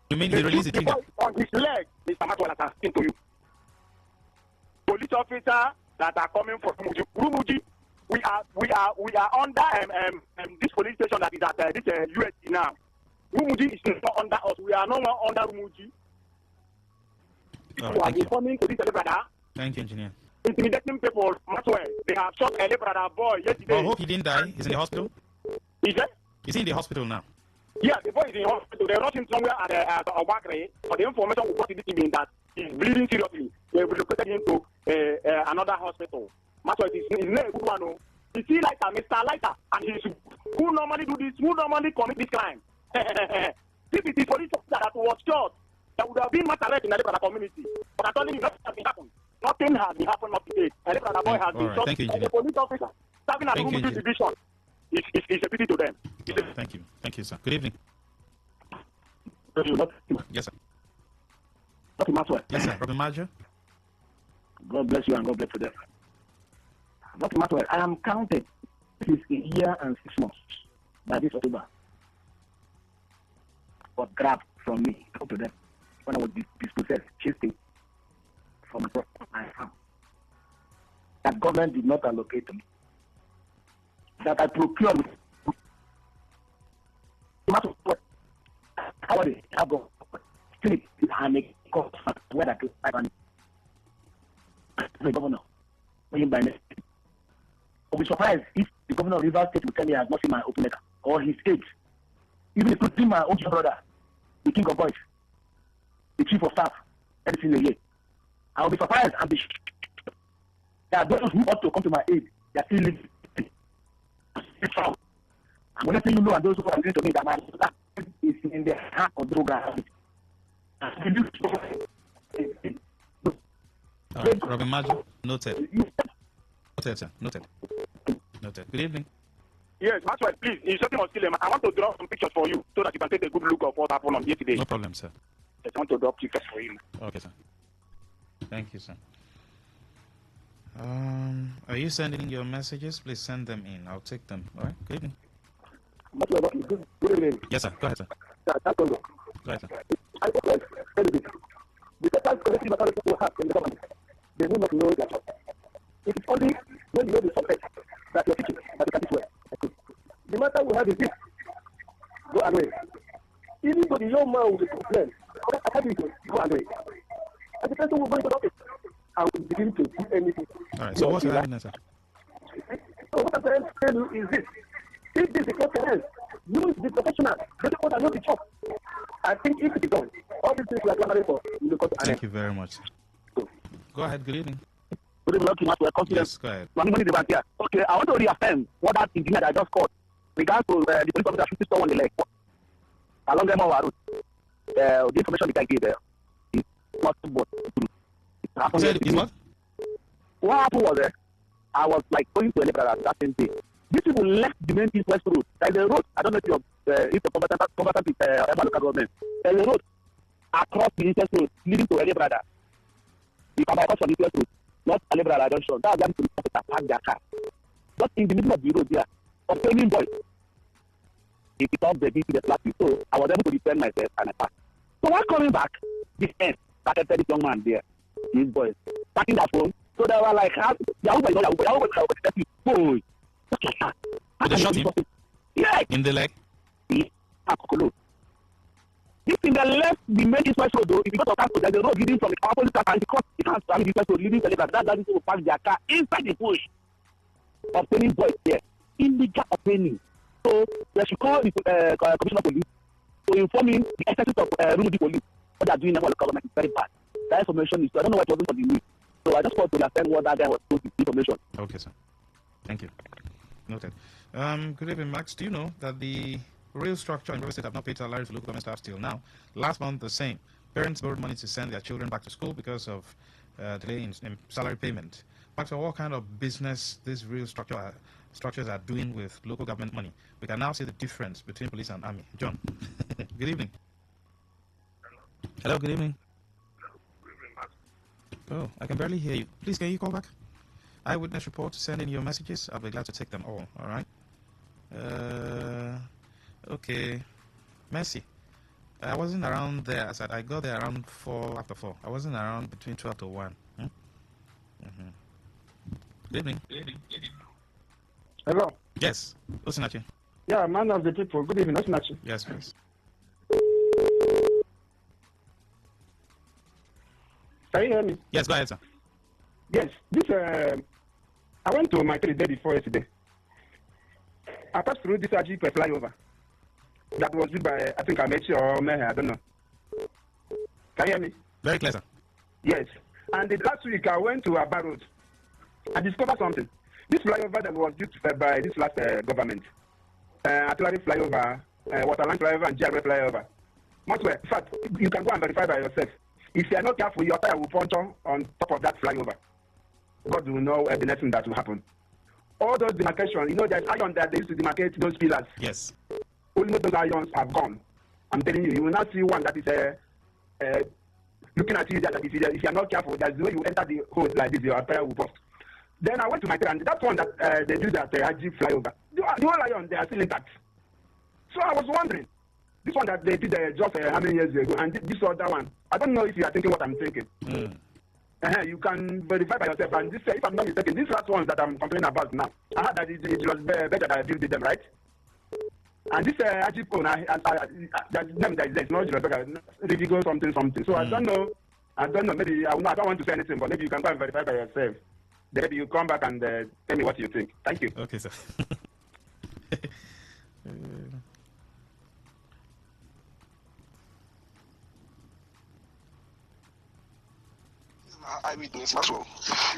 You mean they released the trigger? On his leg, Mr. Maxwell, has seen to you. Police officer that are coming from Rumuji. We are under this police station that is at this USC now. Rumuji is not under us. We are no more under Rumuji. Right, We are coming to this Elebrada. Thank you, engineer. Intimidating people. Maxwell, they have shot Elebrada boy yesterday. I hope he didn't die. He's in the hospital. Is it? He's in the hospital now. Yeah, the boy is in hospital. They rushed him somewhere at Obakre. For the information we got this evening that he's bleeding seriously. They relocated him to another hospital. Maxwell is name a good one. You see, Mr. Lighter, and he's who normally do this, who normally commit this crime. This is the police officer that was shot. There would have been much arrest in the Elebrada community. But I'm telling you, nothing has been happened. Nothing has been happened up to date. Elebrada boy has been shot. Thank you, and the police officer serving at the Rumuji division. It's a pity to them. Thank you. Thank you, sir. Good evening. Yes, sir. Dr. Maxwell. Yes, sir. Robin Major. God bless you and God bless you there. Dr. Maxwell, I am counted. This is a year and 6 months by this October. But grabbed from me, come to them when I was dispossessed, chasing from my farm. That government did not allocate to me. That I procured. How they have got street and make cost where that is the governor when by next. I'll be surprised if the governor of Rivers State will tell me I have not seen my open letter or his aides. Even if it's my own brother, the king of boys, the chief of staff, everything a year. I'll be surprised and be there are those who ought to come to my aid. They are still living. I'm going to tell you no, and those who are listening to me that my life is in the heart of Droga. All right, Robin Major, noted. Noted, sir. Noted. Good evening. Yes, Maxwell, please, in something on Silema, I want to draw some pictures for you so that you can take a good look of what happened on yesterday. No problem, sir. I want to draw pictures for you. Okay, sir. Thank you, sir. Are you sending your messages? Please send them in. I'll take them. All right. Good evening. Good evening. Yes, sir. Go ahead, sir. Go ahead, sir. I think the total collective authority people have in the government, they do not know their job. It is only when you know the subject that you're teaching that you can teach well. The matter we have is this. Go away. Even though the young man will complain, I can't do it. Go away. And the person will go into the office and will begin to do anything. All right. So what's happening, sir? So what I'm trying to tell you is this. If this is not use the professional. They don't want to know the job. I think if it is done, all these things we are clamoring for will come to an end. Thank you very much. Go ahead. Good evening. Good evening, Maxwell. Yes, go ahead. Okay, I want to reaffirm what that engineer that I just called regards to the police officer shooting someone in the leg along the Road. The information the guy gave there is not what is what? What happened was I was like going to Elebrada that same day. These people left the main east-west road. Like the road, I don't know if the combatant is local government. There's a road across the east-west road leading to Elebrada. You can bypass from the east-west road, not Elebrada junction. That's where the police officers park their car. Just in the middle of the road there, complaining boys. It becomes the beat the plastic. So I was able to defend myself and I passed. So while coming back, this end started this young man there, these boys, packing their phone. So they were like, Yahoo, boy. They shot him? Yeah. In the leg? This in the left, the main east-west road, though, if you go to Casco, there's a road leading from the power police and because it has to have the east-west road leading to Lagos. That's people park their car inside the bush, obtaining boys there. Illegal obtaining. So they should call the commissioner of police to inform him the excesses of Rumuji police. what they are doing now for the government is very bad. That information is, I don't know what it wasn't for the news. So I just want to understand what that guy was supposed to information. Okay, sir. Thank you. Noted. Good evening, Max. Do you know that the real structure in real estate have not paid salaries to local government staff till now? Last month, the same. Parents borrowed money to send their children back to school because of delay in salary payment. Max, what kind of business these real structures are doing with local government money? We can now see the difference between police and army. John, good evening. Hello, good evening. Oh, I can barely hear you. Please, can you call back? Eyewitness report, send in your messages. I'll be glad to take them all right? Okay. Mercy. I wasn't around there. I said I got there around 4 after 4. I wasn't around between 12 to 1. Good evening. Hello. Yes. Osinachi. Yeah, man of the people. Good evening, Osinachi. Yes, please. Can you hear me? Yes, go ahead, sir. Yes. I went to my trade day before yesterday. I passed through this Ajip flyover. That was built by, I think, Amechi or Mehe, I don't know. Can you hear me? Very clear, sir. Yes. And last week, I went to Aba Road. I discovered something. This flyover that was built by this last government, artillery flyover, waterline flyover, and GRA flyover. Much well. In fact, you can go and verify by yourself. If you are not careful, your tire will puncture on top of that flyover. God will know the next thing that will happen. All those demarcations, there's iron that they used to demarcate those pillars. Yes. Only those irons have gone. I'm telling you, you will not see one that is looking at you. That if you are not careful, that's the way you enter the hole like this, your tire will burst. Then I went to my car, and that one that they use at Ajib flyover, the whole iron, they are still intact. So I was wondering, this one that they did just how many years ago, and this other one, I don't know if you are thinking what I'm thinking. You can verify by yourself. And this, if I'm not mistaken, these last ones that I'm complaining about now, I heard that it was better that I built them, right? And this Ajib phone, there's no Rebecca, something. So I don't know. Maybe I don't want to say anything, but maybe you can go and verify by yourself. Then maybe you come back and tell me what you think. Thank you. Okay, sir. Eyewitness as well.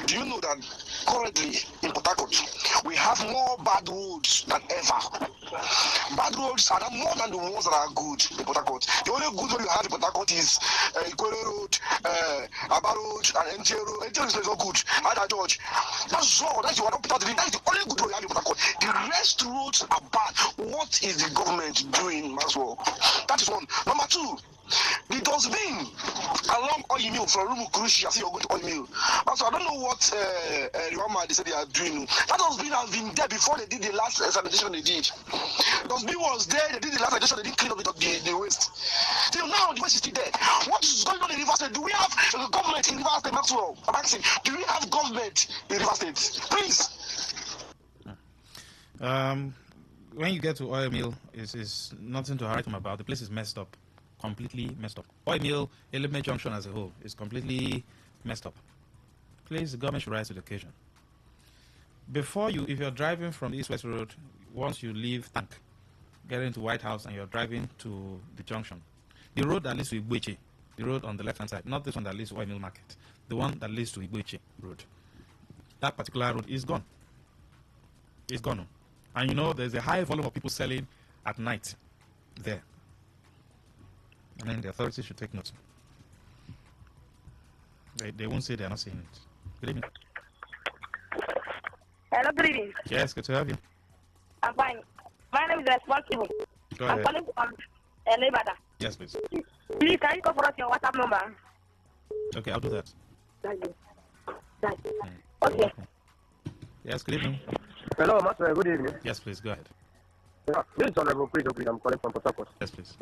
Do you know that currently in Port Harcourt we have more bad roads than ever? Bad roads are more than the ones that are good in Port Harcourt. The only good road you have in Port Harcourt is Ikwere Road, Aba Road, and NJ Road. NJ is not good. Ada George. That's all. That's the one. That is the only good road you have in Port Harcourt. The rest roads are bad. What is the government doing, Maxwell? That is one. Number two. The dustbin along oil mill from Rumu Kurushi, I see you're going to oil mill. Also, I don't know what Rwama they said they are doing. That dustbin has been there before they did the last sanitation they did. Dustbin was there, they did the last sanitation, they didn't clean up the waste. Till now, the waste is still there. What is going on in River State? Do we have a government in River State, Maxwell? I'm asking, do we have government in River State? Please. When you get to oil mill, is nothing to write home about. The place is messed up. Completely messed up. Oil mill, Element Junction as a whole is completely messed up. Please, the government should rise to the occasion. If you're driving from the East-West Road, once you leave Tank, get into White House and you're driving to the junction, the road that leads to Igweche, the road on the left-hand side, not this one that leads to Oil Mill Market, the one that leads to Igweche Road, that particular road is gone. It's gone. And there's a high volume of people selling at night there. And then the authorities should take note. They won't say they're not saying it. Good evening. Hello, good evening. Yes, good to have you. I'm fine. My name is Responsible. Go ahead. I'm calling from Nevada. Yes, please. Please, can you go for us your WhatsApp number? Okay, I'll do that. Thank you. Okay. Yes, good evening. Hello, Master. Good evening. Yes, please, go ahead. This is Honorable Chris Oakley. I'm calling from Port Harcourt. Yes, please.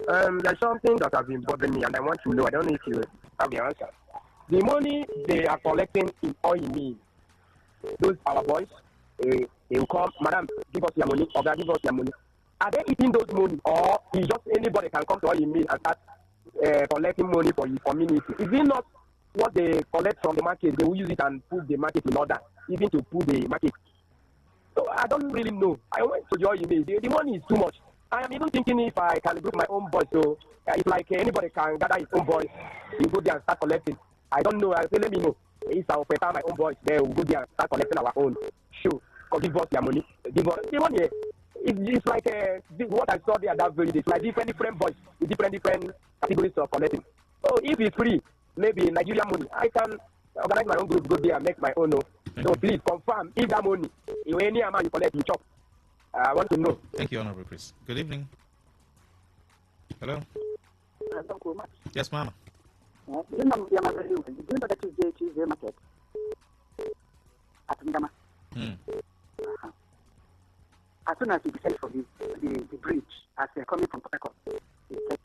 There's something that has been bothering me, and I want to know. I don't know if you have the answer. The money they are collecting in oil mill, those our boys, they will come, Madam, give us your money, or give us your money. Are they eating those money, or is just anybody can come to oil mill and start collecting money for the community? Is it not what they collect from the market? They will use it and put the market in order, even to put the market. So I don't really know. I went to the oil mill. The money is too much. I am even thinking if I can group my own boys. So it's like anybody can gather his own boys, you go there and start collecting. I don't know. I say let me know. If I prepare my own boys, then we'll go there and start collecting our own. Sure, give us their money. Give us the money. It's like what I saw there that very day. It's like different boys with different categories of collecting. So if it's free, maybe Nigerian money, I can organize my own group, go there and make my own. So please confirm if that money, if any amount you collect, you chop. I want to know. Thank you, Honorable Chris. Good evening. Hello. Yes, Mama. Do you know that Tuesday market at Ndama? As soon as you descend from the bridge, as they're coming from Port Harcourt,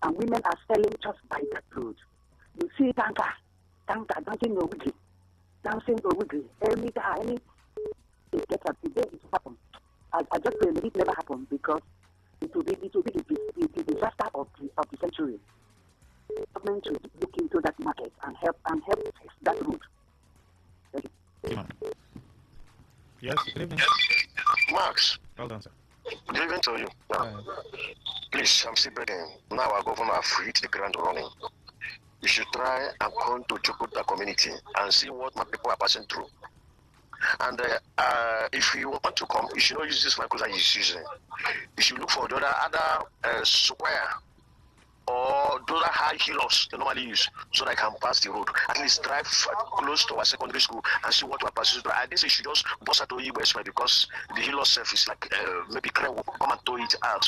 and women are selling just by that road. You see tanker dancing dancing any time, it gets up. Today it will happen. I just pray that it never happen because it will be the disaster of the century. Government should look into that market and help fix that route. Thank you. Yes, good evening. Max. Hold on, sir. Good evening to you. Please, I'm still begging. Now our governor have hit the ground running. You should try and come to Chukuta community and see what my people are passing through. And if you want to come, you should not use this microphone that you're using. You should look for the other square or the other high hills they normally use so they can pass the road. At least drive close to our secondary school and see what we're passing through. I didn't say you should just bust at OE because the hill surface is like maybe crane will come and tow it out.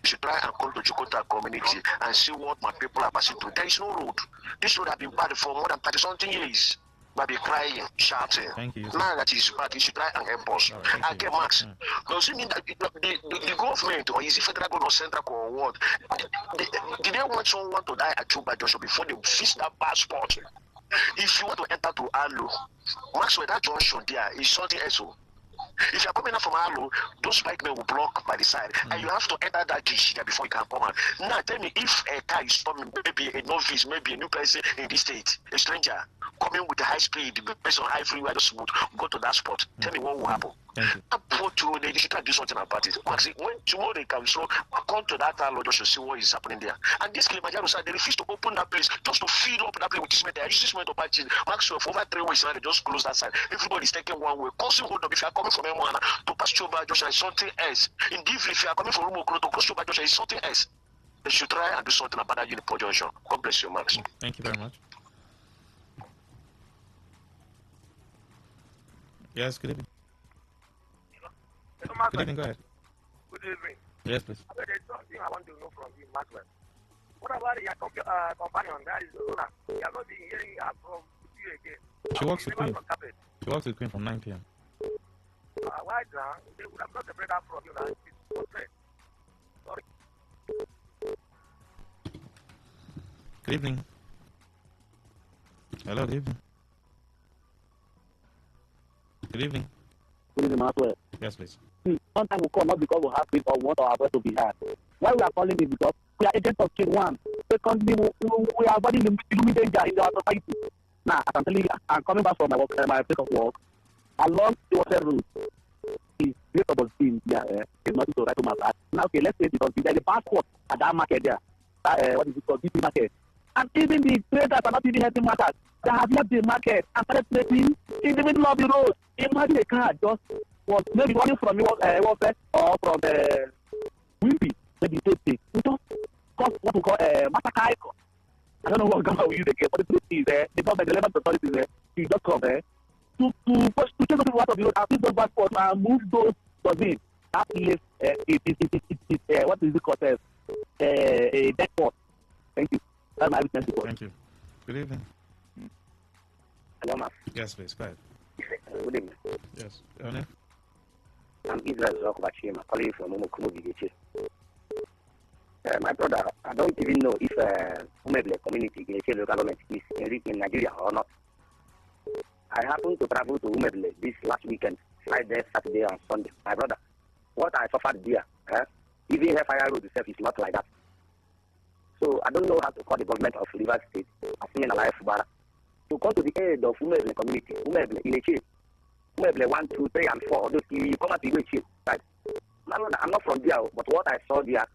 You should try and come to Chukota community and see what my people are passing through. There is no road. This road has been bad for more than 30-something years. But be crying, shouting. Thank you. Now that is back, you should try and help us. I get Max. Does it mean that the government, or is it federal government or central or what? Did they want someone to die at Chuba Joshua before they fix that passport? If you want to enter to Alu, Maxwell, that junction there is something else. If you're coming out from Alu, those bike men will block by the side, and you have to enter that ditch there before you can come out. Now, tell me, if a car is coming, maybe a novice, maybe a new person in this state, a stranger, coming with a high speed, based on high freeway, just smooth, go to that spot. Tell me what will happen. They should try to do something about it. Maxi, when tomorrow they come, so come to that Alu just to see what is happening there. And this Kilimanjaro side, they refuse to open that place just to fill up that place with cement. They use this cement to patch it. Maxwell, for over 3 weeks now, they just close that side. Everybody's taking one way. Constant hold up if you are coming from M1 to pass Chuba Joshua is something else. Indeed, if you are coming from Rumokuro to cross Chuba Joshua is something else. They should try and do something about that Unipo junction. God bless you, Max. Thank you very much. Yes, good evening. Good evening, go ahead. Good evening. Yes, please. There's something I want to know from you, Maxwell. What about your companion? That is Luna. You have not been hearing her from you again. She works with Queen. She works with Queen from 9 p.m. Why now? They would have not separated her from you now. It's okay. Sorry. Good evening. Hello, good evening. Good evening. Good evening, Maxwell. Yes, please. One time we call not because we have faith or want our voice to be heard. Why we are calling is because we are agents of change one. Secondly, we are avoiding the danger in our society. Now, as I'm telling you, I'm coming back from my work, my place of work. Along the water route is great opportunity there. It's nothing to write to my back. Now, okay, let's say because there's a passport at that market there. What is it called? DP market. And even the traders are not even helping matters. They have left the market and started placing in the middle of the road. Imagine a car just was maybe running from Warfare or from Wimpy, maybe safety. We just cause what we call massacre. I don't know what government we use again, but the truth is the government, the relevant authorities they just come to take people out of the road and fix those passports and move those in. That place what is it called? A dead port. Thank you. That's my witness report. Thank you. Good evening. Hello, ma'am. Yes, please. Go ahead. Good evening. Yes. Your name? I'm Israel Zokubachima, calling from Momokumo Vigeche. My brother, I don't even know if Umeble community, Vigeche local government, is in Nigeria or not. I happened to travel to Umeble this last weekend, Friday, Saturday, and Sunday. My brother, what I suffered there, even the fire road itself is not like that. So I don't know how to call the government of Rivers State, assuming a life Bara, to come to the aid of Umeble community, Umeble in a chain. Umeble 1, 2, 3, and 4, those you come at the way chain, right? I'm not from there, but what I saw there,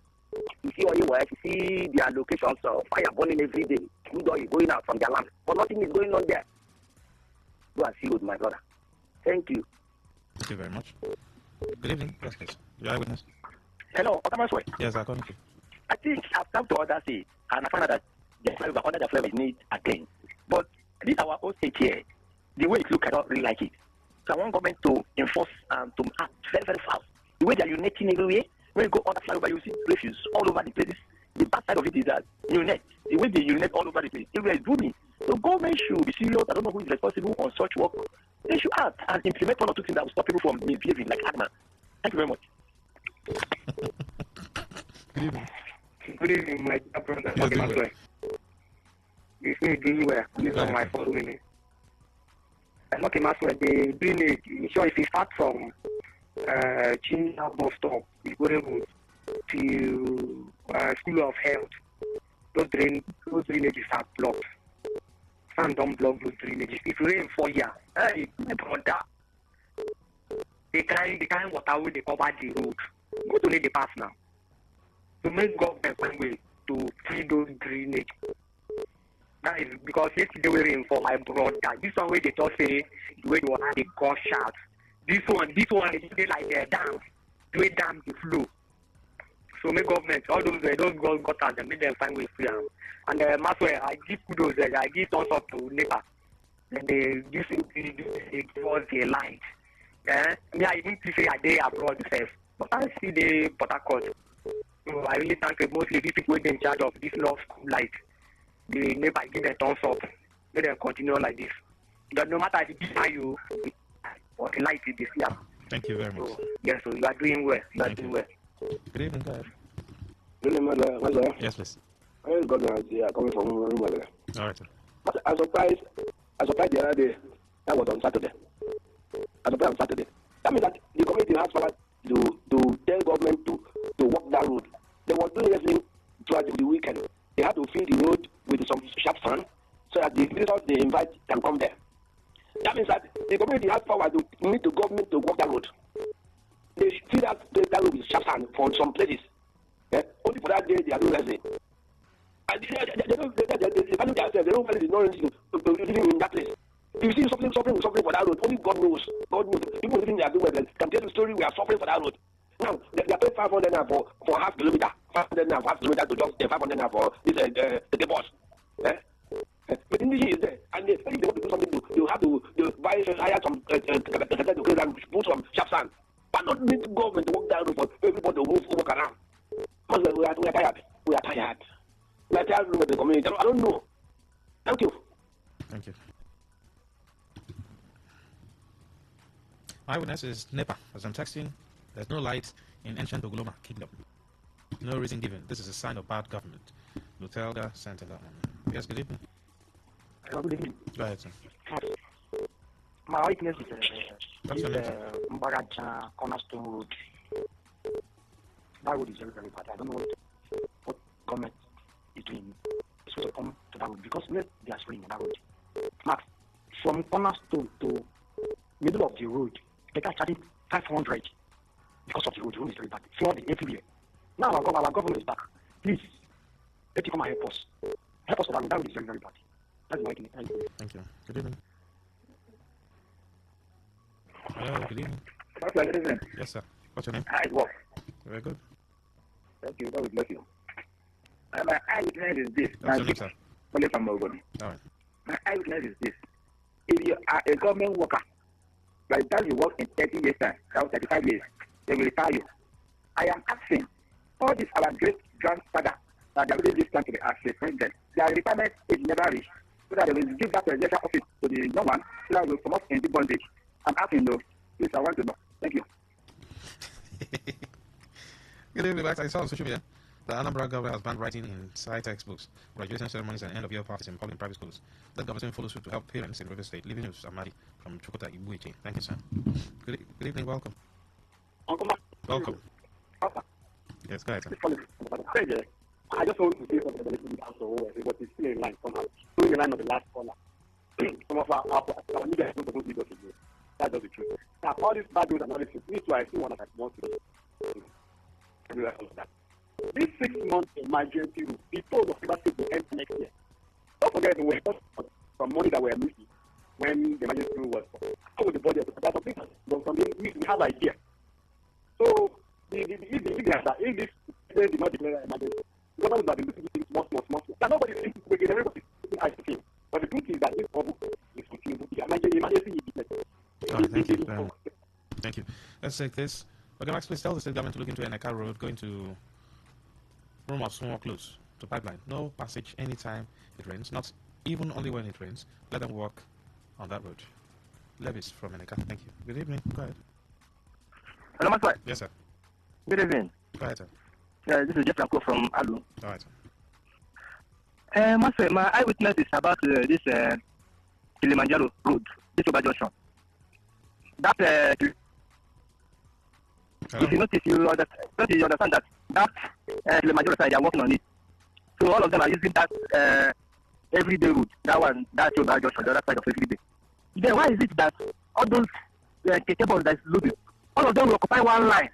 you see what you were, you see their locations of fire burning every day. Food oil going out from their land, but nothing is going on there. Go and see with my brother. Thank you. Thank you very much. Good evening. Yes, please. Your eyewitness. Hello, Otamaswe. Yes, I can. I think I've come to others say, and I found out that the flavour, under the flavour is need again. But this our own state here, the way it looks, I don't really like it. So I want government to enforce and to act very, very fast. The way they are uniting everywhere, when you go on the flyover, you see refuse all over the places. The bad side of it is that unite. The way they unite all over the place, everywhere is booming. So government should be serious. I don't know who is responsible on such work. They should act and implement one or two things that will stop people from misbehaving like animals. Thank you very much. Good evening. Good evening, my brother. Okay, you see me doing well. This is my following. I'm okay, Master. The drainage, sure, if you start from China bus stop, you go to School of Health, those drainages are blocked. Some don't block those drainages. If you rain for years, hey, my brother, the kind water will they cover the road. Go to the pass now. To make government one way to free those drainage. That is because yesterday we rain for my brother. This one way they talk say the way the water they gush out. This one is like a dam. The way dam the flow. So make government, all those got out and make them find way free. And Maswell, I give kudos, I give thumbs up to NEPA. And they give us the light. Me, I even say I day abroad first. But I see the Port Harcourt. So I really thank mostly these people in charge of this love school light. The NEPA give them thumbs up. Let them continue like this. But no matter the design you, or the light is this year. Thank you very much. So, yes, so you are doing well. You are doing well. Good evening, guys. Good evening, Master. Yes, please. I just got an idea coming from Rumale. All right, sir. But I surprised the other day. That was on Saturday. That means that the community has power to tell government to walk that road. They were doing everything throughout the weekend. They had to fill the road with some sharp sand so that the visitors they invite can come there. That means that the community has power to need the government to walk that road. They fill that road with sharp sand for some places. Only for that day they are doing everything. And they don't value themselves. They don't value the knowledge to living in that place. You see something for that road. Only God knows. People living there doing well can tell the story. We are suffering for that road. Now they are paying 500 now for half kilometer. 500 now for half kilometer to just 500 now for this the bus. But in the is there, and if they want to do something, you have to hire some and put some sharp sand. But not need the government to work that road for everybody to walk around. Because we are tired. We are tired. We are tired with the community. I don't know. Thank you. Thank you. Eyewitness is NEPA. As I'm texting, there's no light in ancient Ogloma Kingdom. No reason given. This is a sign of bad government. Lutelda Santella. Yes, good evening. Good evening. Go ahead, sir. My weakness is Mbaraja Cornerstone Road. That road is very, very bad. I don't know what government is doing. It's supposed to come to that road because they are spraying on that road. Max, from Cornerstone to middle of the road, they are charging 500 because of the road. The road is very bad. Flooding everywhere. Now our government is back. Please, let you come and help us. Help us with that road. That road is very, very bad. That's my weakness. Thank you. Good evening. Hello, good evening. Good evening. Yes, sir. What's your name? Hi, Wolf. Very good. Thank you. God will bless you. My eyewitness is this. What's your name, sir? Only from Melbourne. All right. My eyewitness is this. If you are a government worker, by the time you work in 30 years time, around 35 years, they will retire you. I am asking all this our great grandfather that they really this country as the president, their retirement age never reached, so that they will give that presidential office to the young one, so that we will come up in the bondage. I'm asking though, please, I want to know. Thank you. Good evening, Max. I saw on social media the Anambra government has banned writing in side textbooks, graduation ceremonies, and end-of-year parties in public and private schools. That government follows suit to help parents in River State. Living news, Amadi from Chukota, Ibuichi. Thank you, sir. Good evening, welcome. Welcome. Yes, go ahead, sir. I just want to say something about the answer, but it's still in line somehow. Still in line of the last caller. Some of our leaders don't supposed to be able to do. That's just the truth. Now, all these bad news and all this, this is why I still want to do. This 6 months emergency will be told of River State will end next year. Don't forget we were talking about some money that were missing when the emergency rule was. How would the budget? That's something we have idea. So if this did not declare emergency, government have been looking at things small. That nobody is thinking, everybody is thinking as the same. But the truth is that this problem is continuing. The emergency is business. Thank you. Thank you. Let's take this. Okay, Max, please tell the state government to look into Eneka Road going to Roma Small Close to Pipeline. No passage anytime it rains, not even only when it rains. Let them walk on that road. Levis from Eneka. Thank you. Good evening. Go ahead. Hello, Master. Yes, sir. Good evening. Go ahead, sir. This is Jeff Franco from Alu. All right, sir. Master, my eyewitness is about this Kilimanjaro road, this over junction. That if you notice, you understand that Kilimanjaro side, they are working on it. So all of them are using that everyday route, that one, that over junction, the other side of everyday. Then why is it that all those cables that is loaded, all of them will occupy one line?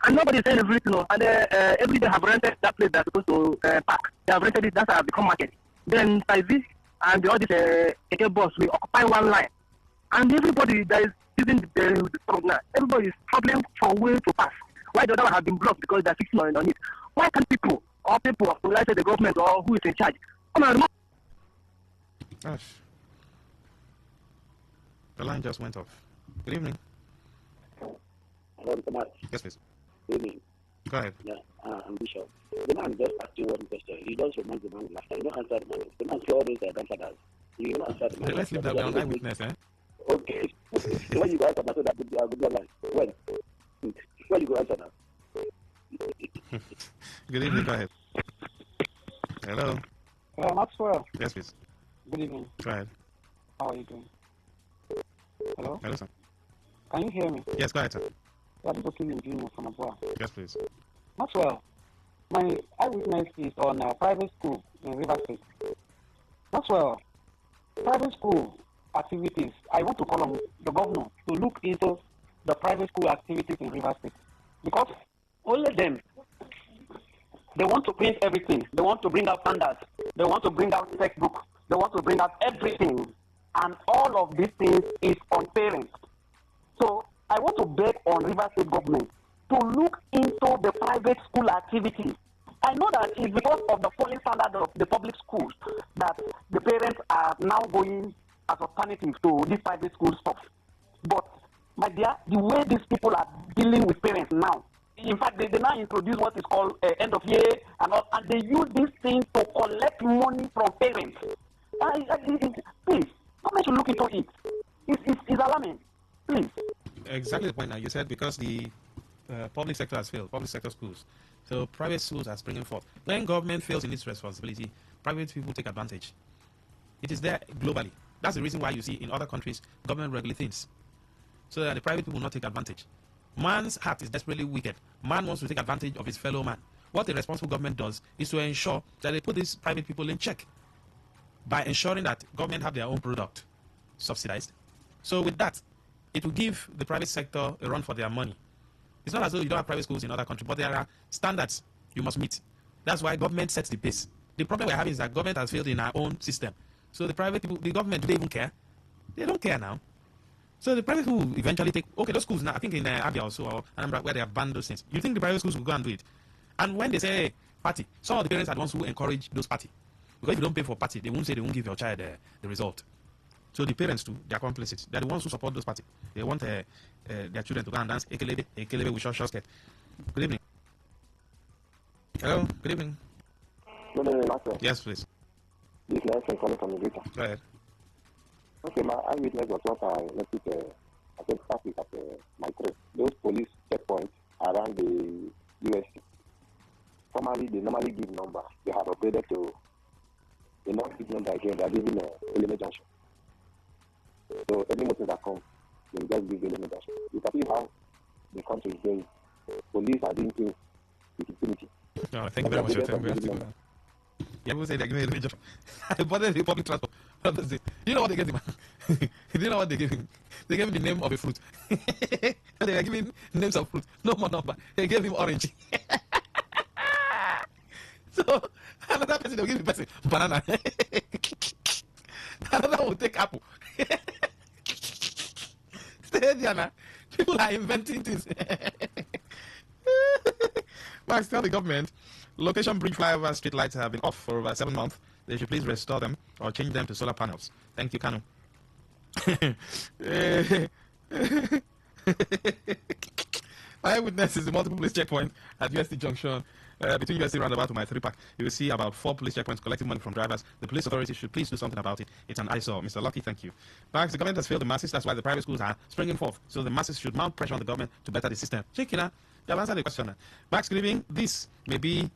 And nobody is saying everything, and every day have rented that place they're supposed to park. They have rented it, that's how it become market. Then Taizis and all these bus will occupy one line. And everybody that is using the road now, everybody is struggling for way to pass. Why the other one have been blocked because they're fixing on it? Why can't people, like the government or who is in charge, come and remove? Gosh. The line just went off. Good evening. Hello, Mr. Mark. Yes, please. Good evening. Go ahead. Yeah, I'm Bishop. The man just asked you one question. He just reminds the man last time. You don't answer the man. The man see all those grandfathers. You don't answer the man. Let's leave that one on eyewitness, eh? Okay. When you go answer that, so that would be a good line. When you go answer that. Good evening. Go ahead. Hello. Maxwell. Yes, please. Good evening. Go ahead. How are you doing? Hello? Hello, sir. Can you hear me? Yes, go ahead, sir. Yeah, this is Kevin Junior from Abua. Yes, please. Maxwell, my eyewitness is on private school in River State. Maxwell, private school activities, I want to call on the governor to look into the private school activities in River State. Because only them, they want to print everything. They want to bring out standards. They want to bring out textbooks. They want to bring out everything. And all of these things is on parents. So I want to beg on River State government to look into the private school activities. I know that it's because of the falling standard of the public schools that the parents are now going as alternative to this private school stuff. But, my dear, the way these people are dealing with parents now, in fact, they now introduce what is called end of year and all, and they use this thing to collect money from parents. Please, government should look into it. It's alarming. Please. Exactly the point now. You said because the public sector has failed, public sector schools. So private schools are springing forth. When government fails in its responsibility, private people take advantage. It is there globally. That's the reason why you see in other countries, government regulate things. So that the private people will not take advantage. Man's heart is desperately wicked. Man wants to take advantage of his fellow man. What a responsible government does is to ensure that they put these private people in check by ensuring that government have their own product subsidized. So with that, it will give the private sector a run for their money. It's not as though you don't have private schools in other countries, but there are standards you must meet. That's why government sets the pace. The problem we're having is that government has failed in our own system. So the private people, the government, do they even care? They don't care now. So the private people will eventually take, okay, those schools now, I think in Abia also, or Anambra, where they have banned those things. You think the private schools will go and do it? And when they say, hey, party, some of the parents are the ones who encourage those party. Because if you don't pay for party, they won't say they won't give your child the result. So the parents too, they are complicit. They are the ones who support those parties. They want their children to go and dance ekelebe with short skirt. Good evening. Hello, good evening. Good evening, Master. Yes, please. This is Nelson calling from the Greater. Go ahead. Okay, my eyewitness was what I noticed, I think, traffic at my trip. Those police checkpoints around the USC. Formally, they normally give number. They have upgraded to the non-number again. They are giving a Eleme Junction. So any motor that comes, they just give Eleme Junction. You can see how the country is going. Police are doing things with impunity. No, thank you very much. People say they're giving him a job. I boarded the public transport. You know what they gave him? You know what they gave him? They gave him the name of a fruit. They were giving names of fruit. No more number. They gave him orange. So another person they will give the person banana. Another one will take apple. Stay there now. People are inventing things. Max, tell the government location bridge flyover street lights have been off for over 7 months. They should please restore them or change them to solar panels. Thank you, Kanu. Eyewitness is the multiple police checkpoint at UST Junction. Between UST roundabout to my 3-pack, you will see about 4 police checkpoints collecting money from drivers. The police authorities should please do something about it. It's an eyesore. Mr. Lucky, thank you. Max, the government has failed the masses. That's why the private schools are springing forth. So the masses should mount pressure on the government to better the system. Chikina, you'll answer the question. Max, good evening. This may be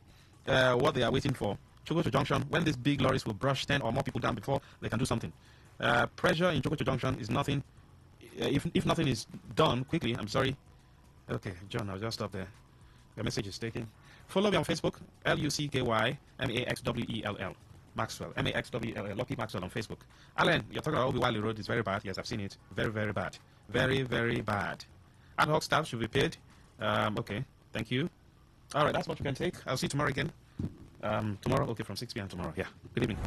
what they are waiting for. Chogocho Junction, when these big lorries will brush 10 or more people down before they can do something. Pressure in Chogocho Junction is nothing. If nothing is done quickly, I'm sorry. Okay, John, I'll just stop there. Your message is taken. Follow me on Facebook, LUCKYMAXWELL. Maxwell, MAXWELL. Lucky Maxwell on Facebook. Alan, you're talking about Obi Wiley Road is very bad. Yes, I've seen it. Very, very bad. Very, very bad. Ad hoc staff should be paid. Okay, thank you. All right, that's what we can take. I'll see you tomorrow again. Tomorrow, okay, from 6 p.m. tomorrow. Yeah, good evening.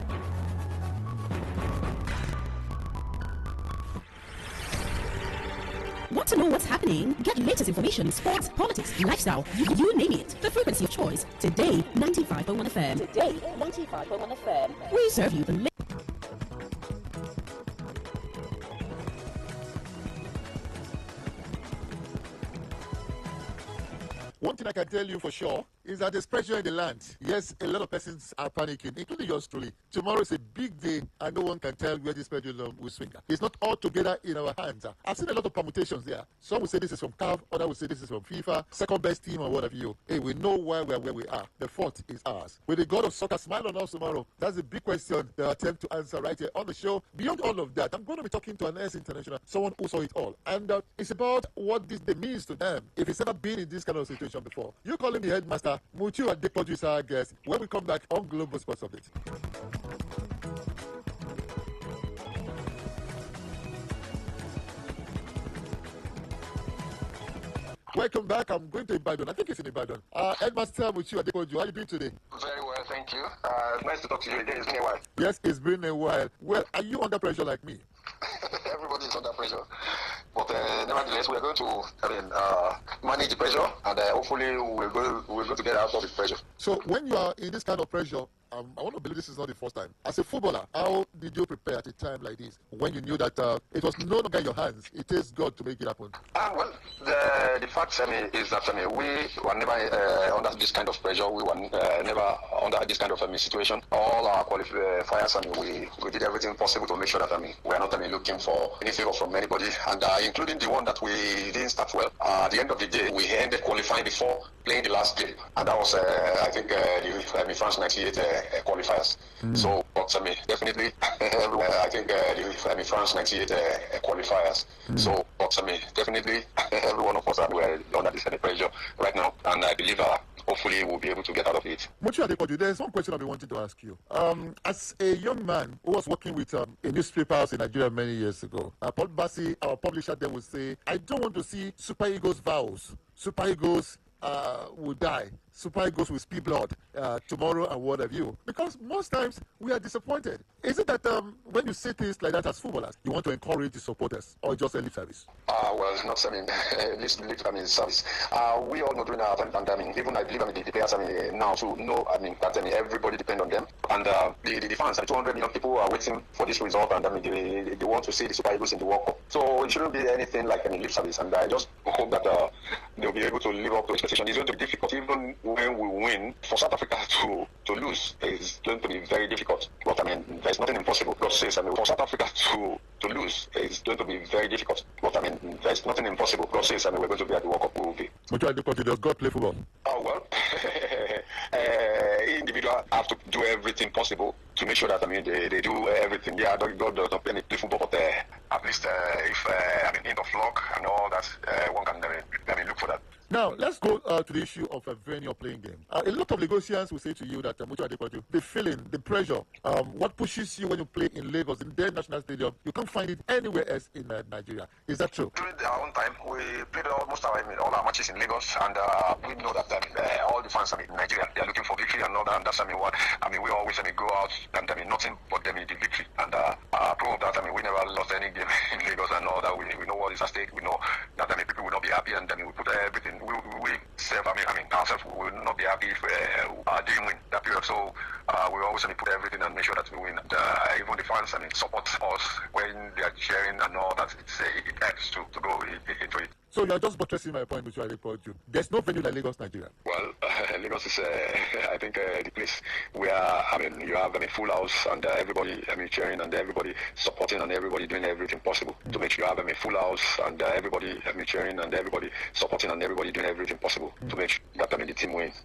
Want to know what's happening? Get latest information, sports, politics, lifestyle, you name it. The frequency of choice. Today, 95.1 FM. Today, 95.1 FM. We serve you the One thing I can tell you for sure is that there's pressure in the land. Yes, a lot of persons are panicking, including yours truly. Tomorrow is a big day, and no one can tell where this pendulum will swing. It's not all together in our hands. I've seen a lot of permutations there. Some will say this is from CAF, others will say this is from FIFA, second best team or whatever you. Hey, we know why we are where we are. The fault is ours. Will the God of soccer smile on us tomorrow? That's a big question that I attempt to answer right here on the show. Beyond all of that, I'm going to be talking to an ex-international, someone who saw it all. And it's about what this day means to them if it's ever been in this kind of situation before. You call him the headmaster. Mutu Adepoju is our guest when we come back on Global Sports Update. Welcome back. I'm going to Ibadan. I think it's in Ibadan. Headmaster Mutu Adepoju, how are you doing today? Very well, thank you. Nice to talk to you again. It's been a while. Yes, it's been a while. Well, are you under pressure like me? Everybody is under pressure. But nevertheless, we are going to manage the pressure, and hopefully we'll go to get out of the pressure. So when you are in this kind of pressure, I want to believe this is not the first time. As a footballer, how did you prepare at a time like this when you knew that it was no longer in your hands? It takes God to make it happen. Well, the fact is that we were never under this kind of pressure. We were never under this kind of situation. All our qualifiers, we did everything possible to make sure that we are not looking for any favor from anybody, and including the one that we didn't start well. At the end of the day, we ended qualifying before playing the last game, and that was I think the France 98 qualifiers. So, but definitely, I think the France 98 qualifiers. So, but definitely, every one of us are under this pressure right now, and I believe hopefully we'll be able to get out of it. Mutu Adepoju, there's one question I've been wanting to ask you. As a young man who was working with a newspaper house in Nigeria many years ago, Paul Bassi, our publisher there, would say, I don't want to see Super Eagles vows. Super Eagles will die. Super Eagles will spill blood tomorrow and what have you. Because most times we are disappointed. Is it that when you say things like that as footballers, you want to encourage the supporters or just a lip service? Well, not lip service. We all know during our time, and even I believe the players now to know that everybody depend on them. And the fans, 200 million people are waiting for this result, and they want to see the Super Eagles in the World Cup. So it shouldn't be anything like any lip service. And I just hope that they'll be able to live up to expectation. It's going to be difficult, even when we win, for South Africa to lose is going to be very difficult. But there's nothing impossible. God says, for South Africa to lose is going to be very difficult. But there's nothing impossible. God says, we're going to be at the World Cup. We will be. Does God play football? Oh well, individuals have to do everything possible to make sure that they do everything. Yeah, God does not play football, but at least if end of luck and all that, one can look for that. Now, let's go to the issue of a venue playing game. A lot of Lagosians will say to you that the feeling, the pressure, what pushes you when you play in Lagos, in their national stadium, you can't find it anywhere else in Nigeria. Is that true? During our own time, we played almost all our matches in Lagos, and we know that all the fans in Nigeria, they are looking for victory and all that. And that's we always go out and nothing but the victory. And prove that we never lost any game in Lagos and all that. We know what is at stake. We know that people will not be happy, and we put everything. We self, ourselves will not be happy if didn't win that period. So we always put everything and make sure that we win. And even the fans support us when they are cheering and all that. It helps to go into it. So you're just buttressing my point, which I report you. There's no venue like Lagos, Nigeria. Well, Lagos is, I think, the place where you have full house and everybody cheering and everybody supporting and everybody doing everything possible to make sure you have a full house and everybody cheering and everybody supporting and everybody doing everything possible to make sure that the team wins.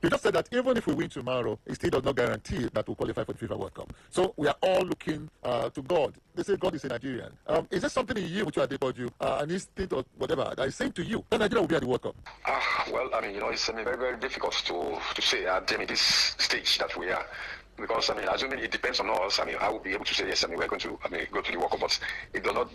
You just said that even if we win tomorrow, it still does not guarantee that we'll qualify for the FIFA World Cup. So we are all looking to God. They say God is a Nigerian. Is there something in you which you are you, an instinct or whatever that is saying to you that Nigeria will be at the World Cup? Well, it's very, very difficult to say at this stage that we are. Because assuming it depends on us, I will be able to say yes. We're going to go to the World Cup, but it does not.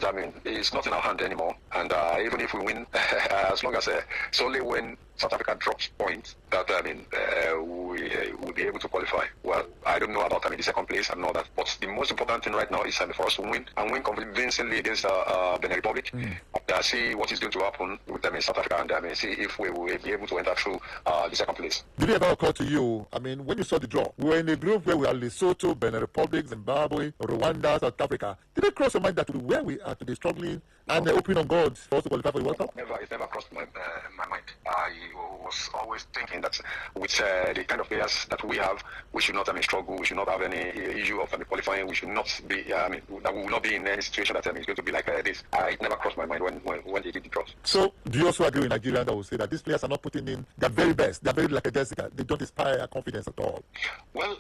It's not in our hand anymore. And even if we win, as long as it's only when South Africa drops points that we will be able to qualify. Well, I don't know about the second place and all that, but the most important thing right now is for us to win and win convincingly against Benin Republic. See what is going to happen with South Africa and see if we will be able to enter through the second place. Did it ever occur to you? when you saw the draw, we were in a group where we are Lesotho, Benin Republic, Zimbabwe, Rwanda, South Africa. Did it cross your mind that where we are today struggling and opening on God for us to qualify for the World Cup? It never crossed my mind. I was always thinking that with the kind of players that we have, we should not struggle. We should not have any issue of qualifying. We should not be. That we will not be in any situation that is going to be like this. It never crossed my mind when they did the cross. So, do you also agree with Nigeria that will say that these players are not putting in their very best? They're very like a Jessica. They don't inspire confidence at all. Well,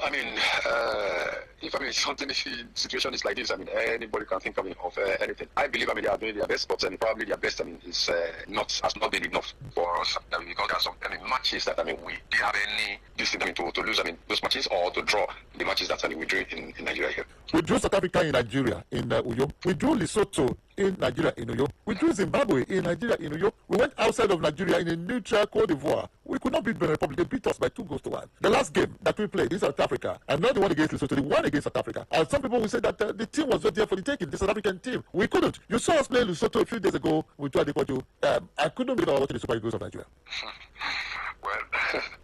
if something situation is like this, anybody can think of anything. I believe they are doing their best, but probably their best has not been enough for us. Because there are some matches that we didn't have any to lose those matches or to draw the matches that we drew in Nigeria here. We drew South Africa in Nigeria in Uyo. We drew Lesotho in Nigeria in Uyo. We drew Zimbabwe in Nigeria in Uyo. We went outside of Nigeria in a neutral Cote d'Ivoire. We could not beat Benin Republic. They beat us by 2-1. The last game that we played in South Africa, and not the one against Lesotho, the one against South Africa. And some people will say that the team was not there for the taking, the South African team. We couldn't. You saw us play Lesotho a few days ago with Today95.1fm. I couldn't believe I was watching the Super Eagles of Nigeria. Well,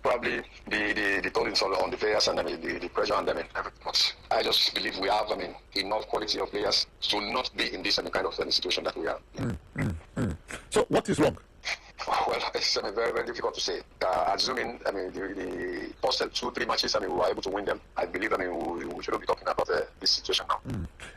probably the toll is on the players and the pressure on them and everything. But I just believe we have enough quality of players to not be in this kind of situation that we are. So what is wrong? Well, it's very, very difficult to say. Assuming, the first 2-3 matches, we were able to win them. I believe, we shouldn't be talking about this situation now.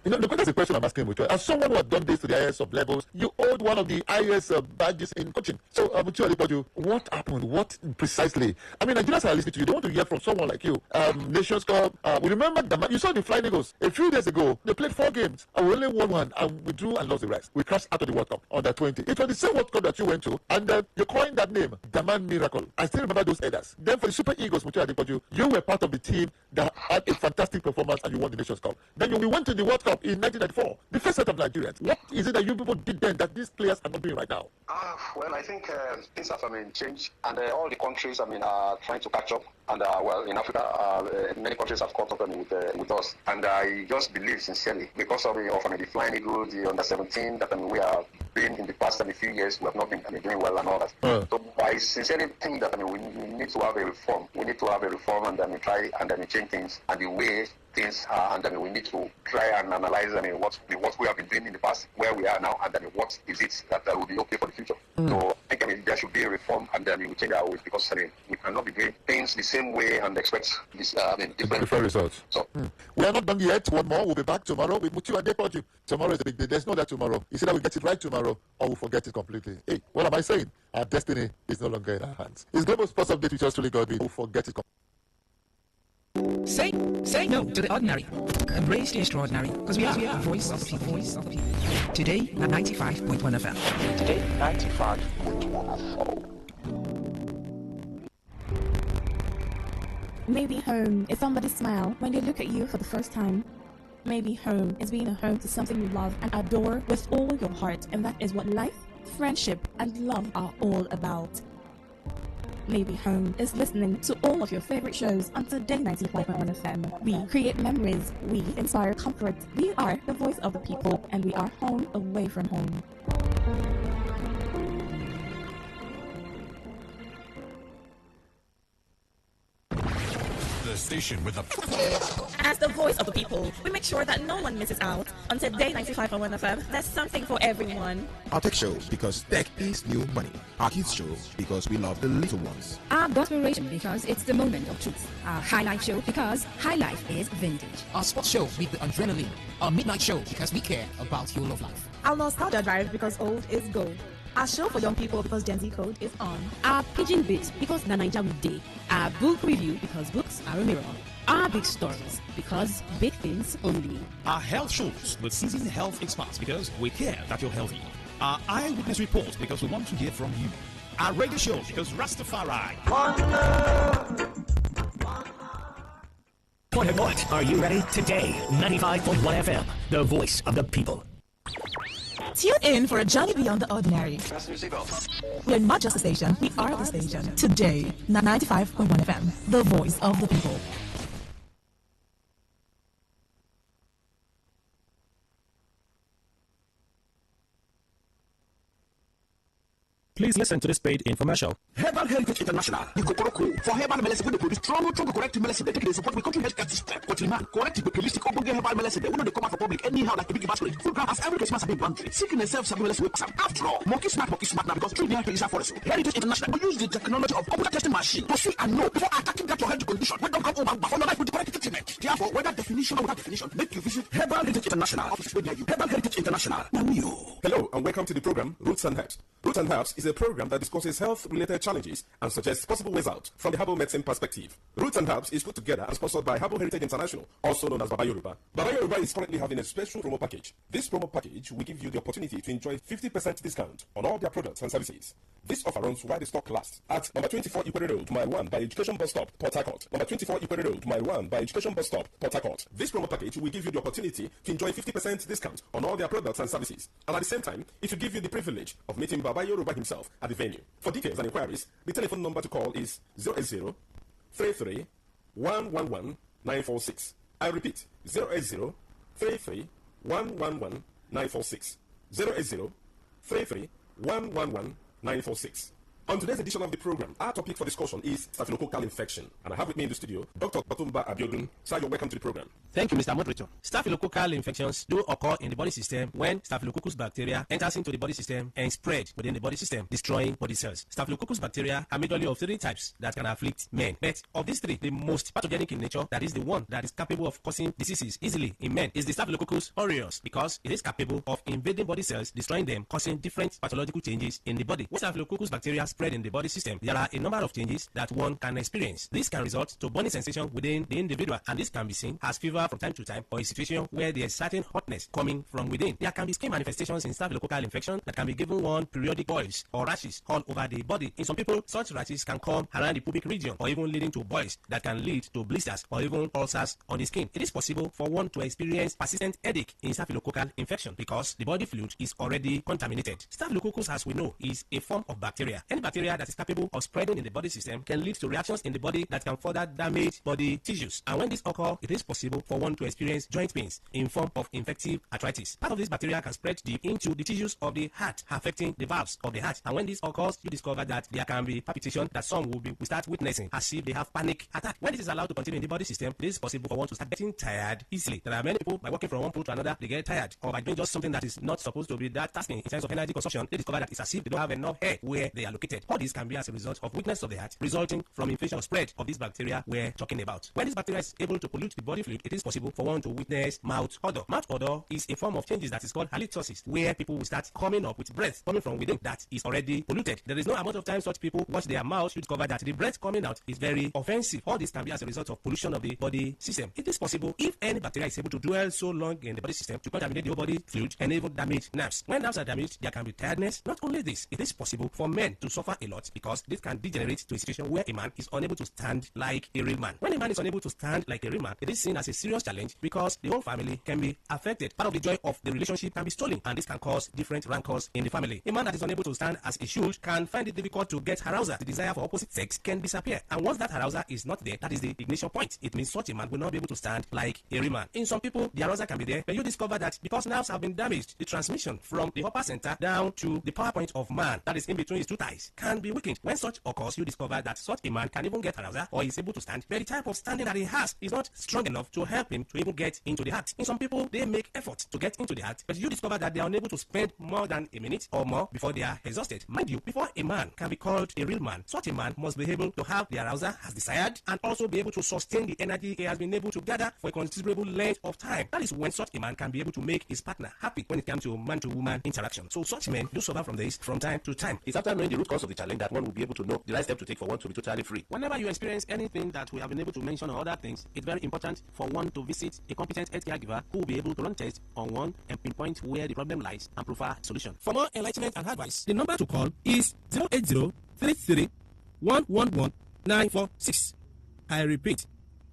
That's the question I'm asking you. As someone who has done this to the highest of levels, you hold one of the highest badges in coaching. So, what happened? What precisely? Nigerians are listening to you. They want to hear from someone like you. Nations Cup. We remember you saw the Flying Eagles a few days ago. They played 4 games and we only won 1 and we drew and lost the rest. We crashed out of the World Cup under 20. It was the same World Cup that you went to, and you're calling that name Daman Miracle. I still remember those headers. Then for the Super Eagles, you were part of the team that had a fantastic performance and you won the Nations Cup. Then we went to the World Cup in 1994, the first set of Nigerians. What is it that you people did then that these players are not doing right now? Well, I think things have changed, and all the countries are trying to catch up. And in Africa, many countries have caught up with us. And I just believe sincerely, because of the Flying Eagles, the under-17 that we have been in the past few years, we have not been doing well and all that. So I sincerely think that we need to have a reform. We need to have a reform and try and change things and the way things are, and we need to try and analyze what we have been doing in the past, where we are now, and what is it that will be okay for the future. So I think there should be a reform, and we change our ways, because we cannot be doing things the same way and expect this different results. So we are not done yet. One more. We'll be back tomorrow with Mutiu and Depoju. Tomorrow is a big day. There's no that tomorrow. It's either we get it right tomorrow or we forget it completely. Hey, what am I saying? Our destiny is no longer in our hands. It's Global Sports Update with yours truly, God. We'll forget it completely. Say no to the ordinary. Embrace the extraordinary, because we are the voice of the people. Today at 95.1 FM. Today 95.1 FM. Maybe home is somebody's smile when they look at you for the first time. Maybe home is being a home to something you love and adore with all your heart, and that is what life, friendship, and love are all about. Maybe home is listening to all of your favorite shows on Today 95.1 FM. We create memories, we inspire comfort, we are the voice of the people, and we are home away from home. The station with the... As the voice of the people, we make sure that no one misses out. On Today 95.1 FM, there's something for everyone. Our tech show, because tech is new money. Our kids show, because we love the little ones. Our desperation, because it's the moment of truth. Our highlight show, because high life is vintage. Our sports show with the adrenaline. Our midnight show, because we care about your love life. Our nostalgia drive, because old is gold. Our show for young people, because Gen Z code is on. Our pigeon bit, because Nanaija we day. Our book review, because books are a mirror. Our big stories, because big things only. Our health shows with seasoned health experts, because we care that you're healthy. Our eyewitness report, because we want to hear from you. Our radio show, because Rastafari. For the moment, are you ready? Today, 95.1 FM, the voice of the people. Tune in for a journey beyond the ordinary. We're not just a station, we are the station. Today, 95.1 FM, the voice of the people. Please listen to this paid infomercial. Herbal Heritage International, the Kokoroko. For herbal medicine, we produce strong, correct medicine. They take the support with country health system. What man, correct with holistic, herbal medicine. They will not come out for public anyhow like the big basket. Full ground as every Christmas have been boundary. Seeking and self-serving medicine with some. After all, monkey smart now because true health is for us. Heritage International will use the technology of computer testing machine to see and know before attacking that your health condition. We don't come over for your life with the correct treatment. Therefore, whether definition or without definition, make you visit Herbal Heritage International office with you. Herbal Heritage International. Now you. Hello and welcome to the program Roots and Herbs. Roots and Herbs is a program that discusses health-related challenges and suggests possible ways out from the herbal medicine perspective. Roots and Herbs is put together and sponsored by Herbal Heritage International, also known as Baba Yoruba. Baba Yoruba is currently having a special promo package. This promo package will give you the opportunity to enjoy 50% discount on all their products and services. This offer runs while the stock lasts at number 24 Ikwere Road, Mile 1 by Education Bus Stop, Port Harcourt. Number 24 Ikwere Road, Mile 1 by Education Bus Stop, Port Harcourt. This promo package will give you the opportunity to enjoy 50% discount on all their products and services. And at the same time, it will give you the privilege of meeting Baba Yoruba himself at the venue. For details and inquiries, the telephone number to call is 080 33 111 946. I repeat, 080 33 111 946. 080 33 111 946. On today's edition of the program, our topic for discussion is staphylococcal infection. And I have with me in the studio Dr. Batumba Abiodun. Sir, you're welcome to the program. Thank you, Mr. Moderator. Staphylococcal infections do occur in the body system when Staphylococcus bacteria enters into the body system and spread within the body system, destroying body cells. Staphylococcus bacteria are majorly of 3 types that can afflict men. But of these 3, the most pathogenic in nature, that is the one that is capable of causing diseases easily in men, is the Staphylococcus aureus, because it is capable of invading body cells, destroying them, causing different pathological changes in the body. When Staphylococcus bacteria spread in the body system, there are a number of changes that one can experience. This can result to burning sensation within the individual, and this can be seen as fever from time to time, or a situation where there is certain hotness coming from within. There can be skin manifestations in staphylococcal infection that can be given one periodic boils or rashes all over the body. In some people, such rashes can come around the pubic region, or even leading to boils that can lead to blisters or even ulcers on the skin. It is possible for one to experience persistent headache in staphylococcal infection because the body fluid is already contaminated. Staphylococcus, as we know, is a form of bacteria. Any bacteria that is capable of spreading in the body system can lead to reactions in the body that can further damage body tissues. And when this occurs, it is possible for one to experience joint pains in form of infective arthritis. Part of this bacteria can spread deep into the tissues of the heart, affecting the valves of the heart. And when this occurs, you discover that there can be palpitation that some will start witnessing as if they have panic attack. When this is allowed to continue in the body system, it is possible for one to start getting tired easily. There are many people, by walking from one pole to another, they get tired, or by doing just something that is not supposed to be that tasking in terms of energy consumption, they discover that it's as if they don't have enough air where they are located. All this can be as a result of weakness of the heart, resulting from infection or spread of this bacteria we're talking about. When this bacteria is able to pollute the body fluid, it is is possible for one to witness mouth odor. Mouth odor is a form of changes that is called halitosis, where people will start coming up with breath coming from within that is already polluted. There is no amount of time such people wash their mouth to discover that the breath coming out is very offensive. All this can be as a result of pollution of the body system. It is possible if any bacteria is able to dwell so long in the body system to contaminate the whole body fluid and even damage nerves. When nerves are damaged, there can be tiredness. Not only this, it is possible for men to suffer a lot because this can degenerate to a situation where a man is unable to stand like a real man. When a man is unable to stand like a real man, it is seen as a serious challenge because the whole family can be affected. Part of the joy of the relationship can be stolen, and this can cause different rancors in the family. A man that is unable to stand as he should can find it difficult to get arousal. The desire for opposite sex can disappear, and once that arousal is not there, that is the ignition point. It means such a man will not be able to stand like a real man. In some people, the arousal can be there, but you discover that because nerves have been damaged, the transmission from the upper center down to the power point of man, that is in between his two thighs, can be weakened. When such occurs, you discover that such a man can even get arousal or is able to stand, but the type of standing that he has is not strong enough to help him to even get into the act. In some people, they make effort to get into the act, but you discover that they are unable to spend more than a minute or more before they are exhausted. Mind you, before a man can be called a real man, such a man must be able to have the arousal as desired and also be able to sustain the energy he has been able to gather for a considerable length of time. That is when such a man can be able to make his partner happy when it comes to man-to-woman interaction. So such men do suffer from this from time to time. It's after knowing the root cause of the challenge that one will be able to know the right step to take for one to be totally free. Whenever you experience anything that we have been able to mention or other things, it's very important for one to visit a competent health caregiver who will be able to run tests on one and pinpoint where the problem lies and provide a solution. For more enlightenment and advice, the number to call is 08033 111 946. I repeat,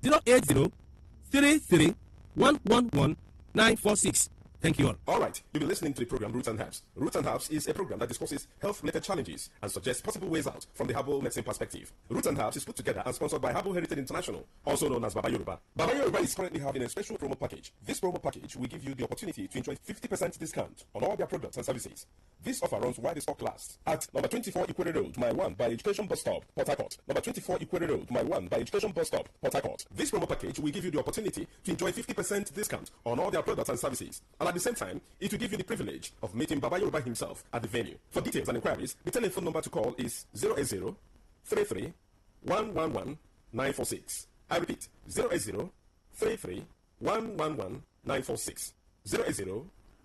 08033 111 946. Thank you all. All right, you'll be listening to the program Roots and Herbs. Roots and Herbs is a program that discusses health-related challenges and suggests possible ways out from the herbal medicine perspective. Roots and Herbs is put together and sponsored by Herbal Heritage International, also known as Baba Yoruba. Baba Yoruba is currently having a special promo package. This promo package will give you the opportunity to enjoy 50% discount on all their products and services. This offer runs while the stock lasts at number 24 Equator Road, Mile 1 by Education Bus Stop, Port Harcourt. Number 24 Equator Road, Mile 1 by Education Bus Stop, Port Harcourt. This promo package will give you the opportunity to enjoy 50% discount on all their products and services. And at the same time, it will give you the privilege of meeting Baba Yoruba himself at the venue. For details and inquiries, the telephone number to call is 080 33 111 946. I repeat, 080 33 111 946. 080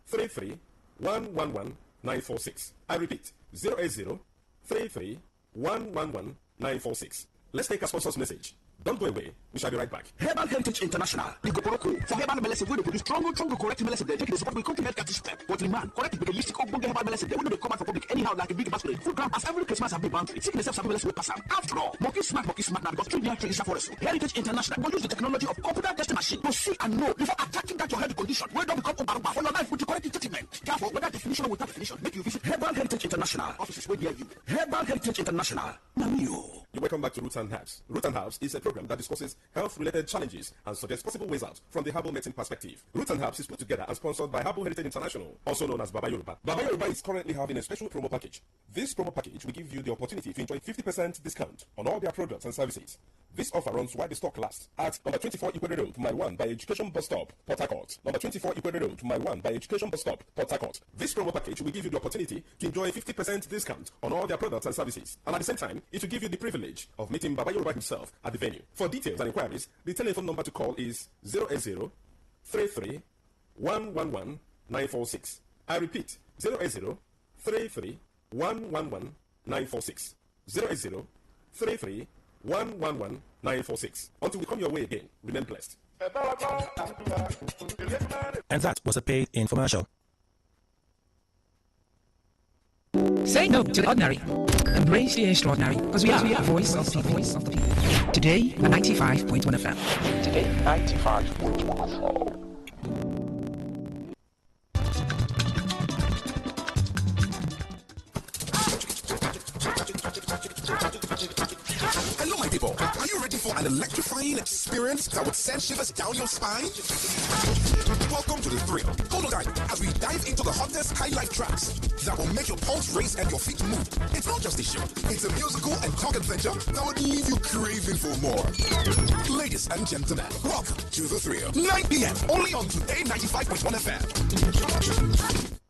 33 111 946. I repeat, 080 33 111 946. Let's take a sponsor's message. Don't go away. We shall be right back. Herbal Heritage International. The Goporoko. For herbal medicine, we produce strong, correct medicine. They take the support. We come to health step. But the man, correct the holistic herbal medicine. They will not come out for public anyhow like a big basket. Full ground as every Christmas have been boundary. Sick themselves have medicine with pass. After all, monkey smart now because 3 years is for us. Heritage International will use the technology of computer testing machine to see and know before attacking that your health condition. We don't become over for your life with the correct treatment. Therefore, whether definition or without definition, make you visit Herbal Heritage International. Offices where near you. Herbal Heritage International. Namio. You're welcome back to Roots and Herbs. Roots and Herbs is a program that discusses health-related challenges and suggests possible ways out from the herbal medicine perspective. Roots and Herbs is put together and sponsored by Herbal Heritage International, also known as Baba Yoruba. Baba Yoruba is currently having a special promo package. This promo package will give you the opportunity to enjoy 50% discount on all their products and services. This offer runs while the stock lasts at number 24 Equator Road, Mile 1 by Education Bus Stop, Port Harcourt. Number 24 Equator Road, Mile 1 by Education Bus Stop, Port Harcourt. This promo package will give you the opportunity to enjoy 50% discount on all their products and services. And at the same time, it will give you the privilege of meeting Baba Yoruba himself at the venue. For details and inquiries, the telephone number to call is 080 33 111 946. I repeat, 080 33 111 946. 080 33 111 946. Until we come your way again, remain blessed. And that was a paid infomercial. Say no to the ordinary. Embrace the extraordinary. Because we are the voice of the people. Today, 95.1 FM. Today, 95.1 FM. Hello, my people. Are you ready for an electrifying experience that would send shivers down your spine? Welcome to the thrill. Hold on tight as we dive into the hottest high-life tracks that will make your pulse race and your feet move. It's not just a show. It's a musical and talk adventure that would leave you craving for more. Ladies and gentlemen, welcome to the thrill. 9 p.m. only on Today 95.1 FM.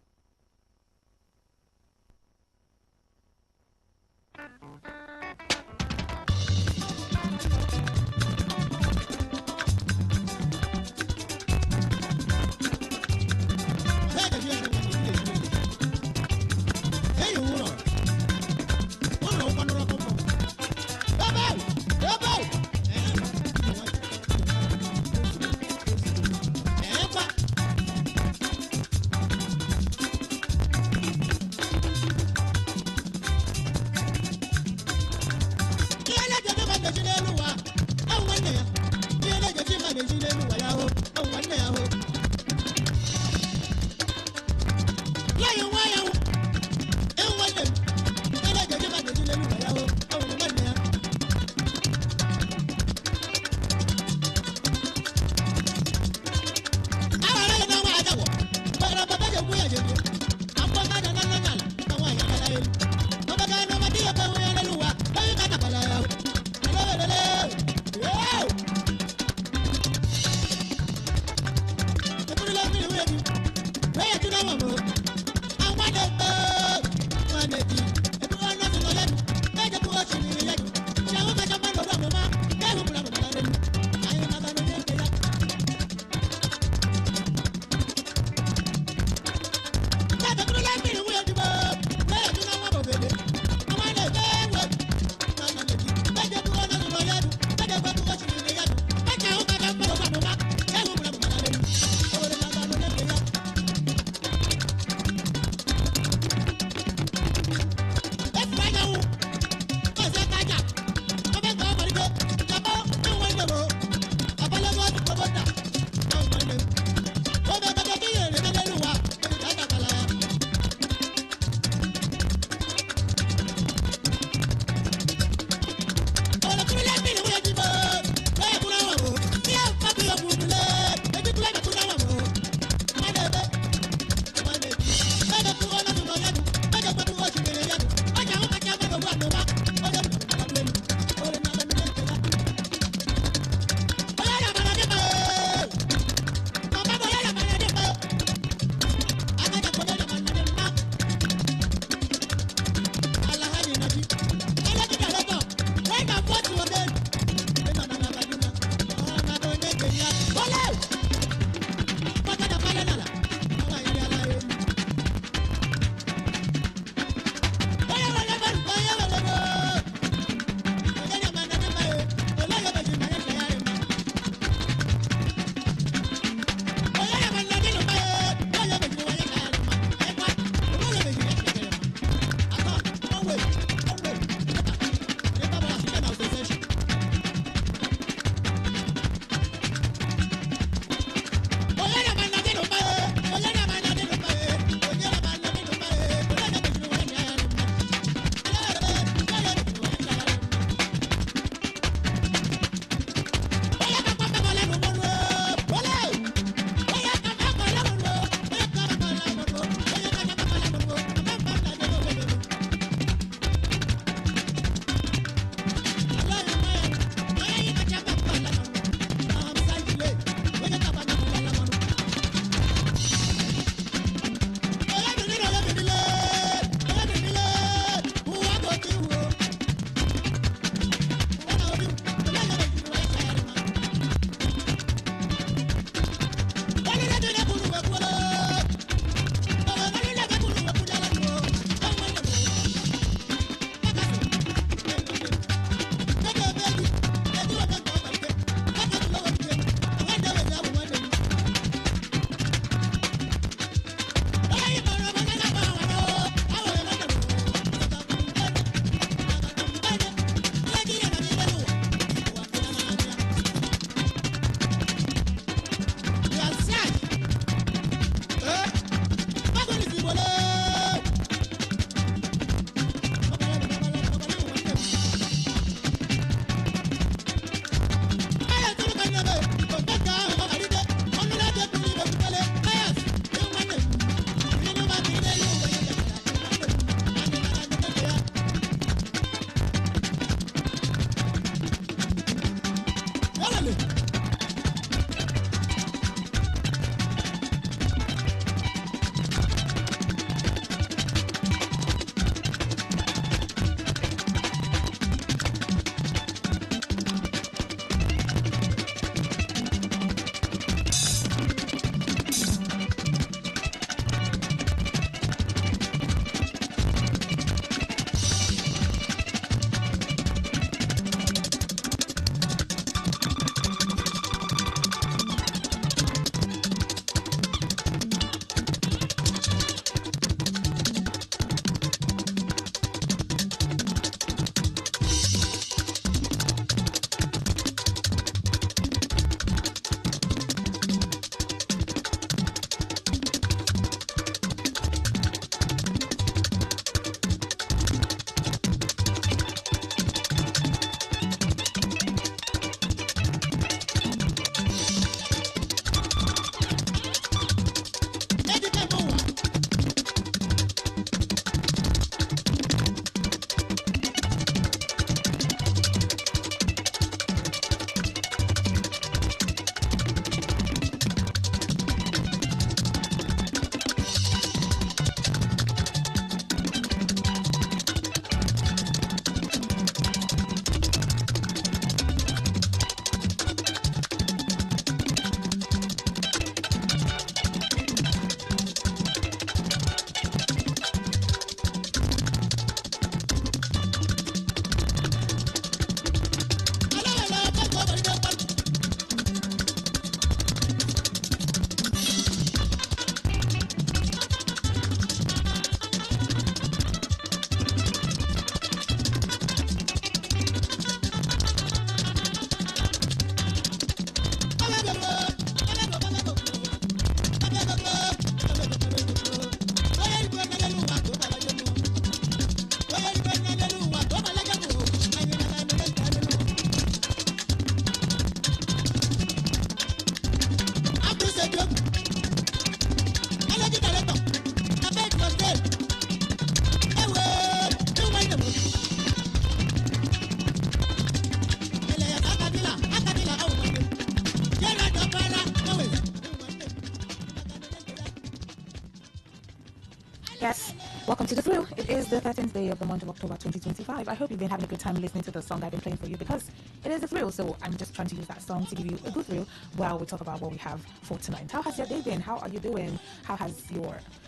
Yes, welcome to The Thrill. It is the 13th day of the month of October 2025. I hope you've been having a good time listening to the song I've been playing for you because it is The Thrill. So I'm just trying to use that song to give you a good thrill while we talk about what we have for tonight. How has your day been? How are you doing? How has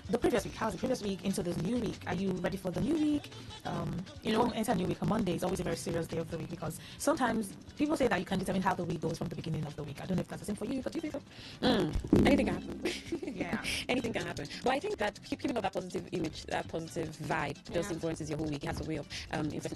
the previous week? How's the previous week into this new week? Are you ready for the new week? Enter a new week. A Monday is always a very serious day of the week because sometimes people say that you can determine how the week goes from the beginning of the week. I don't know if that's the same for you, but do you think so? Anything can happen. Yeah. Anything can happen. But I think that keeping up that positive image, that positive vibe, just influences your whole week. It has a way of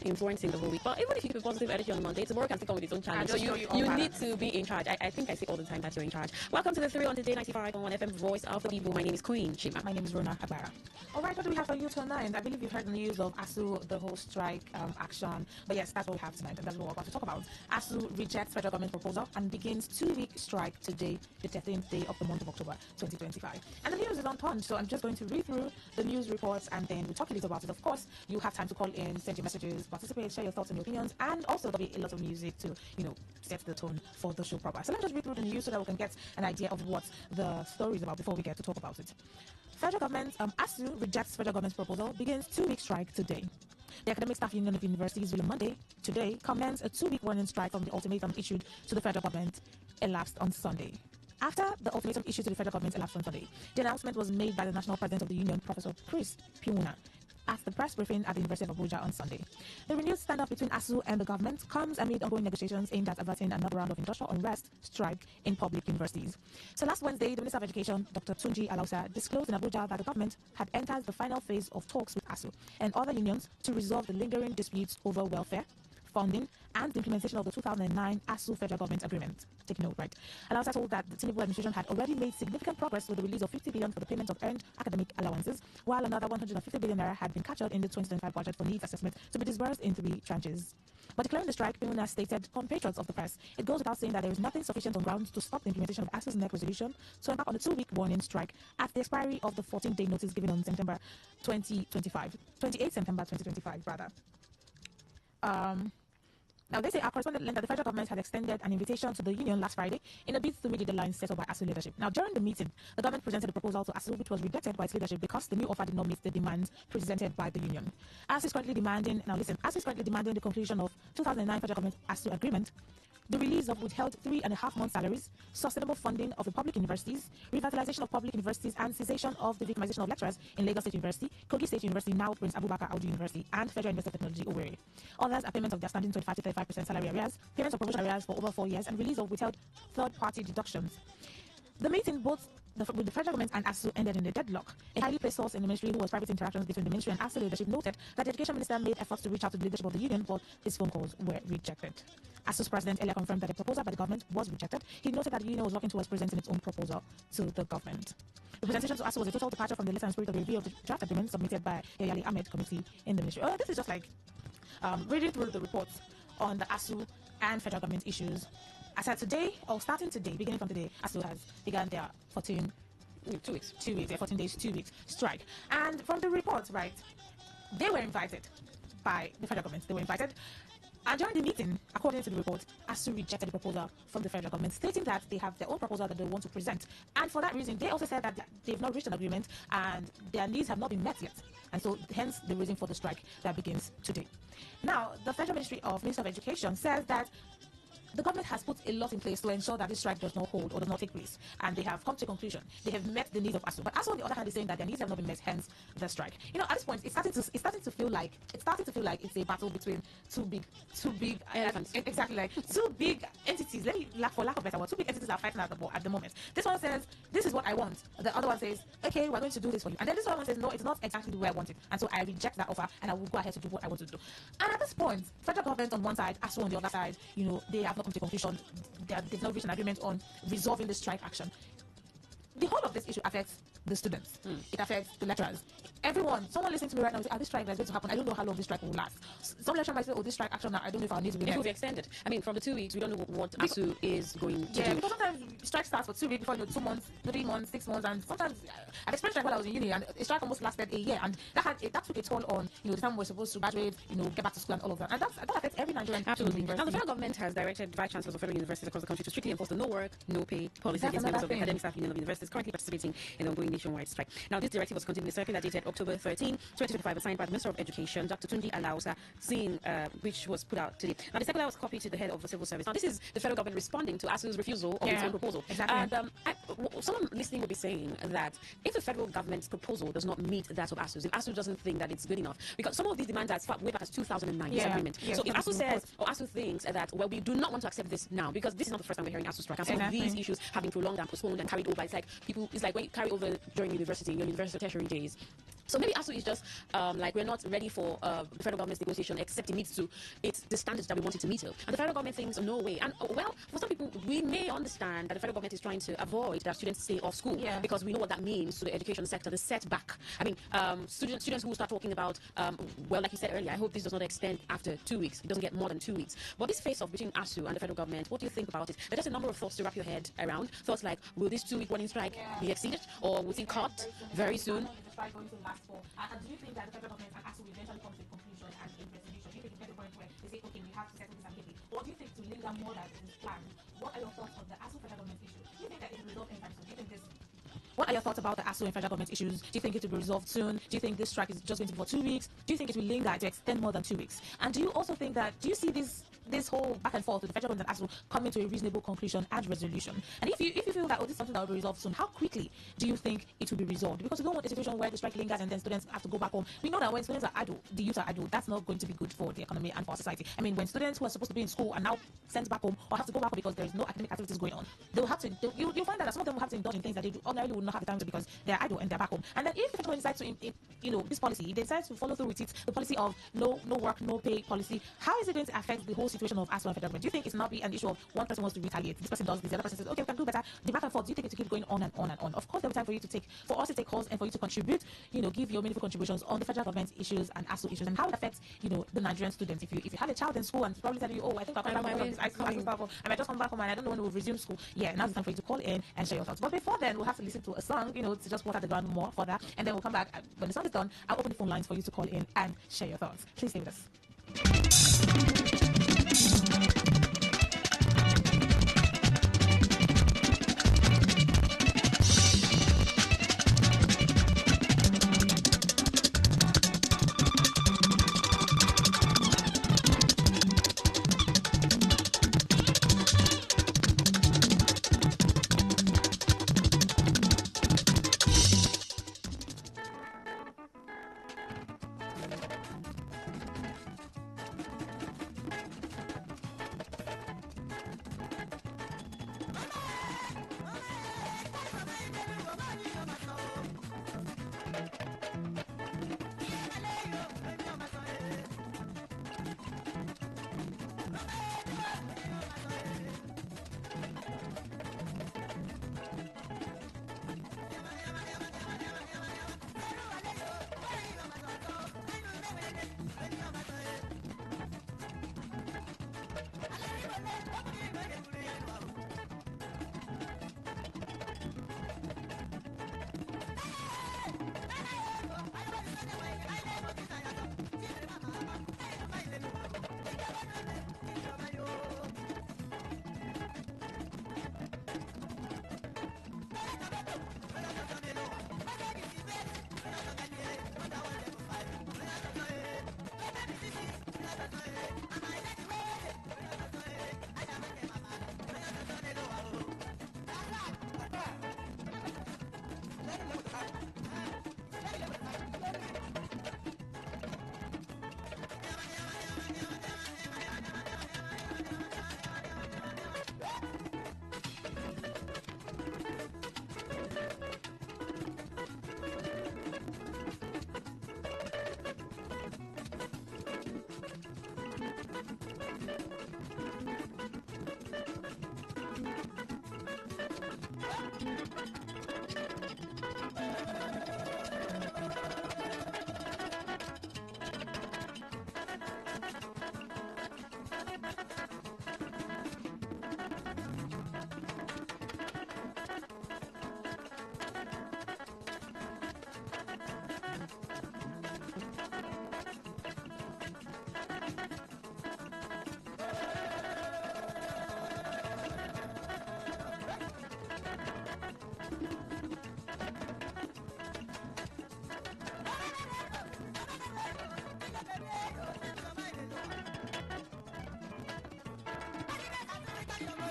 influencing the whole week. But even if you keep a positive energy on Monday, tomorrow can still come with its own challenge. So you need to be in charge. I think I say all the time that you're in charge. Welcome to The Thrill on Today 95.1fm, Voice of the People. My name is Queen Shima. My name is Rona Agbara. All right, what do we have for you tonight? I believe you've heard the news of ASU, the whole strike action. But yes, that's what we have tonight, and that's what we're about to talk about. ASU rejects federal government proposal and begins 2-week strike today, the 13th day of the month of October 2025. And the news is on punch, so I'm just going to read through the news reports and then we'll talk a little about it. Of course, you have time to call in, send your messages, participate, share your thoughts and your opinions, and also there'll be a lot of music to, set the tone for the show proper. So let me just read through the news so that we can get an idea of what the story is about before we get to talk about it. Federal government, ASU rejects federal government's proposal, begins 2-week strike today. The Academic Staff Union of Universities will on Monday, today, commence a 2-week warning strike from the ultimatum issued to the federal government elapsed on Sunday. After the ultimatum issued to the federal government elapsed on Sunday, the announcement was made by the national president of the union, Professor Chris Piuna, at the press briefing at the University of Abuja on Sunday. The renewed standoff between ASU and the government comes amid ongoing negotiations aimed at averting another round of industrial unrest strike in public universities. So last Wednesday, the Minister of Education, Dr. Tunji Alausa, disclosed in Abuja that the government had entered the final phase of talks with ASU and other unions to resolve the lingering disputes over welfare, funding, and the implementation of the 2009 ASU federal government agreement. Take note, right? Alausa told that the Tinubu administration had already made significant progress with the release of 50 billion for the payment of earned academic allowances, while another 150 billion naira had been captured in the 2025 budget for needs assessment to be disbursed in 3 tranches. But declaring the strike, Piuna stated on Patriots of the Press, it goes without saying that there is nothing sufficient on grounds to stop the implementation of ASU's NEC resolution to embark on a 2-week warning strike at the expiry of the 14-day notice given on September 28 September 2025, rather. Now, they say our correspondent learned that the federal government had extended an invitation to the union last Friday in a bid to meet the deadline set up by ASU leadership. Now, during the meeting, the government presented a proposal to ASU, which was rejected by its leadership because the new offer did not meet the demands presented by the union. ASU is currently demanding, the conclusion of 2009 federal government ASU agreement, the release of withheld 3.5 month salaries, sustainable funding of the public universities, revitalization of public universities, and cessation of the victimization of lecturers in Lagos State University, Kogi State University, now Prince Abubakar Audu University, and Federal University of Technology, Owerri. Others are payment of their standing 25 to 35% salary arrears, payments of promotion arrears for over 4 years, and release of withheld third-party deductions. The meeting with the federal government and ASU ended in a deadlock. A highly placed source in the ministry, who was private interactions between the ministry and ASU leadership, noted that the education minister made efforts to reach out to the leadership of the union, but his phone calls were rejected. ASU's president earlier confirmed that the proposal by the government was rejected. He noted that the union was working towards presenting its own proposal to the government. The presentation to ASU was a total departure from the letter and spirit of the review of the draft agreement submitted by the Yali Ahmed committee in the ministry. This is just like reading through the reports on the ASU and federal government issues. As at today, or starting today, beginning from today, ASU has begun their 14 weeks, 14 days, 2 weeks strike. And from the reports, right, they were invited by the federal government. They were invited. And during the meeting, according to the report, ASU rejected the proposal from the federal government, stating that they have their own proposal that they want to present. And for that reason, they also said that they've not reached an agreement and their needs have not been met yet. And so, hence, the reason for the strike that begins today. Now, the Federal Ministry of Education says that the government has put a lot in place to ensure that this strike does not hold or does not take place, and they have come to a conclusion. They have met the needs of ASU, but ASU on the other hand is saying that their needs have not been met, hence the strike. At this point, it's starting to feel like it's a battle between two big elephants. Exactly, like two big entities. For lack of a better word, two big entities are fighting at the moment. This one says, "This is what I want." The other one says, "Okay, we're going to do this for you." And then this one says, "No, it's not exactly the way I want it, and so I reject that offer, and I will go ahead to do what I want to do." And at this point, federal government on one side, ASU on the other side, they have not come to conclusion. They've not reached an agreement on resolving the strike action. The whole of this issue affects the students. It affects the lecturers. Everyone, someone listening to me right now will say, this strike is going to happen. I don't know how long this strike will last. Some lecturer might say, this strike action, I don't know if our needs will be met. It will be extended. I mean, from the 2 weeks, we don't know what ASU is going to do. Yeah, because sometimes strike starts for 2 weeks before 2 months, 3 months, 6 months, and sometimes I've experienced strike while I was in uni, and a strike almost lasted a year, and that took a toll on the time we're supposed to graduate, get back to school and all of that, and that affects every Nigerian. Absolutely. Now, the federal government has directed vice chancellors of federal universities across the country to strictly enforce the no work, no pay policy against members of the academic staff union of universities currently participating in the ongoing nationwide strike. Now, this directive was contained in a circular dated October 13, 2025, and signed by the Minister of Education, Dr. Tunji Alausa Singh, which was put out today. Now, the circular was copied to the head of the civil service. Now, this is the federal government responding to ASU's refusal of its own proposal. Exactly. And someone listening will be saying that if the federal government's proposal does not meet that of ASU's, if ASU doesn't think that it's good enough, because some of these demands are as far way back as 2009, this agreement. So if ASU says, or ASU thinks that, well, we do not want to accept this now, because this is not the first time we're hearing ASU strike, and some of these issues have been prolonged and postponed and carried over. It's like when you carry over during university, your university tertiary days. So maybe ASU is just like we're not ready for the federal government's negotiation, except it needs to. It's the standards that we want it to meet. And the federal government thinks, no way. And well, for some people, we may understand that the federal government is trying to avoid that students stay off school, because we know what that means to the education sector, the setback. I mean, students who start talking about, well, like you said earlier, I hope this does not extend after 2 weeks. It doesn't get more than 2 weeks. But this face-off between ASU and the federal government, what do you think about it? There's just a number of thoughts to wrap your head around. Thoughts like, will this 2-week warning strike be exceeded, or will it cut very soon? Going to last for? And do you think that the federal government and ASU will eventually come to a conclusion and a resolution? Do you think it's at the point where they say, okay, we have to settle this amicably? Or do you think to linger more than is planned? What are your thoughts on the ASU federal government issue? Do you think that it will resolve anytime soon? Do you think this? What are your thoughts about the ASU and federal government issues? Do you think it will be resolved soon? Do you think this strike is just going to be for 2 weeks? Do you think it will linger to extend more than 2 weeks? And do you also think that, do you see this whole back and forth with the federal government and ASU coming to a reasonable conclusion and resolution? And if you feel that, this is something that will be resolved soon, how quickly do you think it will be resolved? Because we don't want a situation where the strike lingers and then students have to go back home. We know that when students are idle, the youth are idle, that's not going to be good for the economy and for our society. I mean, when students who are supposed to be in school are now sent back home or have to go back home because there is no academic activities going on, they'll have to, you'll find that some of them will have to indulge in things that they ordinarily would not have the time to, because they're idle and they're back home. And then if the federal government decides to, this policy, if they decide to follow through with it, the policy of no work, no pay policy, how is it going to affect the whole situation of ASU and federal government? Do you think it's not be an issue of one person wants to retaliate, this person does this, the other person says, okay, we can do better, the back and forth? Do you think it will keep going on and on and on? Of course, there will be time for us to take calls and for you to contribute, give your meaningful contributions on the federal government issues and ASU issues and how it affects, the Nigerian students. If you have a child in school and probably telling you, I think I'll come back home, I might just come back home and I don't know when we'll resume school. Yeah, now's the time for you to call in and share your thoughts. But before then, we'll have to listen to a song, to just water the ground more for that, and then we'll come back. When the song is done, I'll open the phone lines for you to call in and share your thoughts. Please stay with us.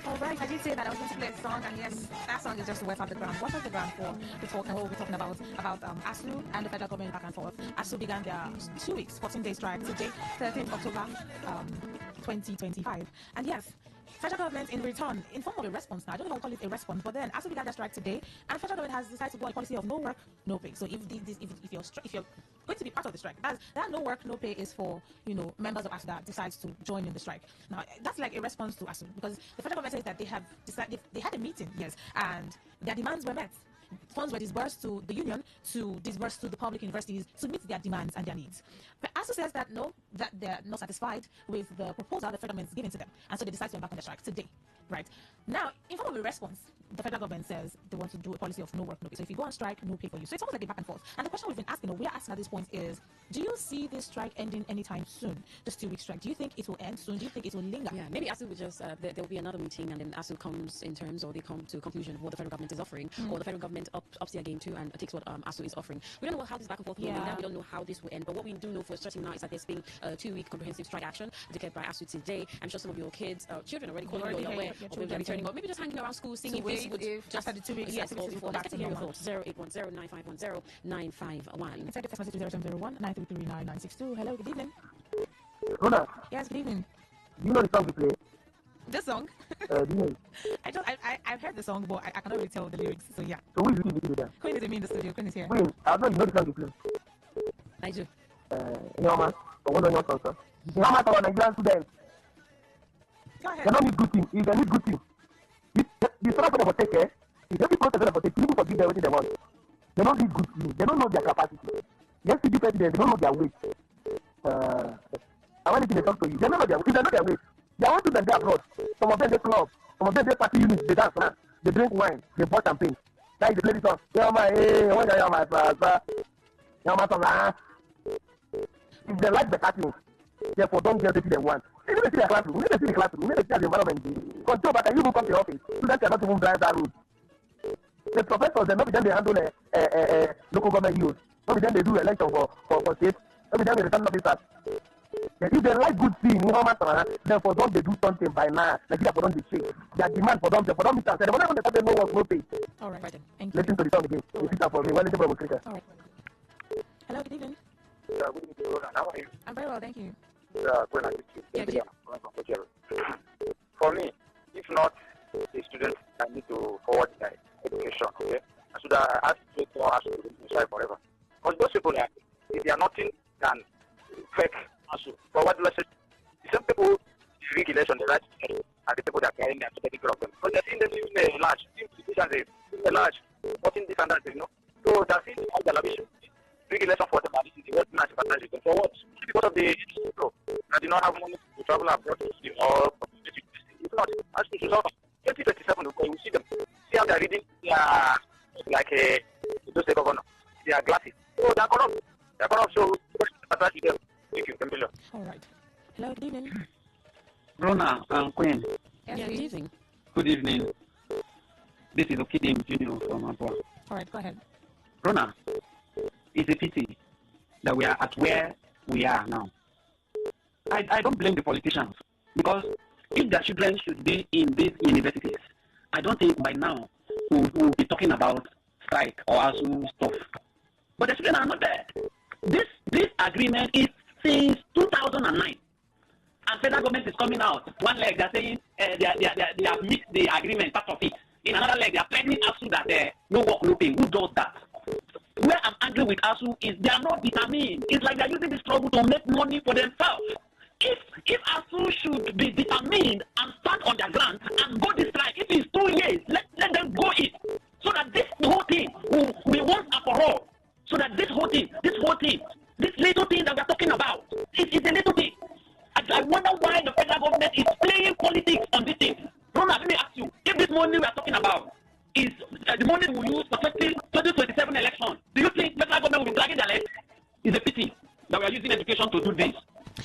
Alright, I did say that I was going to play a song, and yes, that song is just West of the Ground. West of the Ground for we'll be talking about ASU and the federal government back and forth. ASU began their 2 weeks, 14-day strike today, 13th October 2025. And yes, federal government in return, in form of a response now, I don't know if I'll call it a response, but then ASU began their strike today, and federal government has decided to go on a policy of no work, no pay. So if you're going to be part of the strike, that no work, no pay is for, members of ASU that decides to join in the strike. Now, that's like a response to ASU, because the federal government says that they have decided, they had a meeting, yes, and their demands were met. Funds were disbursed to the union to disburse to the public universities to meet their demands and their needs. But ASU says that no, that they're not satisfied with the proposal the federal government is giving to them, and so they decide to embark on the strike today. Right now, in form of a response, the federal government says they want to do a policy of no work, no pay. So if you go on strike, no pay for you. So it's almost like a back and forth. And the question we've been asking, or we are asking at this point, is: do you see this strike ending anytime soon? This 2-week strike. Do you think it will end soon? Do you think it will linger? Yeah, maybe ASU will just there will be another meeting, and then ASU comes in terms, or they come to a conclusion of what the federal government is offering, or the federal government ups their game too and takes what ASU is offering. We don't know how this back and forth will end. We don't know how this will end. But what we do know for certain now is that there's been a 2-week comprehensive strike action declared by ASU today. I'm sure some of your children already calling you aware, or maybe returning, or maybe just hanging around school singing this. Just after the 2 weeks, yes, or before. Let's get to hear your thoughts. 0810-9510-951. Send a text message to 0701-933-9962. Hello, good evening. Rona. Yes, good evening. Do you know the song we play? This song? Do you know it? I've heard the song, but I cannot really tell the lyrics, so yeah. So who is it with you? Queen is in the studio. Queen is here. Queen, I don't know the song you play. I do. Nyoma, or one of your songs. Nyoma for Nigerian students. Go ahead. They don't need good thing. If they need good thing, the sort of take care. If every protest for take, people forgive them everything they want. They don't need good thing. They don't know their capacity. The SPG president, they don't know their weight. I want to talk to you. They don't know their weight. If they know their weight, they want to them there abroad. Some of them they club. Some of them they party units. They dance, man. They drink wine. They pour champagne. Like they play this song. Nyoma, hey, when you're my brother. Nyoma song, if they like better things, therefore don't get everything they want. You need to see the classroom. You need to see the classroom. You need to see the environment. Control, but you will come to the office. Students cannot even drive that route. The professors, maybe then they handle local government use. Maybe then they do election for state. Maybe then they return officers. If they like good thing, then for them they do something by now. Like for them they change. Their demand for them meet and say, they want to no work, no pay. All right, thank you. Listen to the song again. Repeat that for me. All right. Hello, good evening. Good evening, how are you? I'm very well, thank you. For me, if not the students, I need to forward their education, okay? I should ask you to ask to decide forever. Because those people, if they are nothing than fake, forward message. The same people rig election, the right and the people that are carrying them to take care of them. Because they're seeing them using a large, a large, putting this and that, you know. So they're seeing all the lavish rig election for them, and this is the worst match for for what? Because of the people that do not have money to travel abroad to see or if not, as to 2027, we will see them. See how they're reading like a those governor. They are glasses. So they're corrupt. They're corrupt, so attach them. Thank you, Camilla. All right. Hello, good evening. Rona and Queen. Yes, good evening. Good evening. This is Okidim Junior from Abua. All right, go ahead. Rona, it's a pity that we are at where we are now. I don't blame the politicians because if their children should be in these universities, I don't think by now we'll be talking about strike or ASU stuff. But the children are not there. This agreement is since 2009. And federal government is coming out. One leg they're saying they have missed the agreement, part of it. In another leg, they are threatening ASU that no work, no pay. Who does that? Where I'm angry with ASU is they are not determined. It's like they're using this struggle to make money for themselves. If ASU should be determined and stand on their ground and go this strike, if it's 2 years, let them go it. So that this whole thing will be once and for all. So that this whole thing, this little thing that we're talking about, it's a little thing. I wonder why the federal government is playing politics on this thing. Rona, let me ask you, if this money we are talking about is the money we use for 2027 election, do you think federal government will be dragging their legs? It's a pity that we are using education to do this.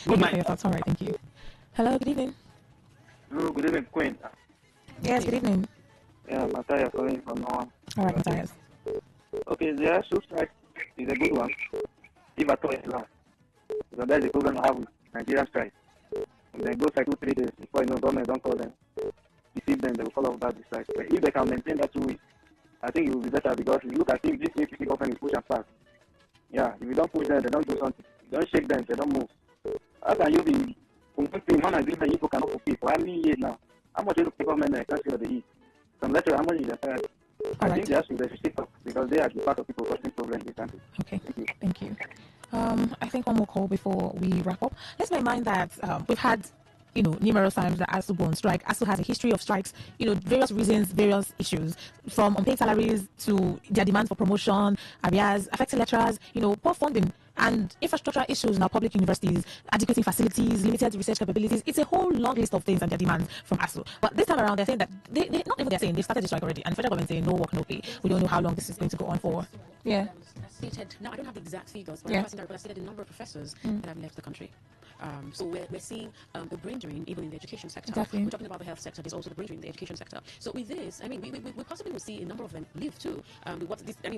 Good night. For your thoughts. All right, thank you. Hello, good evening. Hello, good evening, Queen. Yes, good evening. Yeah, Matthias calling from Noah. All right, Matthias. Okay, the ASU strike is a good one. If at all it's last. So that's the problem I have with Nigerian strike. If they go cycle 3 days before you know government don't call them, deceive them, they will follow that the strike. But if they can maintain that 2 weeks, I think it will be better because if you look at if this APC government is pushing fast. Yeah, if you don't push them, they don't do something. You don't shake them, they don't move. How can you be conflicting one agreement people cannot fulfill for how many years now? How much is the government in the country of the East? Some lecturer, how much is the salary? I think they should stick up because they are the part of people causing problems in the country. Okay, thank you. I think one more call before we wrap up. Let's bear in mind that we've had, numerous times that ASU go on strike. ASU has a history of strikes, various reasons, various issues, from unpaid salaries to their demand for promotion, arrears, affecting lecturers, poor funding, and infrastructural issues in our public universities, adequate facilities, limited research capabilities. It's a whole long list of things and their demands from ASU. But this time around, they're saying that they've started the strike already, and the federal government saying no work, no pay. We don't know how long this is going to go on for. Yeah. Now, I don't have the exact figures, but I stated the number of professors that have left the country. So we're seeing the brain drain even in the education sector. Exactly. We're talking about the health sector. There's also the brain drain in the education sector. So with this, I mean, we possibly will see a number of them leave too.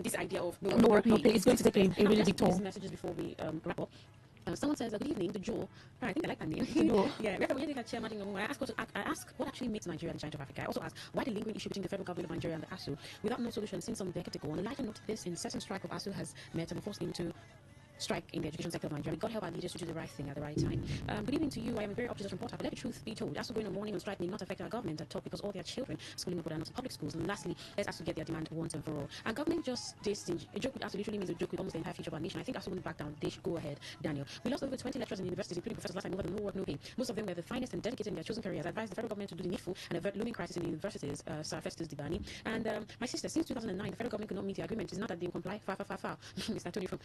This idea of no work, no pay is going to take a really big toll. Messages before we wrap up. Someone says, good evening, the Joe. I think I like that name. Yeah, I ask what actually makes Nigeria the giant of Africa. I also ask why the lingering issue between the federal government of Nigeria and the ASU without no solution since some decades ago. On a lighter note, this incessant strike of ASU has met and forced into strike in the education sector of Nigeria. God help our leaders to do the right thing at the right time. Good evening to you. I am a very optimist reporter, but let the truth be told. ASU going on morning on strike may not affect our government at all because all their children schooling abroad are not in public schools. And lastly, let's ASU get their demand once and for all. Our government just stays stingy. A joke with ASU literally means a joke with almost the entire future of our nation. I think ASU wouldn't back down. They should go ahead, Daniel. We lost over 20 lecturers in universities, including professors last time, over the no work, no pay. Most of them were the finest and dedicated in their chosen careers. I advise the federal government to do the needful and avert looming crisis in the universities. Sir Festus Dibani. And my sister, since 2009, the federal government could not meet the agreement. It's not that they comply. Far. Mr. Tony from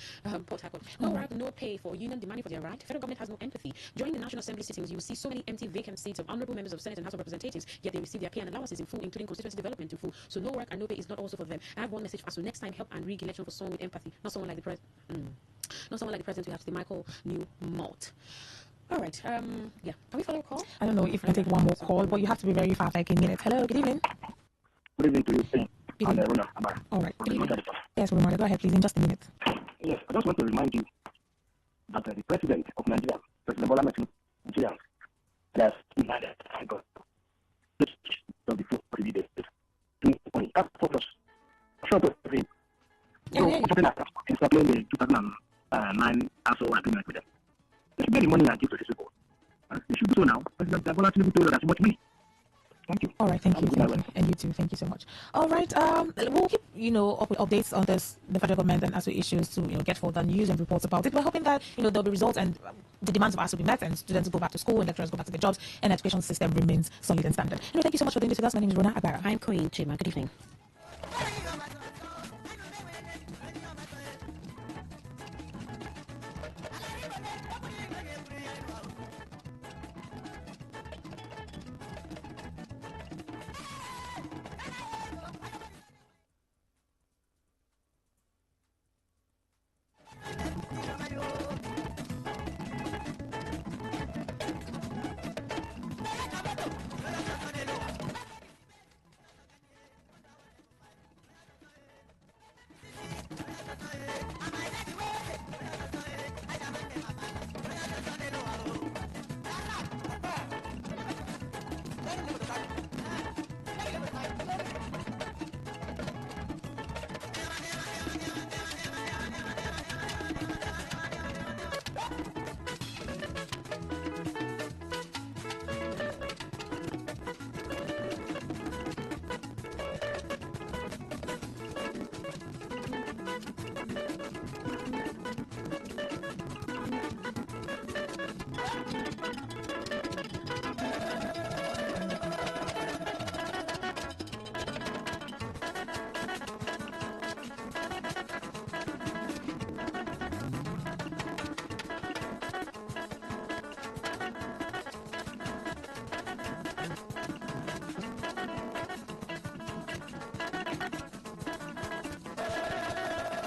Port Harcourt. No work, no pay for union demanding for their right. The federal government has no empathy. During the National Assembly sittings, you will see so many empty vacant seats of honorable members of Senate and House of Representatives, yet they receive their pay and allowances in full, including constituency development in full. So no work and no pay is not also for them. I have one message for us. So next time, help and rig election for someone with empathy, not someone like the president. Not someone like the president we have today, Michael New Malt. All right. Yeah. Can we follow a call? I don't know if we can take one more call, but you have to be very fast, like a minute. Hello, good evening. Good evening to you. Good evening. All right. Good evening. Yes, Romano, go ahead, please, in just a minute. Yes, I just want to remind you that the president of Nigeria, President Bola Ahmed Tinubu, has demanded I got of the food for the day. That's focus. Short of everything. So, something like that. Instead of the 2009 ASO agreement with them. They should get the money and give to these people. They should do so now. President Bola Tinubu told us that much money. Thank you. All right, thank you. And you too. Thank you so much. All right, we'll keep, up with updates on this, the federal government and ASU issues to, get further news and reports about it. We're hoping that, there'll be results and the demands of ASU be met and students go back to school and lecturers go back to their jobs and education system remains solid and standard. Thank you so much for doing this with us. My name is Rona Agara. I'm Queen Chima. Good evening.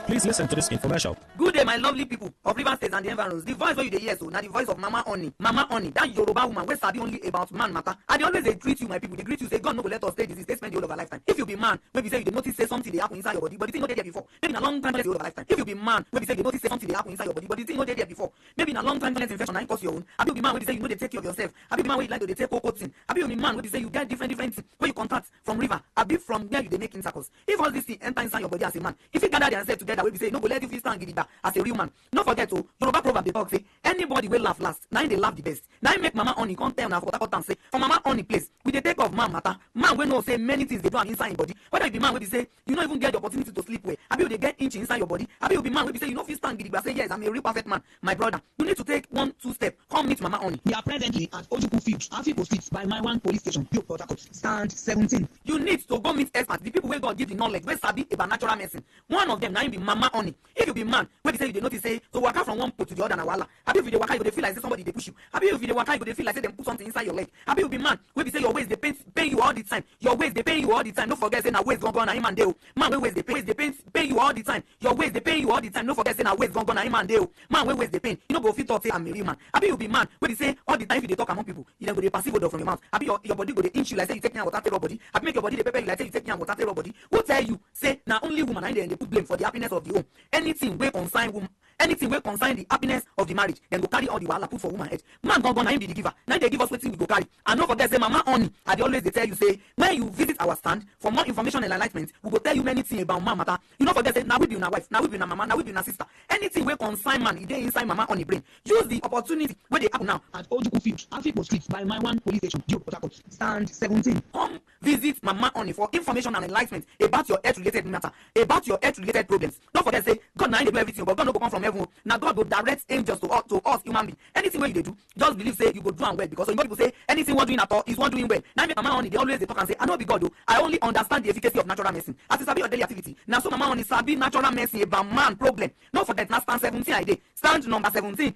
Please listen to this infomercial. Good day, my lovely people of River State and the environs. The voice wey you dey hear so na the voice of Mama Oni. Mama Oni, that Yoruba woman wey sabi only about man matter. And they always dey greet you, my people. They greet you say God no go let us stay disease, stay spend the whole of our lifetime. If you be man, wey be say you dey notice say something dey happen inside your body, but the thing no dey there before. Maybe na long time the whole of our lifetime. If you be man, wey be say you dey notice say something dey happen inside your body, but the thing no dey there before. Maybe na long time infection na cause your own. Abi you be man wey be say you no dey take care of yourself. Abi you be man wey you like to dey take cocoa thing. Abi you be man wey be say you get different things wey you contact from river. Abi from where you dey make intercourse. If all this thing enter inside your body as a man, if you gather themselves together, wey be say no go let you feel stand gidigba as a real man. No forget to Yoruba proverb dey talk say anybody wey laugh last, na him dey laugh the best. Na him make Mama Honey come tell una for Port Harcourt say for Mama Honey place we dey take off man matter. Man wey know say many things dey do am inside him body. Whether you be man wey be say you no even get the opportunity to sleep well, abi you dey get inch inside your body, abi you be man wey be say you no fit stand gidigba say yes I'm a real perfect man. My brother, you need to take 1-2 steps. Come meet Mama Honey. We are presently at Ojuku Field, Afipo Street by my one police station, Port Harcourt. Stand 17. You need to go meet experts, the people wey God give the knowledge, wey sabi about natural medicine. One of them na him be Mama Honey. If you be man wey be say you dey notice say to waka from one pole to the other na wahala. Abi if you dey waka you go dey feel like say somebody dey push you. Abi if you dey waka you go dey feel like say dem put something inside your leg. Abi you be man wey be say your waist dey pain you all the time. Your waist dey pain you all the time. No forget say na waist gangan na him and dey o. Man wey waist dey pain you all the time. Your waist dey pain you all the time. No forget say na waist gangan na him and dey o. Man wey waist dey pain, you no go fit talk say I'm a real man. Abi you be man wey be say all the time if you dey talk among people, you dem go dey perceive odor from your mouth. Abi your body go dey inch you like say you take water take rub body. Abi make your body dey pepper you like say you take water take rub body. Who tell you say na only woman na dem dey put blame for the happiness of the home? Anything wey concern woman, anything wey concern the happiness of the marriage, dem go carry all the wahala put for woman head. Man gangan na him be the giver. Na him dey give us wetin we go carry. And no forget say Mama Honey, I dey always dey tell you say when you visit our stand for more information and enlightenment, we go tell you many things about man matter. You no forget say na we be una wife, na we be una mama, na we be una sister. Anything wey concern man, e dey inside Mama Honey brain. Use the opportunity wey dey happen now at Ojuku Field, Afipo Street by my one police station, Port Harcourt. Stand 17. Come visit Mama Honey for information and enlightenment about your health-related matter, about your health-related problems. Don't forget say God na him dey do everything, but God no go come from heaven. Na God go direct angels to us human beings. Anything wey you dey do, just believe say you go do am well, because some people say anything one doing at all is one doing well. Now make Mama Honey dey always dey talk and say I no be God o, I only understand the efficacy of natural medicine. As you sabi your daily activity, na so Mama Honey sabi natural medicine about man problem. No forget na stand 17 I dey. Stand number 17.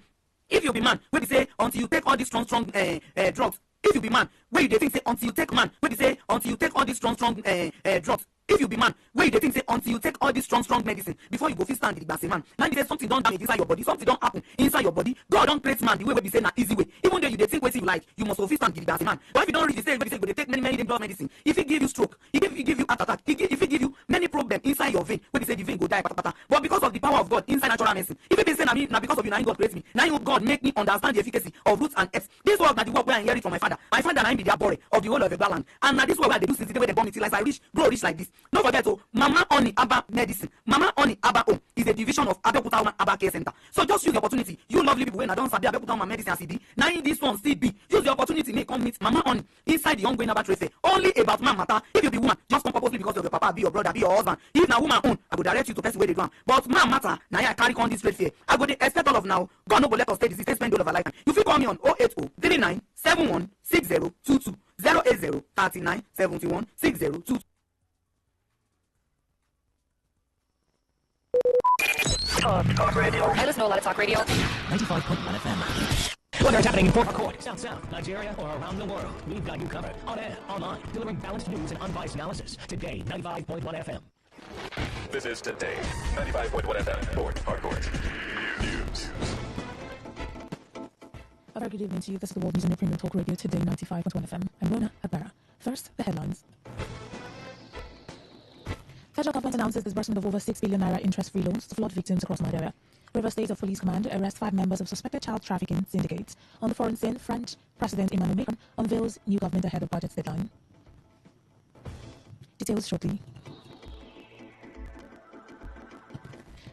If you be man wey be say until you take all these strong drugs, if you be man wey you dey think say until you take all these strong drugs, if you be man wey you dey think say until until you take all this strong medicine before you go fit stand the as a man. Now you something don't damage inside your body, something don't happen inside your body. God don't create man the way we be say na easy way. Even though you dey think wetin you like, you must fit stand the as a man. But if you don't reach the stage where they take many dangerous medicine, if he give you stroke, if he give you heart attack, if he give you many problems inside your vein, where they say the vein go die patapata. But because of the power of God inside natural medicine, if it be say na because of you, now God create me, now God make me understand the efficacy of roots and herbs. This work na the work where I inherit from my father. My father na him be the abore of the whole of the land, and na this work where I dey do since the day they born me till I grow rich like this. Don't forget, oh, Mama Honey Abba Medicine, Mama Honey Abba Home is a division of Abeokuta Woman Abba Care Center. So just use the opportunity. You lovely people when I don't sabi Abeokuta Woman Medicine as CD. Now in this one still be. Use the opportunity make come meet Mama Honey inside the ongoing Abba trade fair. Only about man matter. If you be woman, just come purposely because of your papa, be your brother, be your husband. If na woman own, I go direct you to person where they do. But man matter, now I carry on this trade fair. I go dey expect all of now. God no go let us stay this spend all of our lifetime. You feel call me on 080 39 71 6022 080 39 71 6022. Talk radio. I listen to a lot of talk radio. 95.1 FM. Whether it's happening in Port Harcourt, South, Nigeria, or around the world, we've got you covered. On air, online, delivering balanced news and unbiased analysis. Today, 95.1 FM. This is Today 95.1 FM, Port Harcourt. News. A very good evening to you. This is the World News on your Premium Talk Radio, Today 95.1 FM. I'm Rona Agbara. First, the headlines. Federal government announces disbursement of over 6 billion naira interest-free loans to flood victims across Nigeria. River State of Police Command arrests 5 members of suspected child trafficking syndicate. On the foreign scene, French President Emmanuel Macron unveils new government ahead of budget deadline. Details shortly.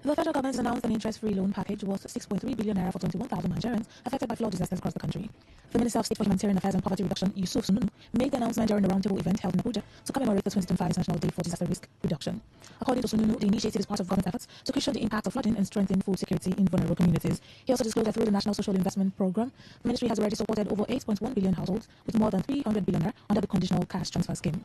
The federal government has announced an interest-free loan package worth 6.3 billion naira for 21,000 Nigerians affected by flood disasters across the country. The Minister of State for Humanitarian Affairs and Poverty Reduction, Yusuf Sununu, made the announcement during a roundtable event held in Abuja to commemorate the 2025 International Day for Disaster Risk Reduction. According to Sununu, the initiative is part of government efforts to cushion the impact of flooding and strengthen food security in vulnerable communities. He also disclosed that through the National Social Investment Program, the ministry has already supported over 8.1 billion households with more than 300 billion naira under the Conditional Cash Transfer Scheme.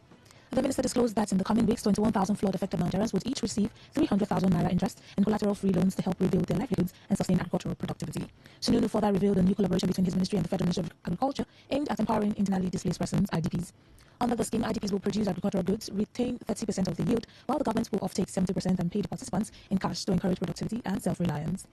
The minister disclosed that in the coming weeks, 21,000 flood-affected Nigerians would each receive 300,000 naira interest and collateral-free loans to help rebuild their livelihoods and sustain agricultural productivity. Sununu further revealed a new collaboration between his ministry and the Federal Ministry of Agriculture aimed at empowering internally displaced persons, IDPs. Under the scheme, IDPs will produce agricultural goods, retain 30% of the yield, while the government will offtake 70% and pay the participants in cash to encourage productivity and self-reliance.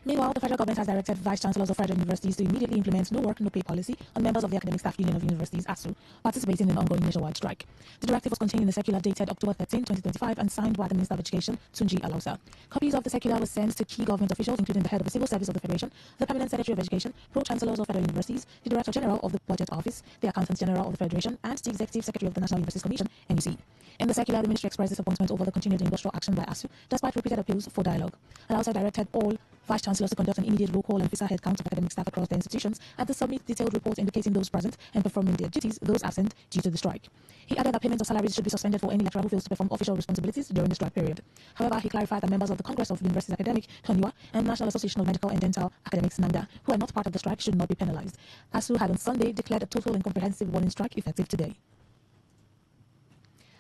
Meanwhile, the federal government has directed vice chancellors of federal universities to immediately implement no work, no pay policy on members of the Academic Staff Union of Universities, ASU, participating in an ongoing nationwide strike. The directive was contained in the circular dated October 13, 2025 and signed by the Minister of Education, Tunji Alausa. Copies of the circular were sent to key government officials, including the head of the Civil Service of the Federation, the Permanent Secretary of Education, Pro-Chancellors of Federal Universities, the Director General of the Budget Office, the Accountant General of the Federation, and the Executive Secretary of the National Universities Commission, NUC. In the circular, the ministry expressed disappointment over the continued industrial action by ASU, despite repeated appeals for dialogue. Alausa directed all vice chancellors to conduct an immediate roll call and visa headcount of academic staff across the institutions and to submit detailed reports indicating those present and performing their duties, those absent due to the strike. He added that payment of salaries should be suspended for any lecturer who fails to perform official responsibilities during the strike period. However, he clarified that members of the Congress of Universities Academic, CONUA, and National Association of Medical and Dental Academics, NAMDA, who are not part of the strike, should not be penalized. ASU had on Sunday declared a total and comprehensive warning strike effective today.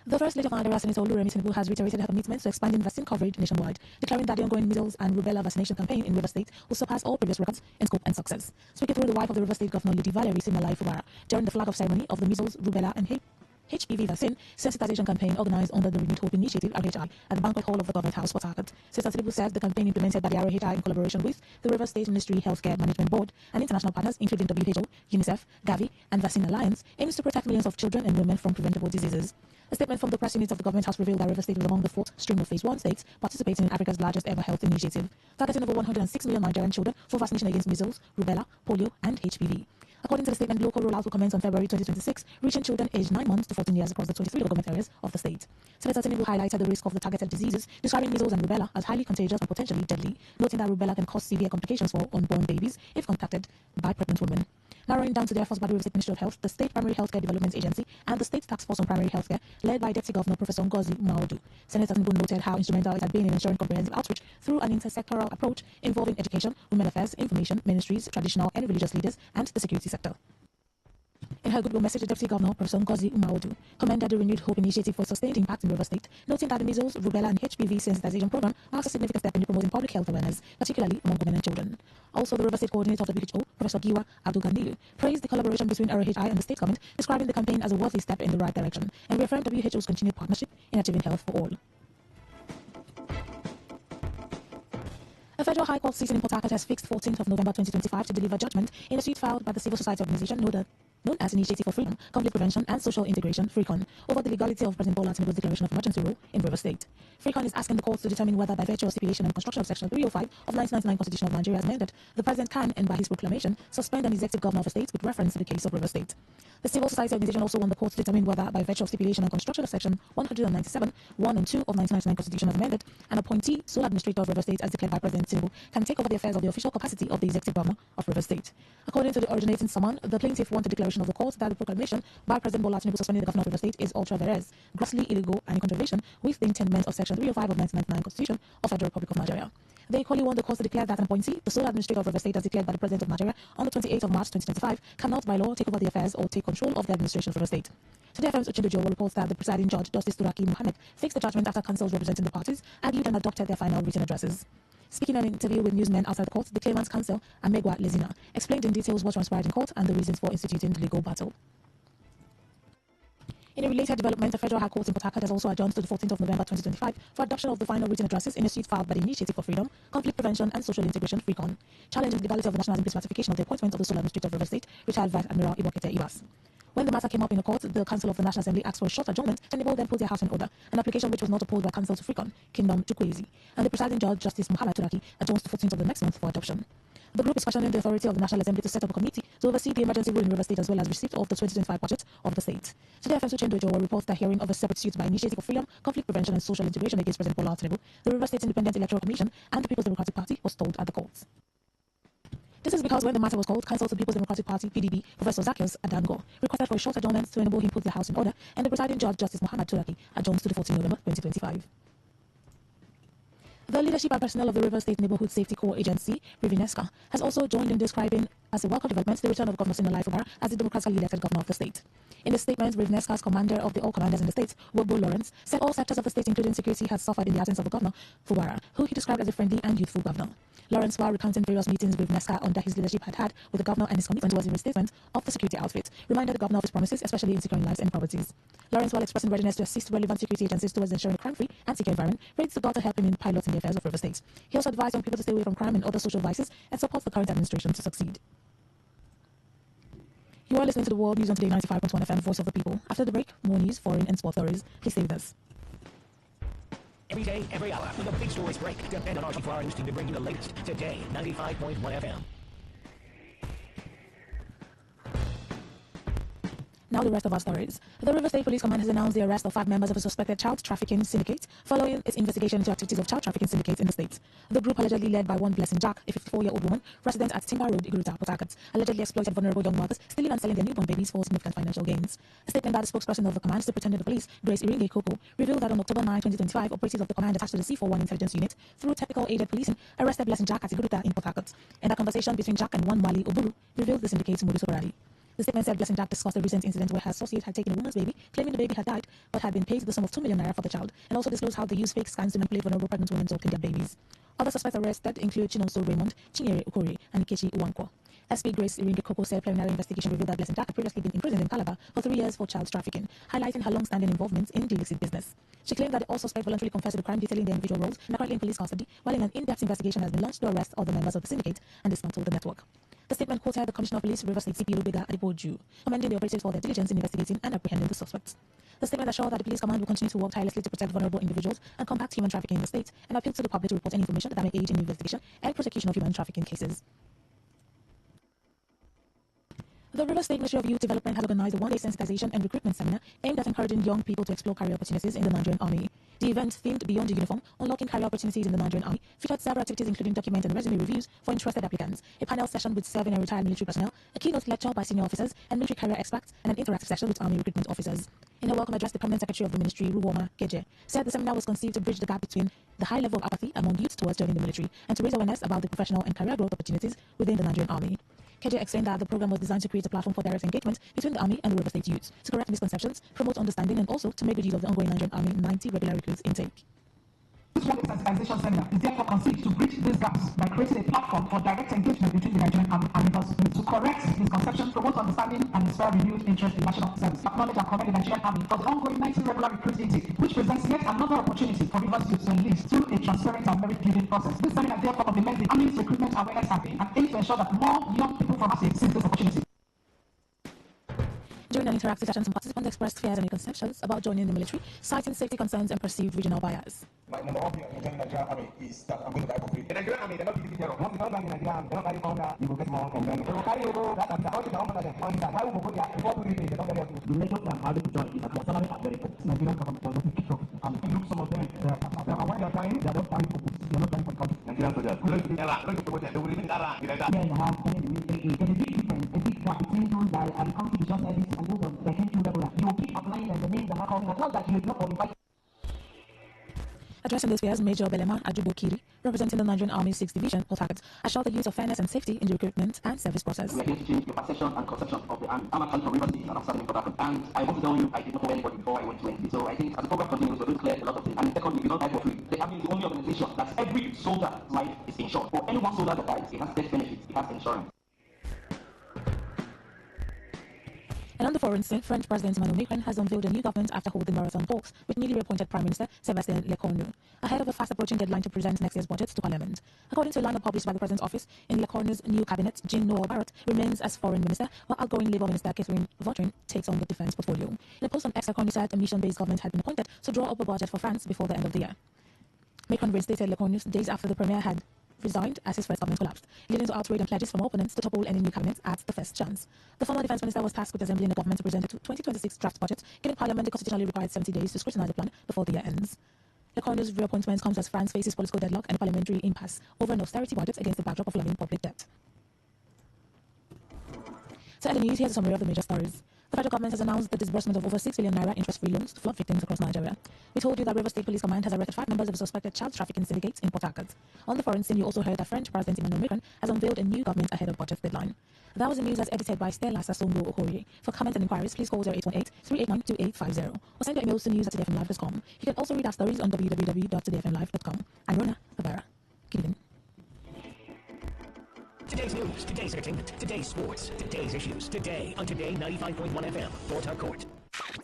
The First Lady of Nigeria, Senator Oluremi Tinubu, has reiterated her commitment to expanding vaccine coverage nationwide, declaring that the ongoing measles and rubella vaccination campaign in River State will surpass all previous records in scope and success. Speaking through the wife of the River State Governor, Lady Valerie Simalai Fubara, during the flag-off ceremony of the measles, rubella, and HPV vaccine sensitization campaign organized under the Renewed Hope Initiative (RHI) at the banquet hall of the Government House, Port Harcourt. Sister Tinubu said the campaign implemented by the RHI in collaboration with the River State Ministry Healthcare Management Board and international partners including WHO, UNICEF, Gavi, and Vaccine Alliance aims to protect millions of children and women from preventable diseases. A statement from the press unit of the Government House revealed that River State was among the 4th stream of Phase 1 states participating in Africa's largest ever health initiative, targeting over 106 million Nigerian children for vaccination against measles, rubella, polio, and HPV. According to the statement, local rollout will commence on February 2026, reaching children aged 9 months to 14 years across the 23 local government areas of the state. Senator Tinubu highlighted the risk of the targeted diseases, describing measles and rubella as highly contagious and potentially deadly, noting that rubella can cause severe complications for unborn babies if contracted by pregnant women. Narrowing down to the efforts by the River State Ministry of Health, the State Primary Healthcare Development Agency, and the State Task Force on Primary Healthcare, led by Deputy Governor Professor Ngozi Maudu. Senator Tinubu noted how instrumental it had been in ensuring comprehensive outreach through an intersectoral approach involving education, women affairs, information, ministries, traditional and religious leaders, and the security sector. In her goodwill message, the Deputy Governor, Professor Ngozi Umaudu, commended the renewed hope initiative for sustained impact in River State, noting that the measles, rubella, and HPV sensitization program marks a significant step in promoting public health awareness, particularly among women and children. Also, the River State coordinator of the WHO, Professor Giwa Abdul-Ganilu, praised the collaboration between ROHI and the state government, describing the campaign as a worthy step in the right direction, and reaffirmed WHO's continued partnership in achieving health for all. A federal high court sitting in Port Harcourt has fixed 14th of November 2025 to deliver judgment in a suit filed by the civil society organization known as Initiative for Freedom, Conflict Prevention and Social Integration, FREECON, over the legality of President Bola Tinubu's declaration of emergency rule in River State. FREECON is asking the courts to determine whether, by virtue of stipulation and construction of Section 305 of 1999 Constitution of Nigeria as amended, the President can, and by his proclamation, suspend an executive governor of a state with reference to the case of River State. The civil society organization also want the court to determine whether, by virtue of stipulation and construction of Section 197, 1 and 2 of 1999 Constitution as amended, an appointee, sole administrator of River State as declared by President Tinubu, can take over the affairs of the official capacity of the executive governor of River State. According to the originating summon, the plaintiff wanted declaration of the court that the proclamation by President Bola Tinubu suspending the governor of River State is ultra vires, grossly illegal and in contravention with the intent of Section 305 of 1999 Constitution of Federal Republic of Nigeria. They equally want the court to declare that an appointee, the sole administrator of River State as declared by the President of Nigeria on the 28th of March 2025, cannot by law take over the affairs or take control of the administration of River State. Today FM's Uchendojo reports that the presiding judge, Justice Turaki Mohammed, fixed the judgment after counsels representing the parties argued and adopted their final written addresses. Speaking in an interview with newsmen outside the court, the claimant's counsel, Amegwa Lezina, explained in details what transpired in court and the reasons for instituting the legal battle. In a related development, the Federal High Court in Port Harcourt has also adjourned to the 14th of November 2025 for adoption of the final written addresses in a suit filed by the Initiative for Freedom, Conflict Prevention and Social Integration, FREECON, challenging the legality of the National Assembly's ratification of the appointment of the sole administrator of River State, retired Vice Admiral Ibokete Ibas. When the matter came up in the court, the Council of the National Assembly asked for a short adjournment to enable them put their house in order, an application which was not opposed by counsel to FREECON, Kingdom Chukwueze, and the presiding judge, Justice Muhammad Turaki, adjourns to 14th of the next month for adoption. The group is questioning the authority of the National Assembly to set up a committee to oversee the emergency rule in River State as well as receipt of the 2025 budget of the state. Today, FM's Uchendojo reports the hearing of a separate suit by Initiative for Freedom, Conflict Prevention and Social Integration against President Bola Tinubu, the River State Independent Electoral Commission, and the People's Democratic Party was told at the courts. This is because when the matter was called, counsel to the People's Democratic Party, PDP, Professor Zacchaeus Adango, requested for a short adjournment to enable him put the house in order, and the presiding judge, Justice Muhammad Turaki, adjourns to the 14th November 2025. The leadership and personnel of the River State Neighborhood Safety Corps Agency, Rivinesca, has also joined in describing as a welcome development the return of Governor Signal Fubara as the democratically elected governor of the state. In the statement, Rivinesca's commander of the all commanders in the state, Wogbo Lawrence, said all sectors of the state, including security, had suffered in the absence of the governor, Fubara, who he described as a friendly and youthful governor. Lawrence, while recounting various meetings Rivinesca under his leadership had with the governor and his commitment towards the restatement of the security outfit, reminded the governor of his promises, especially in securing lives and properties. Lawrence, while expressing readiness to assist relevant security agencies towards ensuring a crime-free and secure environment, praised the God to help him in piloting the affairs of River State. He also advised young people to stay away from crime and other social vices and supports the current administration to succeed. You are listening to the World News on Today 95.1 FM, Voice of the People. After the break, more news, foreign and sport stories. Please stay with us. Every day, every hour, with a big stories break. Depend on our 24-hour news team to bring you the latest. Today, 95.1 FM. Now the rest of our stories. The River State Police Command has announced the arrest of 5 members of a suspected child trafficking syndicate following its investigation into activities of child trafficking syndicates in the state. The group, allegedly led by one Blessing Jack, a 54-year-old woman resident at Timber Road, Iguruta, Port Harcourt, allegedly exploited vulnerable young mothers, stealing and selling their newborn babies for significant financial gains. A statement by the spokesperson of the command, Superintendent of Police Grace Iringe Koko, revealed that on October 9, 2025, operatives of the command attached to the C41 intelligence unit, through technical aided policing, arrested Blessing Jack at Iguruta in Port Harcourt. And a conversation between Jack and one Wali Oburu revealed the syndicate's modus operandi. The statement said Blessing Jack discussed a recent incident where her associate had taken a woman's baby, claiming the baby had died, but had been paid the sum of 2 million naira for the child, and also disclosed how they used fake scans to manipulate vulnerable pregnant women to obtain their babies. Other suspects arrested include Chinonso Raymond, Chinyere Okori, and Kechi Uwankwo. SP Grace Iringe Koko said preliminary investigation revealed that Blessing Jack had previously been imprisoned in Calabar for 3 years for child trafficking, highlighting her long-standing involvement in the illicit business. She claimed that all suspects voluntarily confessed to the crime, detailing their individual roles, and are currently in police custody, while an in-depth investigation has been launched to arrest other members of the syndicate and dismantle the network. The statement quoted the Commissioner of Police, River State CP Lubega Adipoju, commending the operatives for their diligence in investigating and apprehending the suspects. The statement assured that the police command will continue to work tirelessly to protect vulnerable individuals and combat human trafficking in the state, and appealed to the public to report any information that may aid in the investigation and prosecution of human trafficking cases. The River State Ministry of Youth Development has organized a one-day sensitization and recruitment seminar aimed at encouraging young people to explore career opportunities in the Nigerian Army. The event, themed Beyond the Uniform, Unlocking Career Opportunities in the Nigerian Army, featured several activities including document and resume reviews for interested applicants, a panel session with serving and retired military personnel, a keynote lecture by senior officers and military career experts, and an interactive session with Army recruitment officers. In her welcome address, the Permanent Secretary of the Ministry, Ruwoma Keje, said the seminar was conceived to bridge the gap between the high level of apathy among youth towards joining the military and to raise awareness about the professional and career growth opportunities within the Nigerian Army. KJ explained that the program was designed to create a platform for direct engagement between the Army and the River State youths, to correct misconceptions, promote understanding, and also to make good use of the ongoing Nigerian Army 90 regular recruits intake. This one sensitization seminar is therefore conceived to bridge these gaps by creating a platform for direct engagement between the Nigerian Army and Rivers to correct misconceptions, promote understanding, and inspire renewed interest in national service. Acknowledge and commend the Nigerian Army for the ongoing 90 regular recruit intake, which presents yet another opportunity for Rivers youth to enlist through a transparent and merit-building process. This seminar therefore complements the Army's recruitment awareness campaign and aims to ensure that more young people from ASIC seize this opportunity. During an interactive session, some participants expressed fears and misconceptions about joining the military, citing safety concerns and perceived regional bias. My number one thing in joining the Nigerian Army is that I'm going to die for free. The Nigerian Army, they're not giving care of. Once you don't die in Nigeria, they're not carrying hunger, you will get more from them. They will carry you go, that and that. All you can offer them, all you can. Why would we go there before we leave, they don't get us. The major plan how to join is that their salary are very poor. Nigerian government does not keep up. And if you look some of them, when they're trying, they're not trying for goods. They're not trying for country. Nigerian soldiers, we don't do error, don't do they will live in error. Yeah, you have only the military. There's a big difference, a big gap between those that are the country is just everything and those that came through regular. You will keep applying and the names are not coming. As long as you are not qualified. Addressing these fears, Major Belema Ajubokiri, representing the Nigerian Army's 6th Division, Port Harcourt, assured the use of fairness and safety in the recruitment and service process. We are here to change your perception and conception of the Army. I'm actually from Rivers State and I'm starting in Port Harcourt. And I want to tell you, I did not know anybody before I went to NC. So I think as the program continues, we're going to clear a lot of things. And secondly, we don't die for free. The Army is the only organization that every soldier's life is insured. For any one soldier that dies, it has death benefits, it has insurance. And on the foreign scene, French President Emmanuel Macron has unveiled a new government after holding marathon talks with newly appointed Prime Minister Sébastien Lecornu, ahead of a fast-approaching deadline to present next year's budget to Parliament. According to a lineup published by the President's office, in Lecornu's new cabinet, Jean-Noël Barrot remains as Foreign Minister, while outgoing Labour Minister Catherine Vautrin takes on the defence portfolio. In a post on X, Lecornu said a mission-based government had been appointed to draw up a budget for France before the end of the year. Macron reinstated Lecornu days after the Premier had resigned as his first government collapsed, leading to outrage and pledges from opponents to topple any new cabinet at the first chance. The former defence minister was tasked with assembling a government to present the 2026 draft budget, giving Parliament the constitutionally required 70 days to scrutinise the plan before the year ends. Lecornu's reappointment comes as France faces political deadlock and parliamentary impasse over an austerity budget against the backdrop of looming public debt. To end the news, here's a summary of the major stories. The federal government has announced the disbursement of over 6 billion naira interest-free loans to flood victims across Nigeria. We told you that River State Police Command has arrested 5 members of a suspected child trafficking syndicate in Port Harcourt. On the foreign scene, you also heard that French President Emmanuel Macron has unveiled a new government ahead of budget deadline. That was the news as edited by Stella Sasongo Okorie. For comments and inquiries, please call 0818-389-2850 or send your emails to news@todayfmlive.com. You can also read our stories on www.todayfmlive.com. I'm Rona Abara. Keep it in. Today's news, today's entertainment, today's sports, today's issues, today on Today 95.1 FM, Port Harcourt.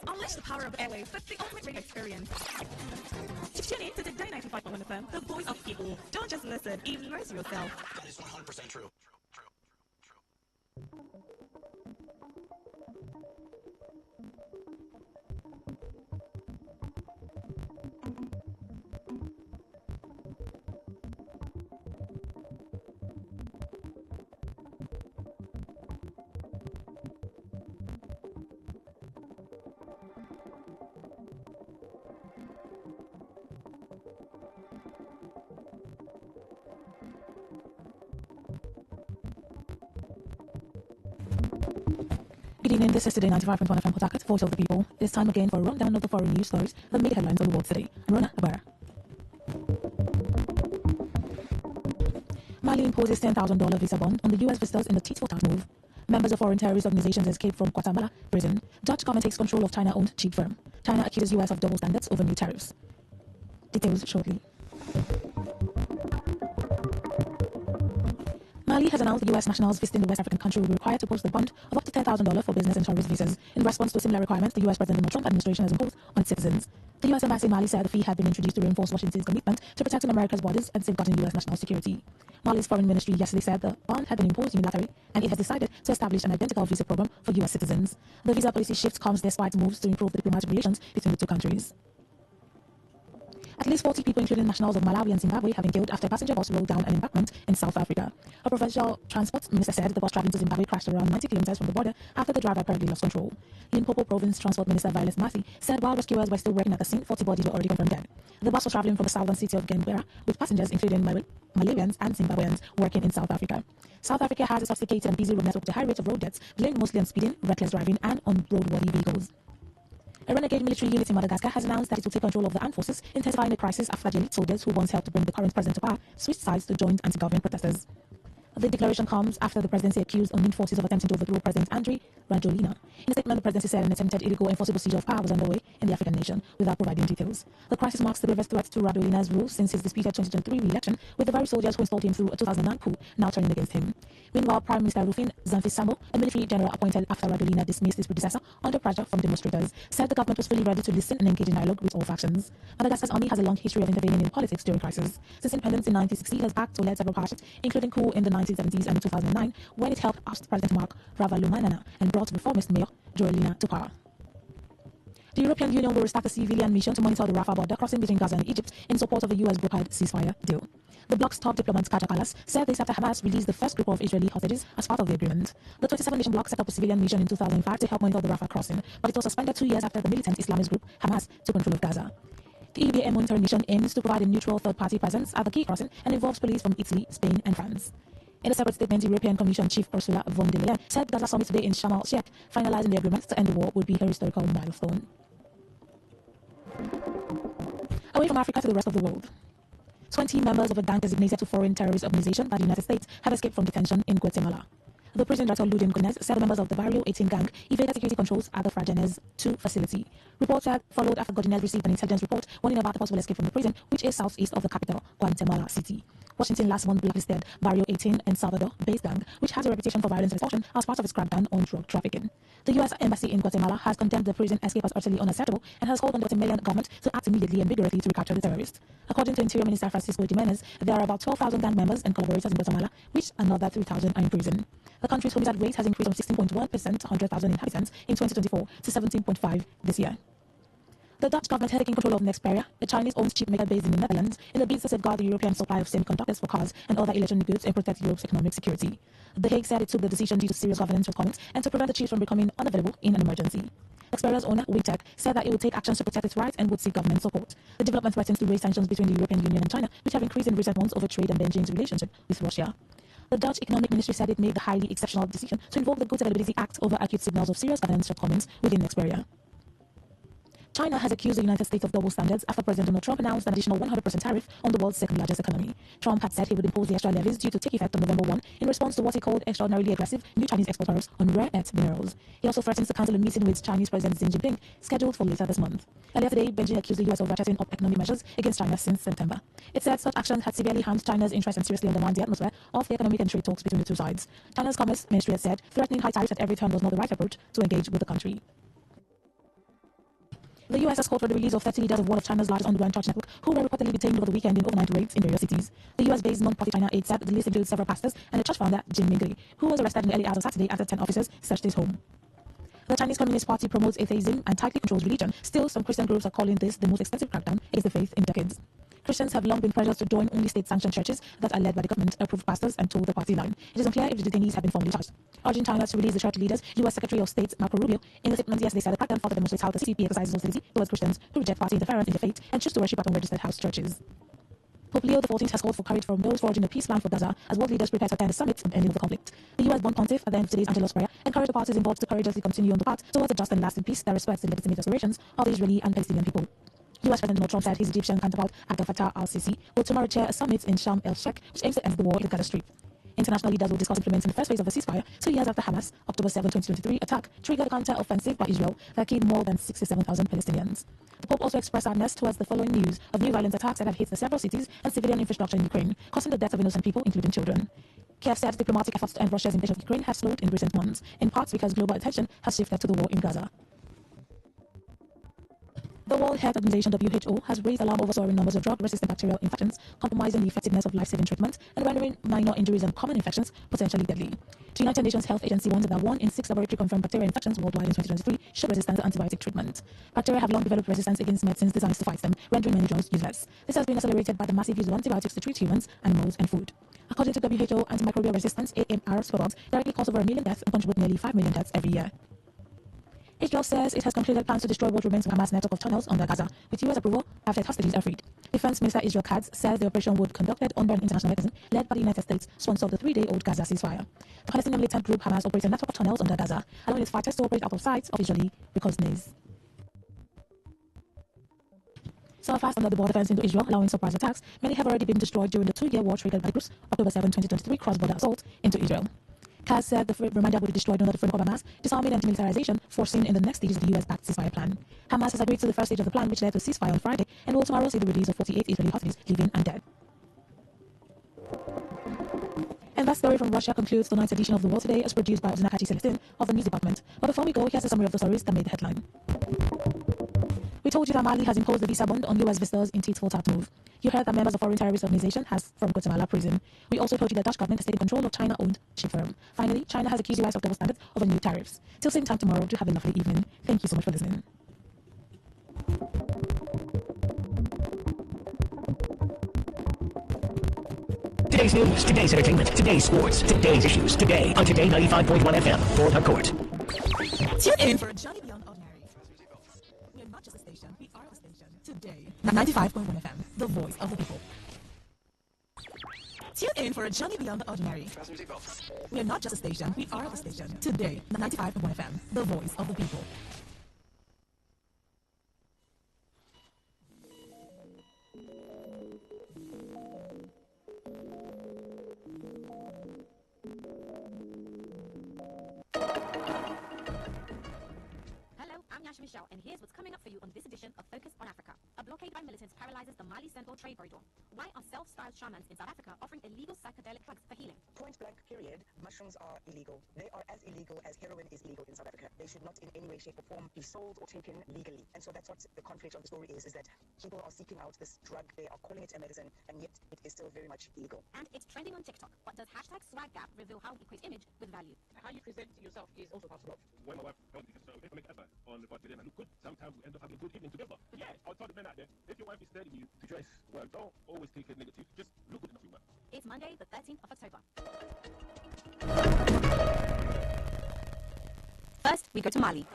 Unleash the power of airwaves with the ultimate radio experience. Tune in to Today 95.1 FM, the voice of people. Don't just listen, immerse yourself. That is 100% true. Good evening, this is Today 95.1 FM Port Harcourt, Voice of the People. It's time again for a rundown of the foreign news stories that made headlines on the world today. I'm Rona Abara. Mali imposes $10,000 visa bond on the U.S. visitors in the tit-for-tat move. Members of foreign terrorist organizations escape from Guatemala prison. Dutch government takes control of China-owned cheap firm. China accuses U.S. of double standards over new tariffs. Details shortly. Mali has announced the U.S. nationals visiting the West African country will be required to post a bond of up to $10,000 for business and tourist visas. In response to similar requirements, the U.S. President Donald Trump administration has imposed on its citizens. The U.S. Embassy in Mali said the fee had been introduced to reinforce Washington's commitment to protecting America's borders and safeguarding U.S. national security. Mali's foreign ministry yesterday said the bond had been imposed unilaterally and it has decided to establish an identical visa program for U.S. citizens. The visa policy shift comes despite moves to improve the diplomatic relations between the two countries. At least 40 people, including nationals of Malawi and Zimbabwe, have been killed after a passenger bus rolled down an embankment in South Africa. A provincial transport minister said the bus traveling to Zimbabwe crashed around 90 kilometers from the border after the driver apparently lost control. Limpopo Province Transport Minister Violet Massey said while rescuers were still working at the scene, 40 bodies were already confirmed dead. The bus was traveling from the southern city of Gambera with passengers including Malawians and Zimbabweans working in South Africa. South Africa has a sophisticated and busy road network with a high rate of road deaths, blamed mostly on speeding, reckless driving, and on roadworthy vehicles. A renegade military unit in Madagascar has announced that it will take control of the armed forces, intensifying the crisis after the elite soldiers who once helped to bring the current president to power switched sides to join anti-government protesters. The declaration comes after the presidency accused unnamed forces of attempting to overthrow President Andry Rajoelina. In a statement, the presidency said an attempted illegal enforceable seizure of power was underway in the African nation without providing details. The crisis marks the gravest threat to Rajoelina's rule since his disputed 2023 re-election, with the very soldiers who installed him through a 2009 coup now turning against him. Meanwhile, Prime Minister Rufin Zanfi-Sambo, a military general appointed after Rajoelina dismissed his predecessor under pressure from demonstrators, said the government was fully ready to listen and engage in dialogue with all factions. Madagascar's army has a long history of intervening in politics during crisis. Since independence in 1960, it has backed or led several parties, including coup in the 1970s and 2009, when it helped oust President Marc Ravalomanana and brought reformist Mayor Joelina to power. The European Union will restart a civilian mission to monitor the Rafah border crossing between Gaza and Egypt in support of a US-brokered ceasefire deal. The bloc's top diplomat Kaja Kallas said this after Hamas released the first group of Israeli hostages as part of the agreement. The 27-nation bloc set up a civilian mission in 2005 to help monitor the Rafah crossing, but it was suspended 2 years after the militant Islamist group Hamas took control of Gaza. The EBA monitoring mission aims to provide a neutral third-party presence at the key crossing and involves police from Italy, Spain and France. In a separate statement, the European Commission Chief Ursula von der Leyen said Gaza summit today in Sharm el-Sheikh, finalizing the agreement to end the war would be a historical milestone. Away from Africa to the rest of the world. 20 members of a gang designated to foreign terrorist organization by the United States have escaped from detention in Guatemala. The prison director Ludin Gonez said the members of the Barrio 18 gang evaded security controls at the Fragenes 2 facility. Reports that followed after Godinez received an intelligence report warning about the possible escape from the prison, which is southeast of the capital, Guatemala City. Washington last month blacklisted Barrio 18 and Salvador-based gang, which has a reputation for violence and extortion as part of its crackdown on drug trafficking. The U.S. Embassy in Guatemala has condemned the prison escape as utterly unacceptable and has called on the Guatemalan government to act immediately and vigorously to recapture the terrorists. According to Interior Minister Francisco Jimenez, there are about 12,000 gang members and collaborators in Guatemala, which another 3,000 are in prison. The country's homicide rate has increased from 16.1% to 100,000 inhabitants in 2024 to 17.5% this year. The Dutch government has taken control of Nexperia, a Chinese-owned chip maker based in the Netherlands, in a bid to safeguard the European supply of semiconductors for cars and other electronic goods and protect Europe's economic security. The Hague said it took the decision due to serious governance shortcomings and to prevent the chips from becoming unavailable in an emergency. Nexperia's owner, WeTech, said that it would take actions to protect its rights and would seek government support. The development threatens to raise tensions between the European Union and China, which have increased in recent months over trade and Beijing's relationship with Russia. The Dutch Economic Ministry said it made the highly exceptional decision to invoke the Goods Availability Act over acute signals of serious governance shortcomings within Nexperia. China has accused the United States of double standards after President Donald Trump announced an additional 100% tariff on the world's second-largest economy. Trump had said he would impose the extra levies due to take effect on November 1 in response to what he called extraordinarily aggressive new Chinese export tariffs on rare earth minerals. He also threatens to cancel a meeting with Chinese President Xi Jinping scheduled for later this month. Earlier today, Beijing accused the U.S. of ratcheting up economic measures against China since September. It said such action had severely harmed China's interest and seriously undermined the atmosphere of the economic and trade talks between the two sides. China's Commerce Ministry had said threatening high tariffs at every turn was not the right approach to engage with the country. The U.S. has called for the release of 30 leaders of one of China's largest underground church network, who were reportedly detained over the weekend in overnight raids in various cities. The U.S.-based non-profit China Aid said the list includes several pastors and a church founder, Jin Mingli, who was arrested in the early hours of Saturday after 10 officers searched his home. The Chinese Communist Party promotes atheism and tightly controls religion. Still, some Christian groups are calling this the most extensive crackdown against the faith in decades. Christians have long been pressured to join only state-sanctioned churches that are led by the government-approved pastors and toe the party line. It is unclear if the detainees have been formally charged. Urging China to release the church leaders, U.S. Secretary of State Marco Rubio, in a statement yesterday said the crackdown further demonstrates how the CCP exercises hostility towards Christians who reject party interference in their faith and choose to worship at unregistered house churches. Pope Leo XIV has called for courage from those forging a peace plan for Gaza as world leaders prepare to attend the summit on the ending of the conflict. The U.S. Bond Pontiff, at the end of today's Angelus prayer, encouraged the parties involved to courageously continue on the path towards a just and lasting peace that respects the legitimate aspirations of the Israeli and Palestinian people. U.S. President Donald Trump said his Egyptian counterpart Abdel Fattah al-Sisi will tomorrow chair a summit in Sharm el-Sheikh, which aims to end the war in the Gaza Strip. International leaders will discuss implementing the first phase of the ceasefire 2 years after Hamas' October 7, 2023 attack triggered a counter-offensive by Israel that killed more than 67,000 Palestinians. The Pope also expressed sadness towards the following news of new violent attacks that have hit the several cities and civilian infrastructure in Ukraine, causing the deaths of innocent people, including children. Kiev said diplomatic efforts to end Russia's invasion of Ukraine have slowed in recent months, in part because global attention has shifted to the war in Gaza. The World Health Organization (WHO) has raised alarm over soaring numbers of drug-resistant bacterial infections, compromising the effectiveness of life-saving treatment and rendering minor injuries and common infections potentially deadly. The United Nations Health Agency warns that 1 in 6 laboratory-confirmed bacterial infections worldwide in 2023 show resistance to antibiotic treatment. Bacteria have long developed resistance against medicines designed to fight them, rendering many drugs useless. This has been accelerated by the massive use of antibiotics to treat humans, animals, and food. According to WHO, antimicrobial resistance (AMR) spores directly cause over 1 million deaths and contribute nearly 5 million deaths every year. Israel says it has completed plans to destroy what remains of Hamas' network of tunnels under Gaza, with U.S. approval after its hostages are freed. Defense Minister Israel Katz says the operation would be conducted under an international mechanism led by the United States, sponsor of the 3-day-old Gaza ceasefire. The Palestinian militant group Hamas operates a network of tunnels under Gaza, allowing its fighters to operate out of sight of Israeli reconnaissance. So fast under the border fence into Israel, allowing surprise attacks. Many have already been destroyed during the 2-year war triggered by the group's October 7, 2023 cross-border assault into Israel. Kaz said the reminder would be destroyed under the framework of Hamas, disarming and demilitarization foreseen in the next stages of the US-backed ceasefire plan. Hamas has agreed to the first stage of the plan, which led to a ceasefire on Friday, and will tomorrow see the release of 48 Israeli hostages, living and dead. And that story from Russia concludes tonight's edition of The World Today, as produced by Zinakachi Celestin of the News Department. But before we go, here's a summary of the stories that made the headline. We told you that Mali has imposed a visa bond on US visitors in tit-for-tat move. You heard that members of foreign terrorist organization has from Guatemala prison. We also told you that Dutch government has taken control of China-owned ship firm. Finally, China has accused US of double standards over new tariffs. Till same time tomorrow, do have a lovely evening. Thank you so much for listening. Today's news, today's entertainment, today's sports, today's issues, today on Today 95.1 FM, Fort Harcourt. Tune in for a journey beyond ordinary. We're not just a station, we are the station. Today, 95.1 FM, the voice of the people. Tune in for a journey beyond the ordinary. We're not just a station, we are the station. Today, 95.1 FM, the voice of the people. Michelle, and here's what's coming up for you on this edition of Focus on Africa. A blockade by militants paralyzes the Mali Central Trade Corridor. Why are self-styled shamans in South Africa offering illegal psychedelic drugs for healing? Point blank, period. Mushrooms are illegal. They are as illegal as heroin is illegal in South Africa. They should not in any way, shape or form be sold or taken legally. And so that's what the conflict of the story is that people are seeking out this drug. They are calling it a medicine, and yet it is still very much illegal. And it's trending on TikTok. What does hashtag SwagGap reveal how we equate image with value? How you present yourself is also part of love. When my wife told me to make effort on the body, and I look good, sometimes we end up having a good evening together. Yeah, I'll tell the men out there, if your wife is telling you to dress well, don't always take it negative. Just look good enough for well. It's Monday, the 13th of October. First, we go to Mali.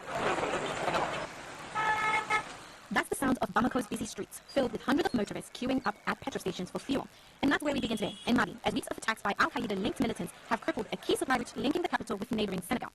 That's the sound of Bamako's busy streets, filled with hundreds of motorists queuing up at petrol stations for fuel. And that's where we begin today, in Mali, as weeks of attacks by Al-Qaeda-linked militants have crippled a key supply route linking the capital with neighboring Senegal.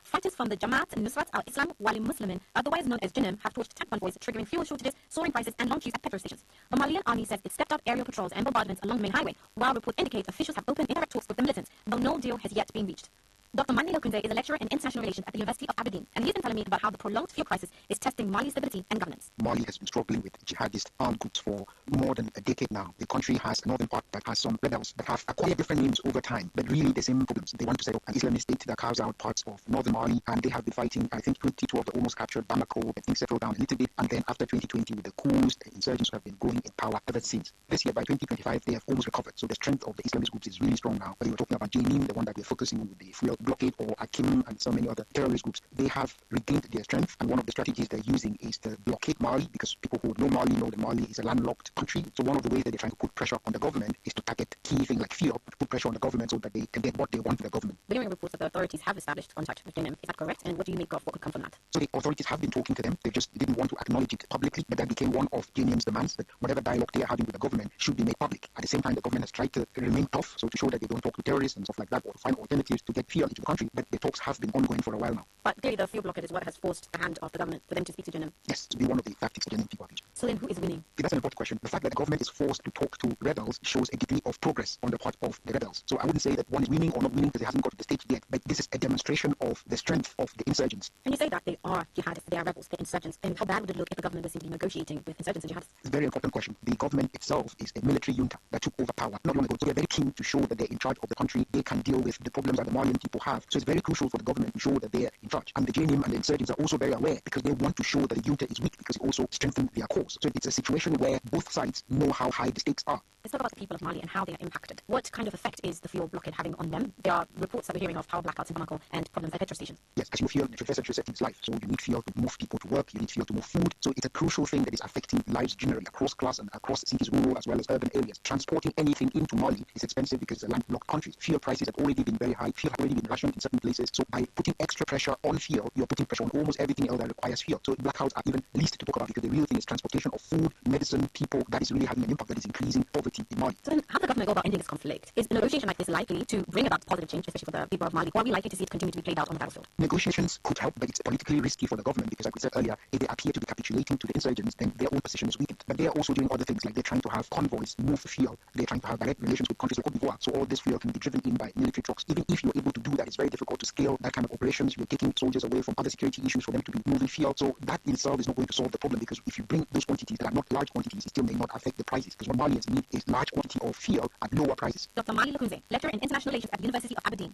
Fighters from the Jamaat Nusrat al-Islam Wali Muslimin, otherwise known as JNIM, have torched tank convoys, triggering fuel shortages, soaring prices, and long queues at petrol stations. The Malian army says it stepped up aerial patrols and bombardments along the main highway, while reports indicate officials have opened indirect talks with the militants, though no deal has yet been reached. Dr. Mani Lokunze is a lecturer in international relations at the University of Aberdeen, and he's been telling me about how the prolonged fuel crisis is testing Mali's stability and governance. Mali has been struggling with jihadist armed groups for more than a decade now. The country has a northern part that has some rebels that have acquired different names over time, but really the same problems. They want to set up an Islamist state that carves out parts of northern Mali, and they have been fighting, I think, 2012, they almost captured Bamako, but things settled down a little bit, and then after 2020, with the coups, the insurgents have been growing in power ever since. This year, by 2025, they have almost recovered, so the strength of the Islamist groups is really strong now. But you were talking about JNIM, the one that we're focusing on with the fuel blockade, or and so many other terrorist groups, they have regained their strength, and one of the strategies they're using is to blockade Mali, because people who know Mali know that Mali is a landlocked country. So one of the ways that they're trying to put pressure on the government is to target key things like fear, to put pressure on the government so that they can get what they want from the government. We're hearing reports that the authorities have established contact with JNIM. Is that correct? And what do you make of what could come from that? So the authorities have been talking to them. They just didn't want to acknowledge it publicly, but that became one of JNIM's demands, that whatever dialogue they are having with the government should be made public. At the same time, the government has tried to remain tough, so to show that they don't talk to terrorists and stuff like that, or to find alternatives to get fear into the country. But the talks have been ongoing for a while now. But clearly the fuel blockade is what has forced the hand of the government for them to speak to JNIM. Yes, to be one of the tactics that JNIM people have used. So then who is winning? That's an important question. The fact that the government is forced to talk to rebels shows a degree of progress on the part of the rebels. So I wouldn't say that one is winning or not winning because it hasn't got to the stage yet, but this is a demonstration of the strength of the insurgents. When you say that they are jihadists, they are rebels, they're insurgents, and how bad would it look if the government was simply negotiating with insurgents and jihadists? It's a very important question. The government itself is a military junta that took over power not long ago. So they're very keen to show that they're in charge of the country. They can deal with the problems that the Malian people have. So it's very crucial for the government to show that they're in charge. And the JNIM and the insurgents are also very aware, because they want to show that the junta is weak, because it also strengthens their cause. So it's a situation where both sides know how high the stakes are. Let's talk about the people of Mali and how they are impacted. What kind of effect is the fuel blockade having on them? There are reports that we're hearing of power blackouts in Bamako and problems at petrol stations. Yes, as you feel, the 21st century setting is life. So you need fuel to move people to work, you need fuel to move food. So it's a crucial thing that is affecting lives generally across class and across cities, rural as well as urban areas. Transporting anything into Mali is expensive because it's a landlocked country. Fuel prices have already been very high. Fuel has already been rationed in certain places. So by putting extra pressure on fuel, you're putting pressure on almost everything else that requires fuel. So blackouts are even least to talk about, because the real thing is transportation of food, medicine, people. That is really having an impact. impact that is increasing poverty in Mali. So then how does the government go about ending this conflict? Is a negotiation like this likely to bring about positive change, especially for the people of Mali? Or are we likely to see it continue to be played out on the battlefield? Negotiations could help, but it's politically risky for the government because, like we said earlier, if they appear to be capitulating to the insurgents, then their own position is weakened. But they are also doing other things, like they're trying to have convoys move the fuel. They're trying to have direct relations with countries like Cote d'Ivoire, so all this fuel can be driven in by military trucks. Even if you're able to do that, it's very difficult to scale that kind of operations. You're taking soldiers away from other security issues for them to be moving fuel. So that in itself is not going to solve the problem, because if you bring those quantities that are not large quantities, it still may not affect the prices, because what Malians need is large quantity of fuel at lower prices. Dr. Mali Lakunze, lecturer in international relations at the University of Aberdeen.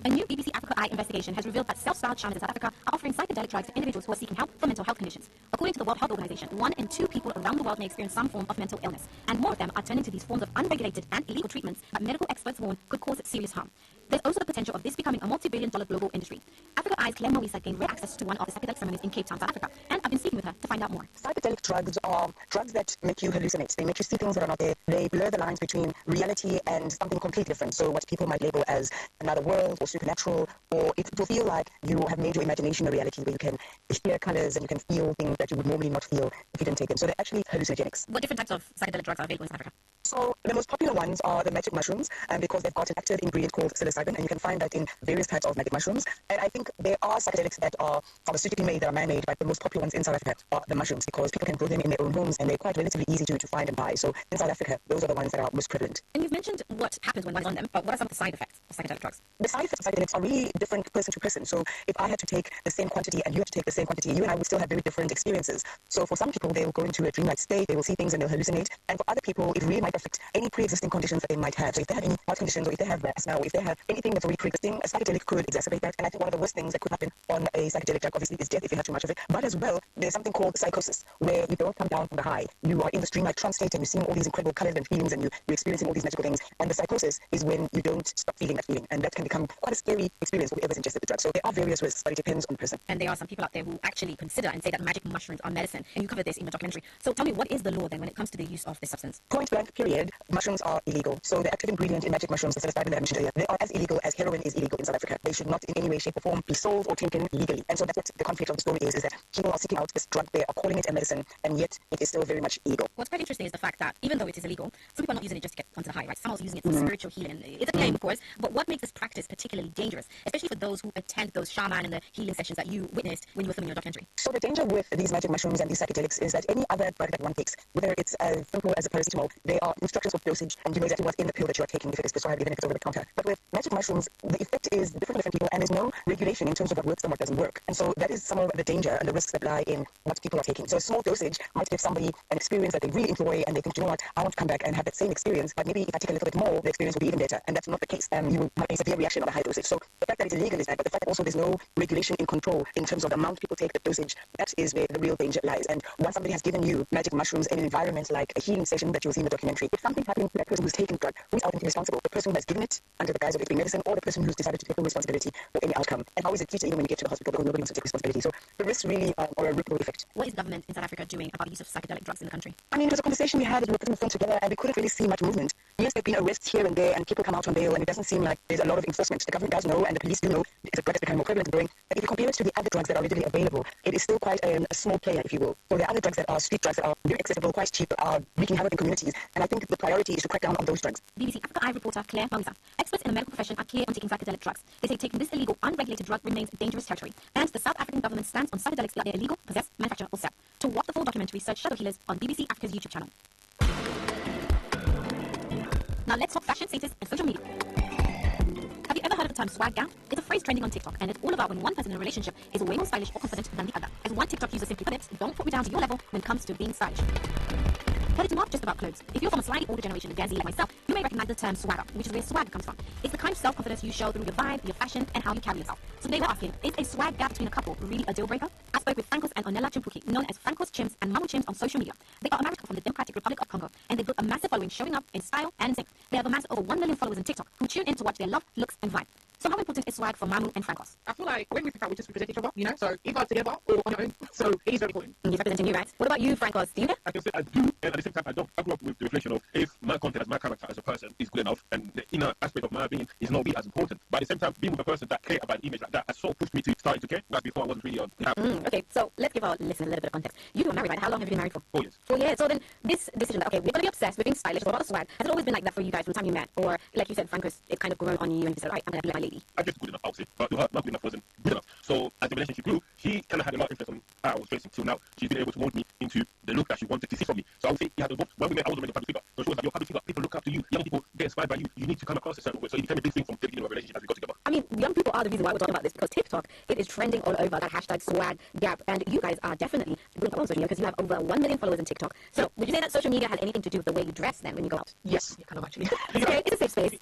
A new BBC Africa Eye investigation has revealed that self-styled shamans in South Africa are offering psychedelic drugs to individuals who are seeking help for mental health conditions. According to the World Health Organization, 1 in 2 people around the world may experience some form of mental illness, and more of them are turning to these forms of unregulated and illegal treatments that medical experts warn could cause serious harm. There's also the potential of this becoming a multi-billion-dollar global industry. Africa Eye's Claire Moisa gained rare access to one of the psychedelic ceremonies in Cape Town, South Africa, and I've been speaking with her to find out more. Psychedelic drugs are drugs that make you hallucinate. They make you see things that are not there. They blur the lines between reality and something completely different. So what people might label as another world or supernatural, or it will feel like you have made your imagination a reality where you can hear colors and you can feel things that you would normally not feel if you didn't take them. So they're actually hallucinogenics. What different types of psychedelic drugs are available in South Africa? So the most popular ones are the magic mushrooms, because they've got an active ingredient called psilocybin, and you can find that in various types of magic mushrooms. And I think there are psychedelics that are pharmaceutically made, that are man-made, but the most popular ones in South Africa are the mushrooms, because people can grow them in their own homes and they're quite relatively easy to find and buy. So in South Africa, those are the ones that are most prevalent. And you've mentioned what happens when one is on them, but what are some of the side effects of psychedelic drugs? The side effects of psychedelics are really different person to person. So if I had to take the same quantity and you had to take the same quantity, you and I would still have very different experiences. So for some people, they'll go into a dreamlike state, they will see things and they'll hallucinate. And for other people, it really might affect any pre-existing conditions that they might have. So if they have any heart conditions, or if they have asthma, or if they have anything that's already pre-existing, a psychedelic could exacerbate that. And I think one of the worst things that could happen on a psychedelic drug, obviously, is death if you have too much of it. But as well, there's something called psychosis, where you don't come down from the high. You are in the dreamlike trance state and you're seeing all these incredible colors and feelings, and you're experiencing all these magical things. And the psychosis is when you don't stop feeling that feeling. And that can become quite a scary experience for whoever's ingested the drug. So there are various risks, but it depends on the person. And there are some people out there who actually consider and say that magic mushrooms are medicine. And you covered this in the documentary. So tell me, what is the law then when it comes to the use of this substance? Point blank, period. Mushrooms are illegal. So the active ingredient in magic mushrooms, the psilocybin that I mentioned earlier, they are as illegal as heroin is illegal in South Africa. They should not in any way, shape or form be sold or taken legally. And so that's what the conflict of the story is that people are seeking out this drug, they are calling it a medicine, and yet it is still very much illegal. What's quite interesting is the fact that even though it is illegal, some people are not using it just to get onto the high, right? Some are also using it for spiritual healing. It's a claim, of course, but what makes this practice particularly dangerous, especially for those who attend those shaman and the healing sessions that you witnessed when you were filming your documentary? So the danger with these magic mushrooms and these psychedelics is that any other drug that one takes, whether it's as simple as a paracetamol, there are instructions of dosage and you know exactly what's in the pill that you are taking if it is prescribed, even if it's over the counter. But with magic mushrooms, the effect is different for different people, and there's no regulation in terms of what works and what doesn't work. And so that is some of the danger and the risks that lie in what people are taking. So a small dosage might give somebody an experience that they really enjoy, and they think, you know what, I want to come back and have that same experience, but maybe if I take a little bit more, the experience will be even better. And that's not the case. You will have a severe reaction on a high dosage. So the fact that it's illegal is bad, but the fact that also there's no regulation in control in terms of the amount people take, the dosage, that is where the real danger lies. And once somebody has given you magic mushrooms in an environment like a healing session that you'll see in the documentary, if something's happening to that person who's taken the drug, who's ultimately responsible? The person who has given it under the guise of it being medicine, or the person who's decided to take full responsibility for any outcome? And how is it treated even when you get to the hospital because nobody wants to take responsibility? So the risks really are a ripple effect. What is government in South Africa doing about the use of psychedelic drugs in the country? I mean, it was a conversation we had as we were putting the film together, and we couldn't really see much movement. Yes, there have been arrests here and there, and people come out on bail, and it doesn't seem like there's a lot of enforcement. The government does know, and the police do know it's a drug that's becoming more prevalent and growing. But if you compare it to the other drugs that are readily available, it is still quite a small player, if you will. So there are other drugs that are street drugs that are very accessible, quite cheap, are wreaking havoc in communities, and I think the priority is to crack down on those drugs. BBC Africa Eye reporter Claire Moisa. Experts in the medical profession are clear on taking psychedelic drugs. They say taking this illegal, unregulated drug remains dangerous territory, and the South African government stands on psychedelics that they're illegal, possess, manufacture, or sell. To watch the full documentary, search Shadow Healers on BBC Africa's YouTube channel. Now let's talk fashion, status, and social media. Have you ever heard of the term swag gown? It's a phrase trending on TikTok, and it's all about when one person in a relationship is way more stylish or confident than the other. As one TikTok user simply put it, don't put me down to your level when it comes to being stylish. But it's not just about clothes. If you're from a slightly older generation of Gen Z like myself, you may recognize the term swagger, which is where swag comes from. It's the kind of self-confidence you show through your vibe, your fashion, and how you carry yourself. So today we're asking, is a swag gap between a couple really a deal breaker? I spoke with Frankos and Onela Chimpuki, known as Frankos Chimps and Mamu Chimps on social media. They are American from the Democratic Republic of Congo, and they've built a massive following showing up in style and in sync. They have amassed over 1 million followers on TikTok who tune in to watch their love, looks, and vibe. So how important is swag for Mamu and Francos? I feel like when we pick out, we just represent each other, you know, so either together or on your own. So it is very important. He's representing you, right? What about you, Francos? Do you care? I can say I do, and at the same time I don't. I grew up with the reflection of if my content as my character as a person is good enough, and the inner aspect of my being is not really as important. But at the same time, being with a person that care about an image like that has sort of pushed me to starting to care. Whereas before I wasn't really on. Okay, so let's give our listeners a little bit of context. You two are married, right? How long have you been married for? 4 years. 4 years. So then this decision that, okay, we're going to be obsessed with being stylish, what about the swag? Has it always been like that for you guys from the time you met? Or like you said, Francos, it kind of grew on you and you said, right, I'm going to be like my lady. I guess good enough, I would say. But to her, not good enough wasn't good enough. So as the relationship grew, she kind of had a lot of influence on how I was facing till now. She's been able to mold me into the look that she wanted to see from me. So I would say he had a both. When we met, I was already a public figure. So she was like, you're a public figure. People look up to you. Young people get inspired by you. You need to come across a certain way. So it became a big thing from the beginning of our relationship as we got together. I mean, young people are the reason why we're talking about this because TikTok, it is trending all over, that hashtag swag gap. And you guys are definitely doing a lot on social media because you have over 1 million followers on TikTok. So would you say that social media has anything to do with the way you dress then when you go out? Yes, kind of actually. It's okay, it's a safe space.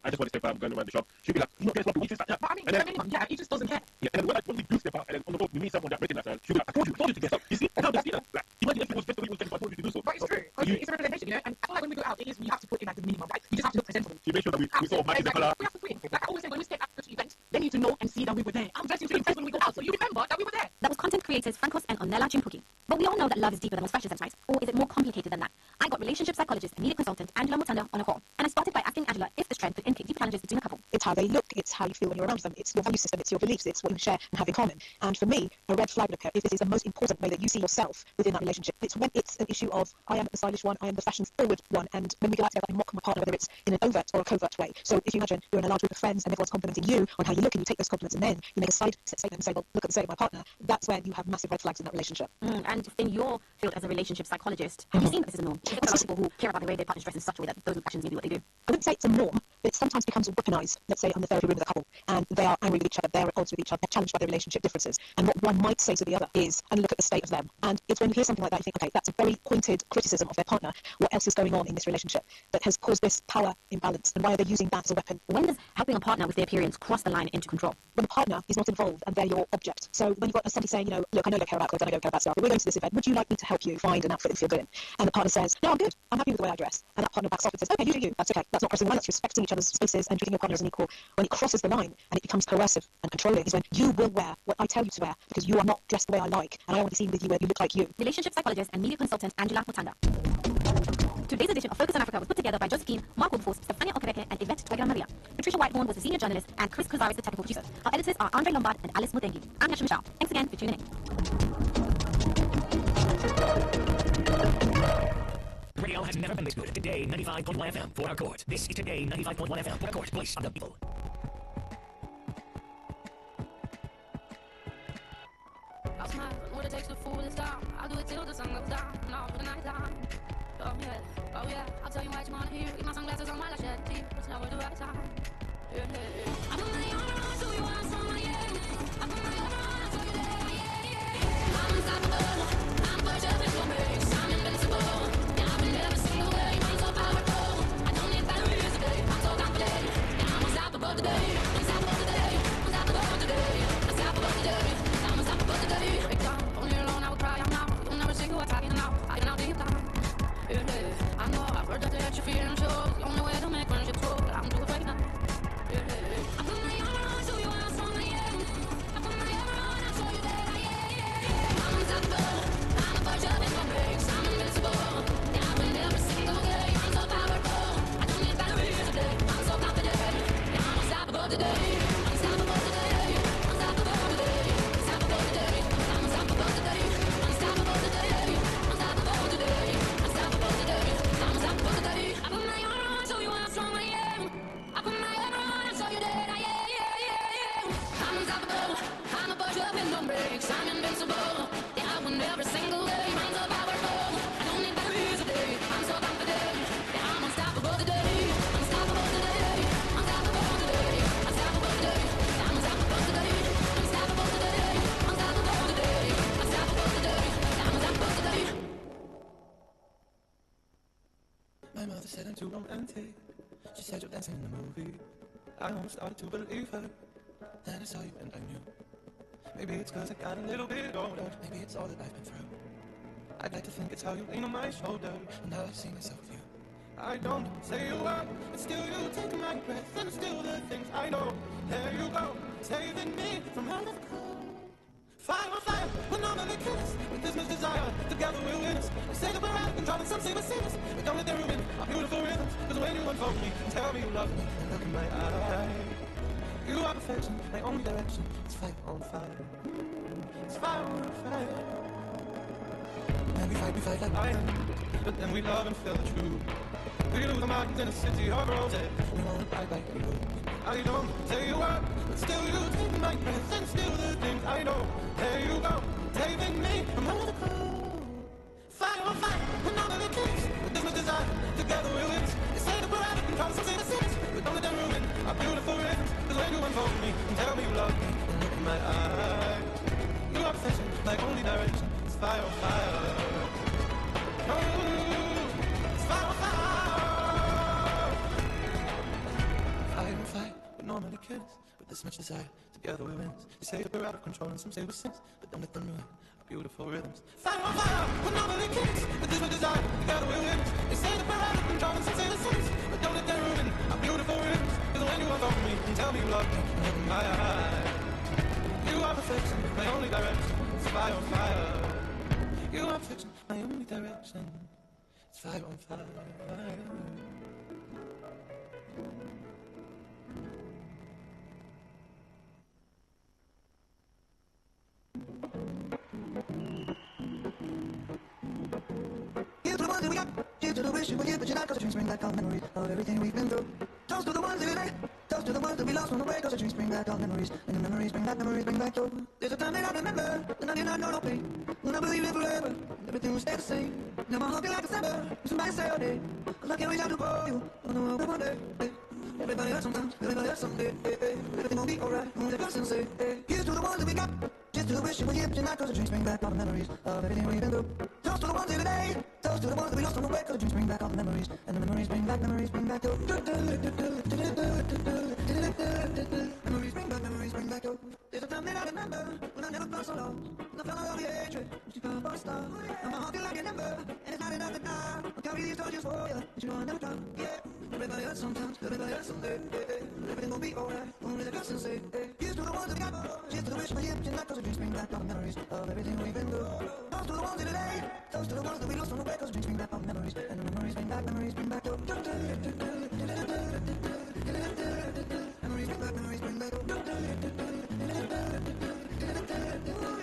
I just want to step out, I'm going around the shop. She'll be like, you know, guess what? We just like that. But I mean, and then, yeah, he just doesn't care. Yeah, and then when we do step out, and then on the road, we meet someone that recognizes her, she'll be like, I told you to get up. You see? And how does that? Like, imagine if it was just the way it was getting, I told you to do so. But it's true. It's a representation, you know, and I feel like when we go out, it is, we have to put in like the minimum, right? You just have to look presentable. She made sure that we sort of match the colour. We have to put in. Like I always say, when we step out to events, they need to know and see that we were there. I'm dressing to impress when we go out, so you remember that we were there. That was content creators Francos and Onella Chimpuki. But we all know that love is deeper than most fashion sense, right? Or is it more complicated than that? I got relationship psychologist and media consultant Angela Mutanda on a call, and I started by asking Angela if this trend could indicate deep challenges between a couple. It's how they look, it's how you feel when you're around them, it's your value system, it's your beliefs, it's what you share and have in common. And for me, a red flag looker, if this is the most important way that you see yourself within that relationship, it's when it's an issue of I am the stylish one, I am the fashion forward one, and when we go out together, I mock my partner, whether it's in an overt or a covert way. So if you imagine you're in a large group of friends and everyone's complimenting you on how you look and you take those compliments and then you make a side statement and say, well, look at the state of my partner, that's when you have massive red flags in that relationship. And in your field as a relationship psychologist, have you seen that this is a norm? There's a lot of people who care about the way their partners dress in such a way that those actions may be what they do. I wouldn't say it's a norm, but it sometimes becomes weaponized. Let's say on the therapy room with a couple, and they are angry with each other, they're at odds with each other, they're challenged by their relationship differences. And what one might say to the other is, and look at the state of them. And it's when you hear something like that, you think, okay, that's a very pointed criticism of their partner. What else is going on in this relationship that has caused this power imbalance? And why are they using that as a weapon? When does helping a partner with their appearance cross the line into control? When the partner is not involved and they're your object. So when you've got somebody saying, you know, look, I know you don't care about clothes, I know you don't care about stuff, but we're going to this event, would you like me to help you find an outfit that you feel good in? And the partner says, no, I'm good, I'm happy with the way I dress. And that partner backs off and says, okay, you do you, that's okay. That's not pressing one, that's respecting each other's spaces and treating your partner as an equal. When it crosses the line and it becomes coercive and controlling is when you will wear what I tell you to wear because you are not dressed the way I like and I want to see with you where you look like you. Relationship psychologist and media consultant Angela Mutanda. Today's edition of Focus on Africa was put together by Josephine, Mark Wilberforce, Stefania Okebeke, and Yvette Twegler Maria. Patricia Whitehorn was the senior journalist, and Chris Kozaris the technical producer. Our editors are Andre Lombard and Alice Mutengi. I'm Yasha Michelle. Thanks again for tuning in. Radio has never been this good. Today, 95.1 FM, Port Harcourt. This is Today, 95.1 FM, Port Harcourt, place of the people. I'll smile when it takes the fool is down. I'll do it till the sun goes down. No, for the night time. Oh yeah, I'll tell you what you wanna hear. Keep my sunglasses on while I shed tears. It's never the right time. Yeah. I put my armor on, so you want some, yeah. I put my armor on, so you there, yeah. I'm unstoppable. I'm pushed up into a maze. I'm invincible. Yeah, I've been every single way. I'm so powerful. I don't need batteries today. I'm so confident. Yeah, I'm unstoppable today. Unstoppable today. Unstoppable today. Unstoppable today. I'm unstoppable today. Break down. Only alone I would cry. I'm out. You'll never see who I'm talking about. I can out deep down. Yeah, I know I've heard that they let you feel and show. The only way to make friendships grow, but I'm too afraid now. Yeah, I put my armor on, so you want some, yeah. I put my armor on, I'll show you that I am. I'm unstoppable. I'm a push up in my brakes. I'm invincible. Yeah, I win every single day. I'm so powerful. I don't need batteries today. I'm so confident. Yeah, I'm unstoppable today. Unstoppable today. Unstoppable today. Unstoppable today. I'm unstoppable today. Unstoppable today. Unstoppable today. Unstoppable today. I'm unstoppable today. I put my armor on, so you want strong I am. I put my armor on, I'll show you that I am. I'm unstoppable. I'm a push up in no brakes. I'm invincible. Yeah, I win every single day. I'm so powerful. I don't need batteries today. I'm so confident. Yeah, I'm unstoppable today. Unstoppable today. Unstoppable today. Unstoppable today. I'm unstoppable today. Unstoppable today. Unstoppable today. Unstoppable today. I'm unstoppable today. My mother said I'm too romantic. She said you're dancing in the movie. I almost started to believe her. Then I saw you and I knew. Maybe it's cause I got a little bit older. Maybe it's all that I've been through. I'd like to think it's how you lean on my shoulder. And now I see myself with you. I don't say a word, but still you take my breath, and still the things I know. There you go, saving me from all of the cold. Fire on fire, we're normally kiss with this much desire. Together we'll win us. They say that we're out and driving some say we're sinners, but don't let them ruin our beautiful rhythms. Cause when you unfold me and tell me you love me, and look in my eyes, you are perfection, my only direction. It's fire on fire. It's fire on fire. And we fight like lions, but then we love and feel the truth. We lose our minds in a city of roses. We won't fight like you. I don't say a word, but still you take my breath, and still the things I know. There you go, saving me from all the cold. Fire on fire, we're not gonna kiss with this much desire. Together we'll live. They say that we're out and try to say the sins, but don't let them ruin our beautiful rhythms. Cause when you unfold me and tell me you love me, and look in my eyes, you are perfection, my only direction. It's fire on fire. Oh, it's fire on fire. Fire on fire, we normally kiss with this much desire. Together we win. They say that we're out of control and some say we're sins, but don't let them ruin our beautiful rhythms. Fire on fire, we normally kiss with this much desire. Together we win. They say that we're out of control and some say we're sins, but don't let them ruin our beautiful rhythms. Cause when you unfold me and tell me you love me, look in my eyes, you are perfection, my only direction. It's fire on fire. You are perfection, my only direction. It's fire on fire. Here's to the ones that we got. Here's to the wish you were here, but you're not. Cause the dreams bring back all the memories of everything we've been through. Toast to the ones that we made. Toast to the ones that we lost on the way. Cause the dreams bring back all memories. And the memories bring back joy. There's a time that I remember, and I did not know no pain. When I believed in forever, everything would stay the same. Now my heart feel like December. Somebody say all day, cause I can't reach out to call you. I know I'll be one day. Everybody hurts sometimes, everybody hurts someday. Everything will be alright. Only the person say, here's to the ones that we got. Just to the wish you were here, but you're not. Cause the dreams bring back all the memories of everything we've been through. Toast to the ones here today. Toast to the ones that we lost on the way. Cause the dreams bring back all the memories. And the memories bring back joy. Memories bring back joy. There's a time that I remember when I never felt so low. When I felt all the hatred, but you come for a star. Now my heart feel like an ember, and it's not enough to die. I'll carry these torches for you, but you know I never drop. Yeah, everybody hurts sometimes, everybody hurts someday. Everything will be alright, only the person say. Here's to the ones that we got. Cheers to the wish for you, but you're not. Cause the dreams bring back all the memories of everything we've been through. Toast to the ones in today. Toast to the ones that we lost on the way. Cause the dreams bring back all the memories. And the memories bring back joy. Memories bring back joy. Memories bring back joy.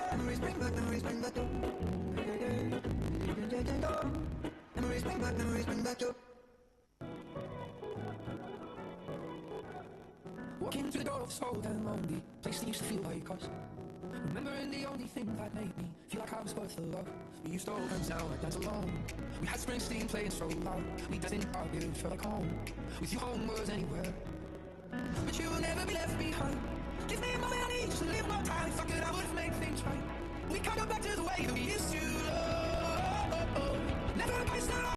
Memories bring back joy. Memories bring back joy. Walking through the door of soul and lonely, place that used to feel like us. Remembering the only thing that made me feel like I was worth the love. We used to hold hands out and dance alone. We had Springsteen playing so loud. We danced in the park, it felt like home. With you, home was anywhere. But you will never be left behind. Give me a moment, I need to live more time. If I could, I would make things right. We can't go back to the way that we used to. Never a place that